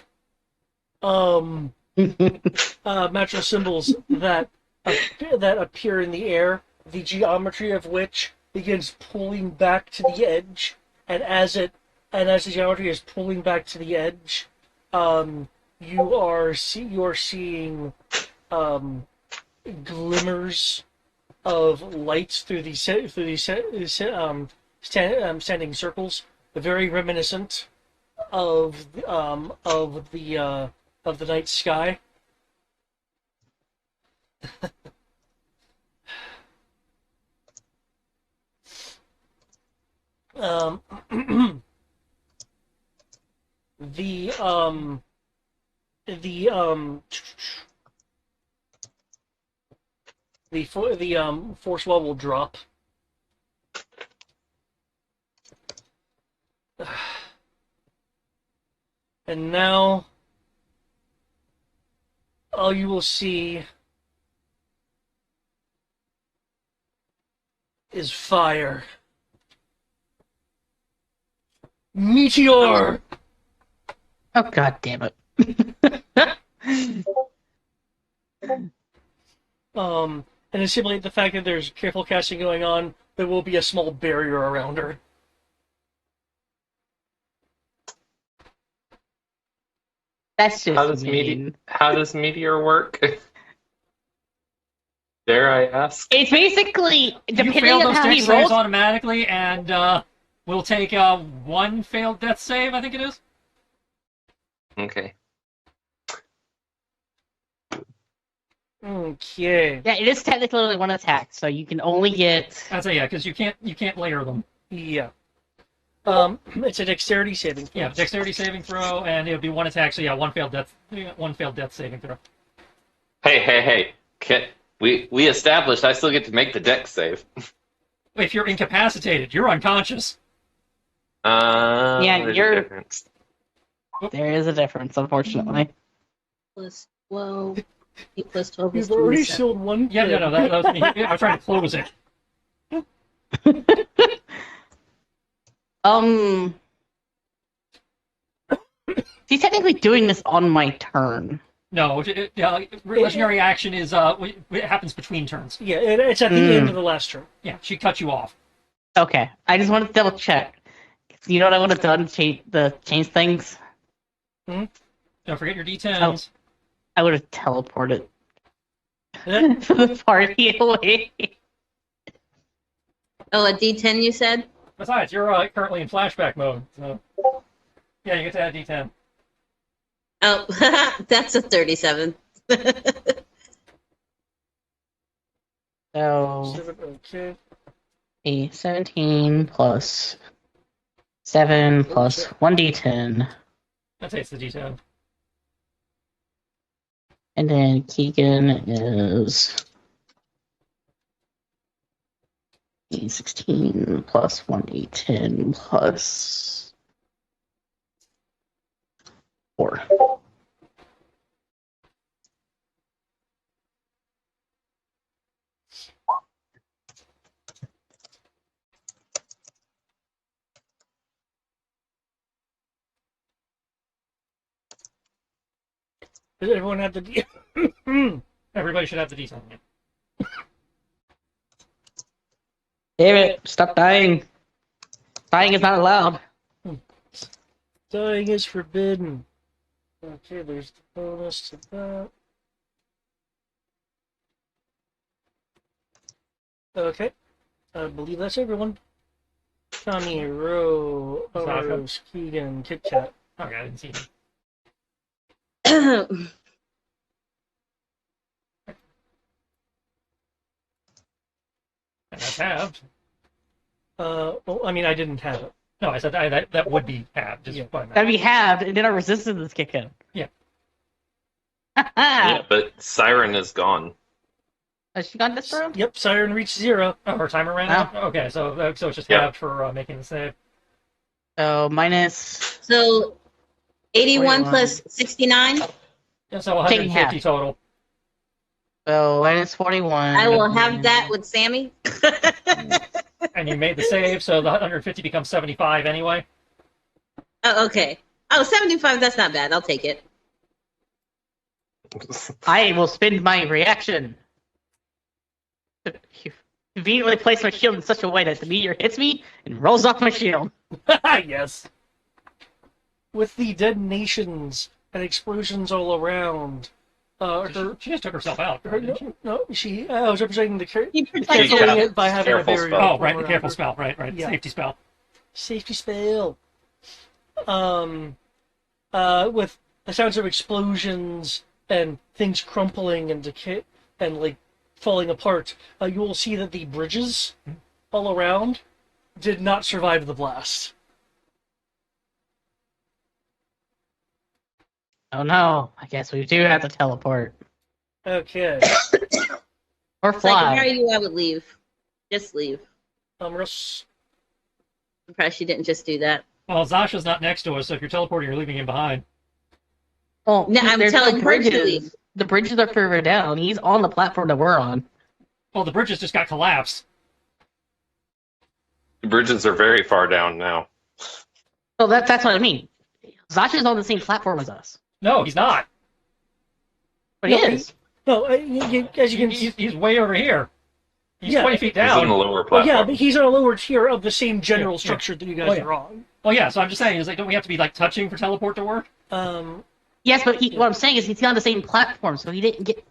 magical symbols that appear in the air, the geometry of which begins pulling back to the edge, and as the geometry is pulling back to the edge, you are seeing glimmers of lights through these standing circles, very reminiscent of the night sky. the force wall will drop. And now all you will see is fire. Meteor! Oh god damn it. And to simulate the fact that there's careful casting going on, there will be a small barrier around her. That's just How does meteor work? Dare I ask? It's basically You depending fail on those how dex he saves rolls. automatically, and we'll take 1 failed death save, I think it is. Okay. Okay. Yeah, it is technically only 1 attack, so you can only get. I'd say yeah, because you can't layer them. Yeah. It's a dexterity saving throw. Yeah, dexterity saving throw, and it would be 1 attack. So yeah, 1 failed death saving throw. Hey. We established I still get to make the dex save. If you're incapacitated, you're unconscious. Yeah, there's a you're- difference. There is a difference, unfortunately. Plus 12. 8 plus 12 is You've already 27. sealed one. Yeah, pin. no, that was me. I was trying to close it. He's technically doing this on my turn. No, legendary action is it happens between turns. Yeah, it's at the end of the last turn. Yeah, she cut you off. Okay, I just wanted to double check. You know what I would have done? Change things. Don't forget your D10s. I would have teleported Yeah. the party away. Oh, a D10 you said? Besides, you're currently in flashback mode, so yeah, you get to add a D10. Oh, that's a 37. So Okay. a 17 plus 7 plus 1d10, I'd say it's the D10. and then Keegan is a 16 plus 1d10 plus 4. Does everyone have the D? Everybody should have the D10. Yeah. Damn it! Stop dying. Dying is not allowed. Dying is forbidden. Okay, there's the bonus to that. Okay, I believe that's everyone. Tommy, Ro, Oros, Keegan, Kit Kat. Okay, I didn't see him. And that's halved. Well, I mean, I didn't have it. No, I said that would be halved. Just by that. That'd be halved, and then our resistance is kick in. Yeah. Yeah, but Siren is gone. Has she gone this round? Yep, Siren reached 0. Oh, her timer ran out? Okay, so it's just Yeah. halved for making the save. So minus. So 81 41. plus 69. Yeah, so Taking 150 half. total. So minus 41. I will have that with Sammy. And you made the save, so the 150 becomes 75 anyway. Oh, okay. Oh, 75, that's not bad. I'll take it. I will spend my reaction. Conveniently place my shield in such a way that the meteor hits me and rolls off my shield. Yes. With the detonations and explosions all around, She just took herself out. didn't she? she. I was representing the He canceling got it by having a careful barrier. spell. Oh, right, the around careful her. spell. Right. Yeah. Safety spell. Safety spell. With the sounds of explosions and things crumpling and decay and like falling apart, you will see that the bridges all around did not survive the blast. Oh no, I guess we do have to teleport. Okay. Or If I could hire fly. you, I would leave. Just leave. Russ. I'm surprised she didn't just do that. Well, Zasha's not next to us, so if you're teleporting, you're leaving him behind. Well, No, I'm there's telling her to bridges. leave. The bridges are further down. He's on the platform that we're on. Well, the bridges just got collapsed. The bridges are very far down now. So that's what I mean. Zasha's on the same platform as us. No, he's not. But No, he is. No, as you can He's way over here. He's Yeah. 20 feet He's in the down. lower well, platform. yeah, but he's on a lower tier of the same general Yeah. structure that you guys Oh, yeah. are on. Well, yeah, so I'm just saying, don't we have to be like touching for teleport to work? Yes, but what I'm saying is he's on the same platform, so he didn't get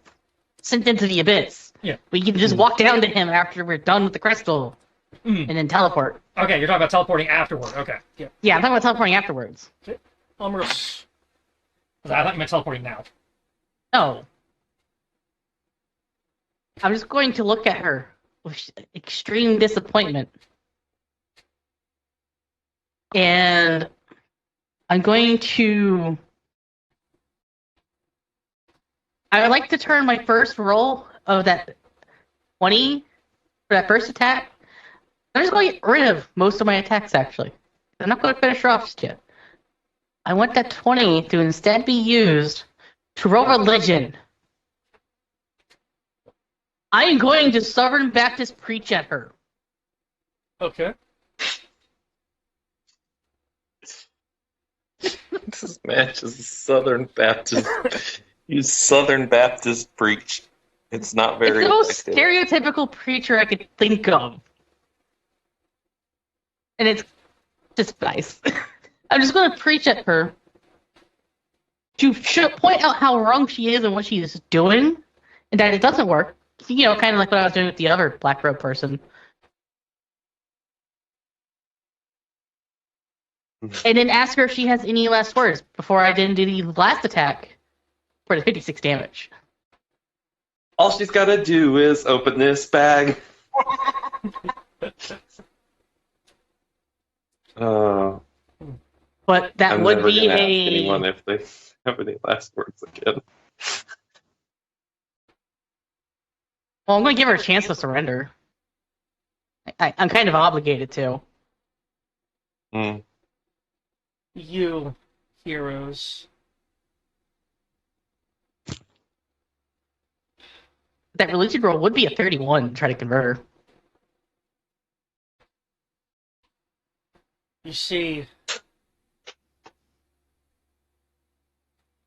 sent into the abyss. Yeah. We can just walk down to him after we're done with the crystal, and then teleport. Okay, you're talking about teleporting afterward. Okay. Yeah, I'm talking about teleporting afterwards. Russ. I thought you meant teleporting now. No. I'm just going to look at her with extreme disappointment. And I'm going to... I would like to turn my first roll of that 20 for that first attack. I'm just going to get rid of most of my attacks, actually. I'm not going to finish her off just yet. I want that 20 to instead be used to roll religion. I am going to Southern Baptist preach at her. Okay. This matches Southern Baptist. You Southern Baptist preach. It's not It's very the most effective. stereotypical preacher I could think of. And it's just nice. I'm just going to preach at her to point out how wrong she is and what she is doing, and that it doesn't work. You know, kind of like what I was doing with the other black robe person. And then ask her if she has any last words before I then do the last attack for the 56 damage. All she's got to do is open this bag. Oh, But that I'm would never be gonna ask a. anyone if they have any last words again. Well, I'm going to give her a chance to surrender. I'm kind of obligated to. Mm. You heroes. That religion roll would be a 31 to try to convert her. You see,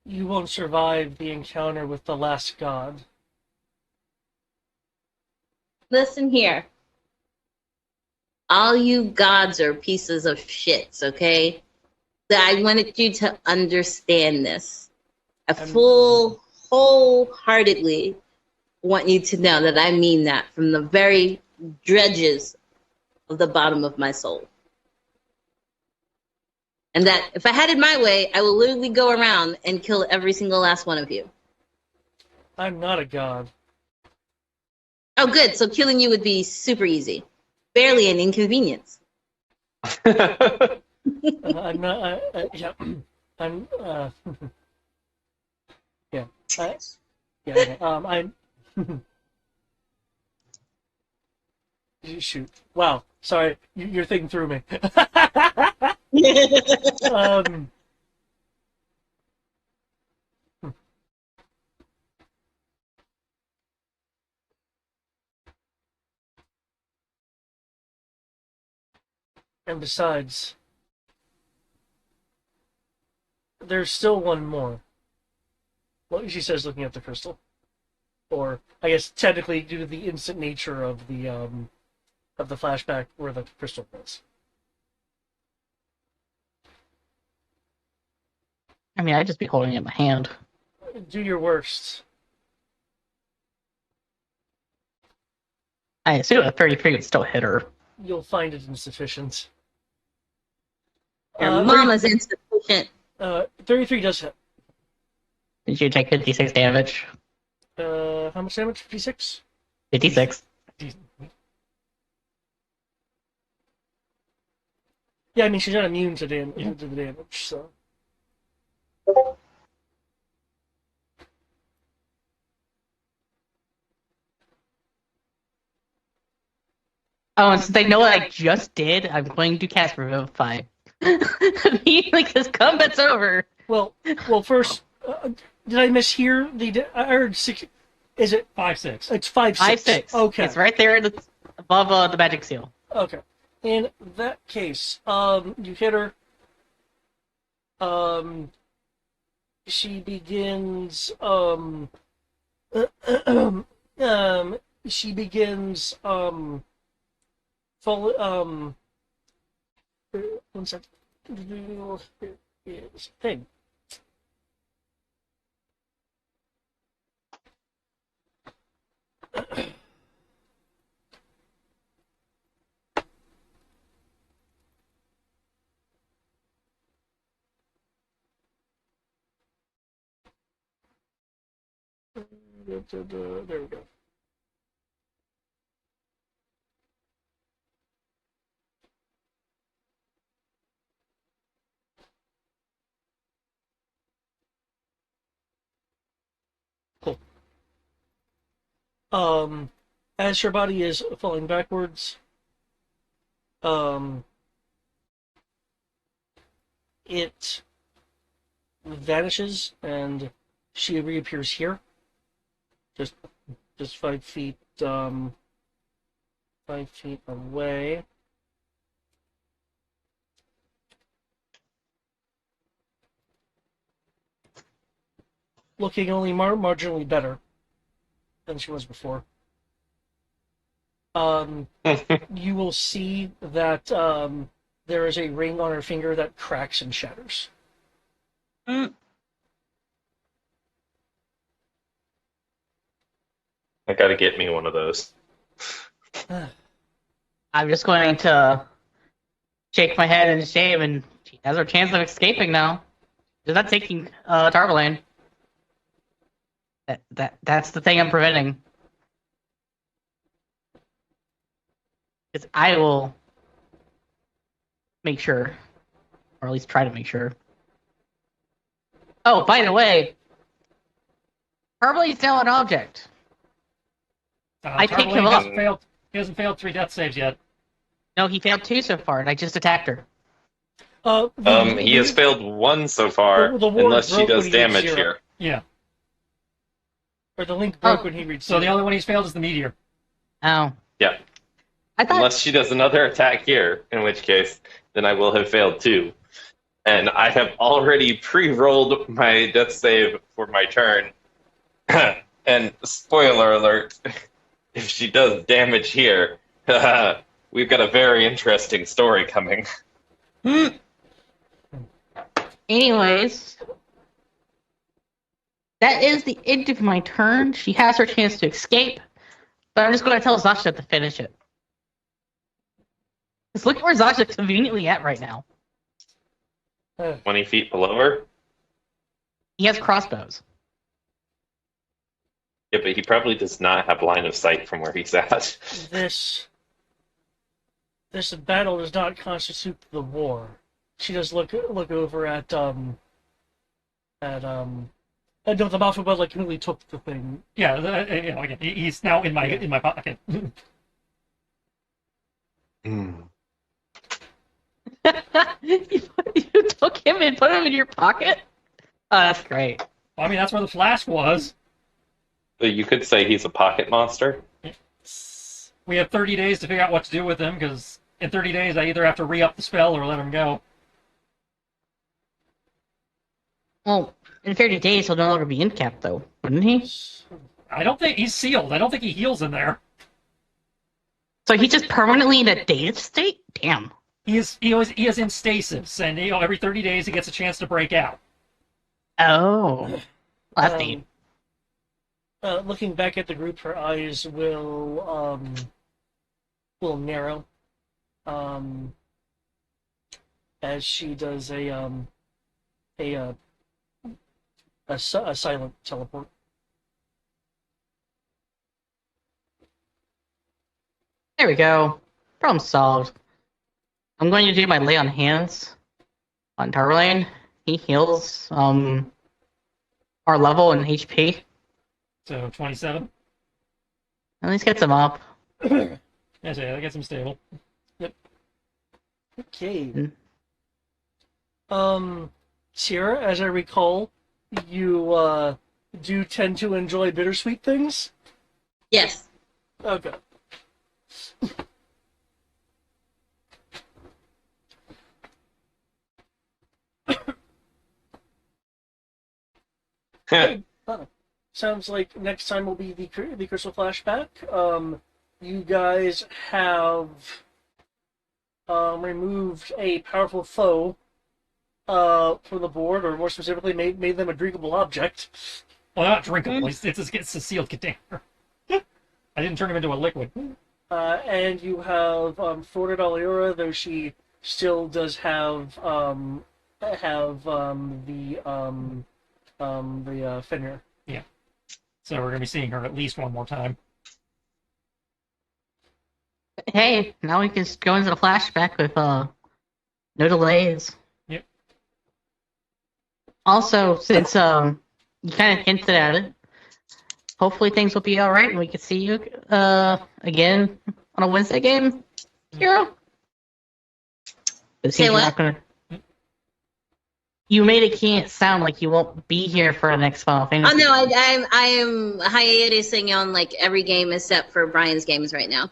you won't survive the encounter with the last god. Listen here. All you gods are pieces of shits, okay? I wanted you to understand this. I wholeheartedly want you to know that I mean that from the very dredges of the bottom of my soul. And that if I had it my way, I will literally go around and kill every single last one of you. I'm not a god. Oh, good. So killing you would be super easy. Barely an inconvenience. I'm not. Yeah. I'm. Yeah. Yeah. I'm. Shoot. Wow. Sorry. Your thing threw me. um. And besides, there's still one more. Well, she says, looking at the crystal, or I guess technically due to the instant nature of the flashback where the crystal was. I mean, I'd just be holding it in my hand. Do your worst. I assume a 33 would still hit her. You'll find it insufficient. Your mama's insufficient. 33 does hit. Did you take 56 damage? How much damage? 56? 56. Yeah, I mean, she's not immune to the damage, so. Oh, and since they know what I just did, I'm going to cast Revivify. Like, this combat's over. Well, first, did I mishear? I heard 6. Is it 5/6? It's 5/6. 5/6. Okay. It's right there above the magic seal. Okay. In that case, you hit her. She begins. She begins. Full. One sec. Thing. There we go. Cool. As your body is falling backwards, it vanishes and she reappears here. Just 5 feet 5 feet away. Looking only marginally better than she was before. You will see that there is a ring on her finger that cracks and shatters. Mm. I gotta get me one of those. I'm just going to shake my head in shame, and she has her chance of escaping now. She's not taking Tarvalane. That's the thing I'm preventing. Because I will make sure, or at least try to make sure. Oh, by the way, Tarvalane's now an object. I picked him Tarvalane up. He hasn't failed 3 death saves yet. No, he failed 2 so far, and I just attacked her. He has failed 1 so far, the ward unless she broke when does he reached damage 0. here. Yeah. Or the link broke Oh. when he reached So the 0. only one he's failed is the meteor. Oh. Yeah. I thought... Unless she does another attack here, in which case, then I will have failed 2. And I have already pre-rolled my death save for my turn. And spoiler alert, if she does damage here, we've got a very interesting story coming. Anyways, that is the end of my turn. She has her chance to escape, but I'm just going to tell Zasha to finish it. Just look where Zasha's conveniently at right now. 20 feet below her? He has crossbows. Yeah, but he probably does not have line of sight from where he's at. This battle does not constitute the war. She does look over at no, the Mafia Bud like completely took the thing. Yeah, again, he's now in my pocket. You took him and put him in your pocket? Oh, that's great. Well, I mean, that's where the flask was. But you could say he's a pocket monster. We have 30 days to figure out what to do with him, because in 30 days I either have to re-up the spell or let him go. Well, in 30 days he'll no longer be in cap, though, wouldn't he? I don't think he's sealed. I don't think he heals in there. So he's just permanently in a dazed state? Damn. He is in stasis, and every 30 days he gets a chance to break out. Oh. That's neat. Looking back at the group, her eyes will narrow as she does a silent teleport. There we go. Problem solved. I'm going to do my lay on hands on Tarvalane. He heals our level and HP. So 27. At least gets him up. Yeah, so that gets him stable. Yep. Okay. Mm. Sierra, as I recall, you do tend to enjoy bittersweet things? Yes. Okay. Sounds like next time will be the Crystal Flashback. You guys have removed a powerful foe from the board, or more specifically, made them a drinkable object. Well, not drinkable. It's a sealed container. I didn't turn him into a liquid. And you have thwarted Aliora, though she still does have the Fenrir. Yeah. So we're gonna be seeing her at least one more time. Hey, now we can just go into the flashback with no delays. Yep. Also, since you kind of hinted at it, hopefully things will be all right, and we can see you again on a Wednesday game, Hero. Say what? You made it can't sound like you won't be here for the next Final Oh Fantasy. no, I am hiatusing on like every game except for Brian's games right now.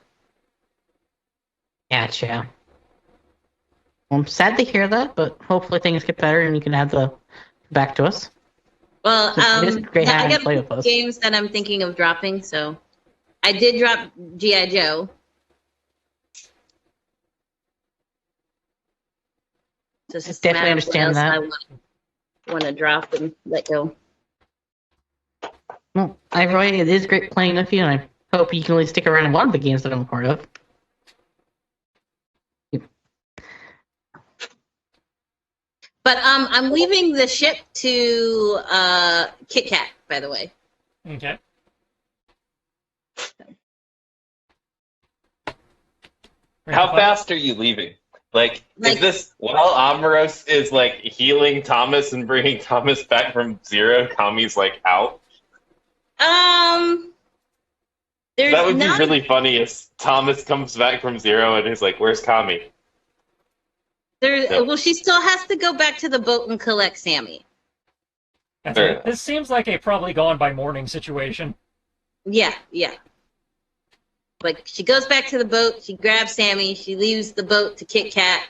Gotcha. Well, I'm sad to hear that, but hopefully things get better and you can have the back to us. Well, It is great I having you got play a with few us. games that I'm thinking of dropping. So I did drop GI Joe. So it's I just a definitely matter of what understand else that. I want to drop and let go. Well, it is great playing with you, and I hope you can at least stick around in one of the games that I'm a part of. But I'm leaving the ship to Kit Kat, by the way. Okay. How fast are you leaving? Like, Like- is this while Amoros is like healing Thomas and bringing Thomas back from zero? Tommy's like out. There's That would be not really funny if Thomas comes back from zero and he's like, "Where's Kami?" there. No. Well, she still has to go back to the boat and collect Sammy. This seems like a probably gone by morning situation. Yeah. Like she goes back to the boat, she grabs Sammy, she leaves the boat to Kit Kat,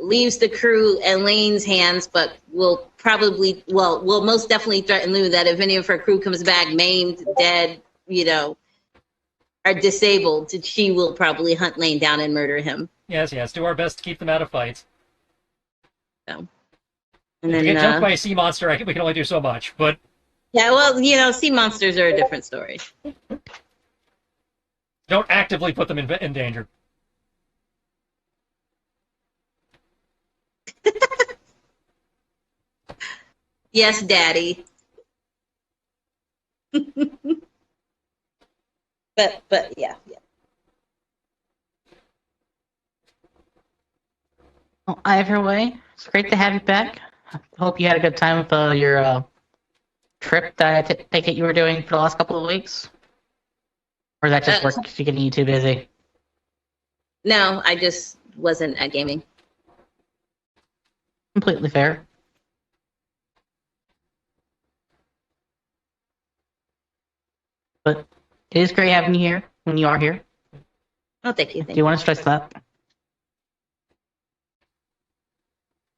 leaves the crew in Lane's hands, but will most definitely threaten Lou that if any of her crew comes back maimed, dead, are disabled, she will probably hunt Lane down and murder him. Yes. Do our best to keep them out of fights. So, And if we get jumped by a sea monster, we can only do so much. But yeah, well, sea monsters are a different story. don't actively put them in danger. Yes, Daddy. but yeah. Well, either way, it's great to have you back. I hope you had a good time with your trip that I take it you were doing for the last couple of weeks. Or is that just work getting you too busy? No, I just wasn't at gaming. Completely fair. But it is great having you here when you are here. Oh, thank you. Do you want to stress that?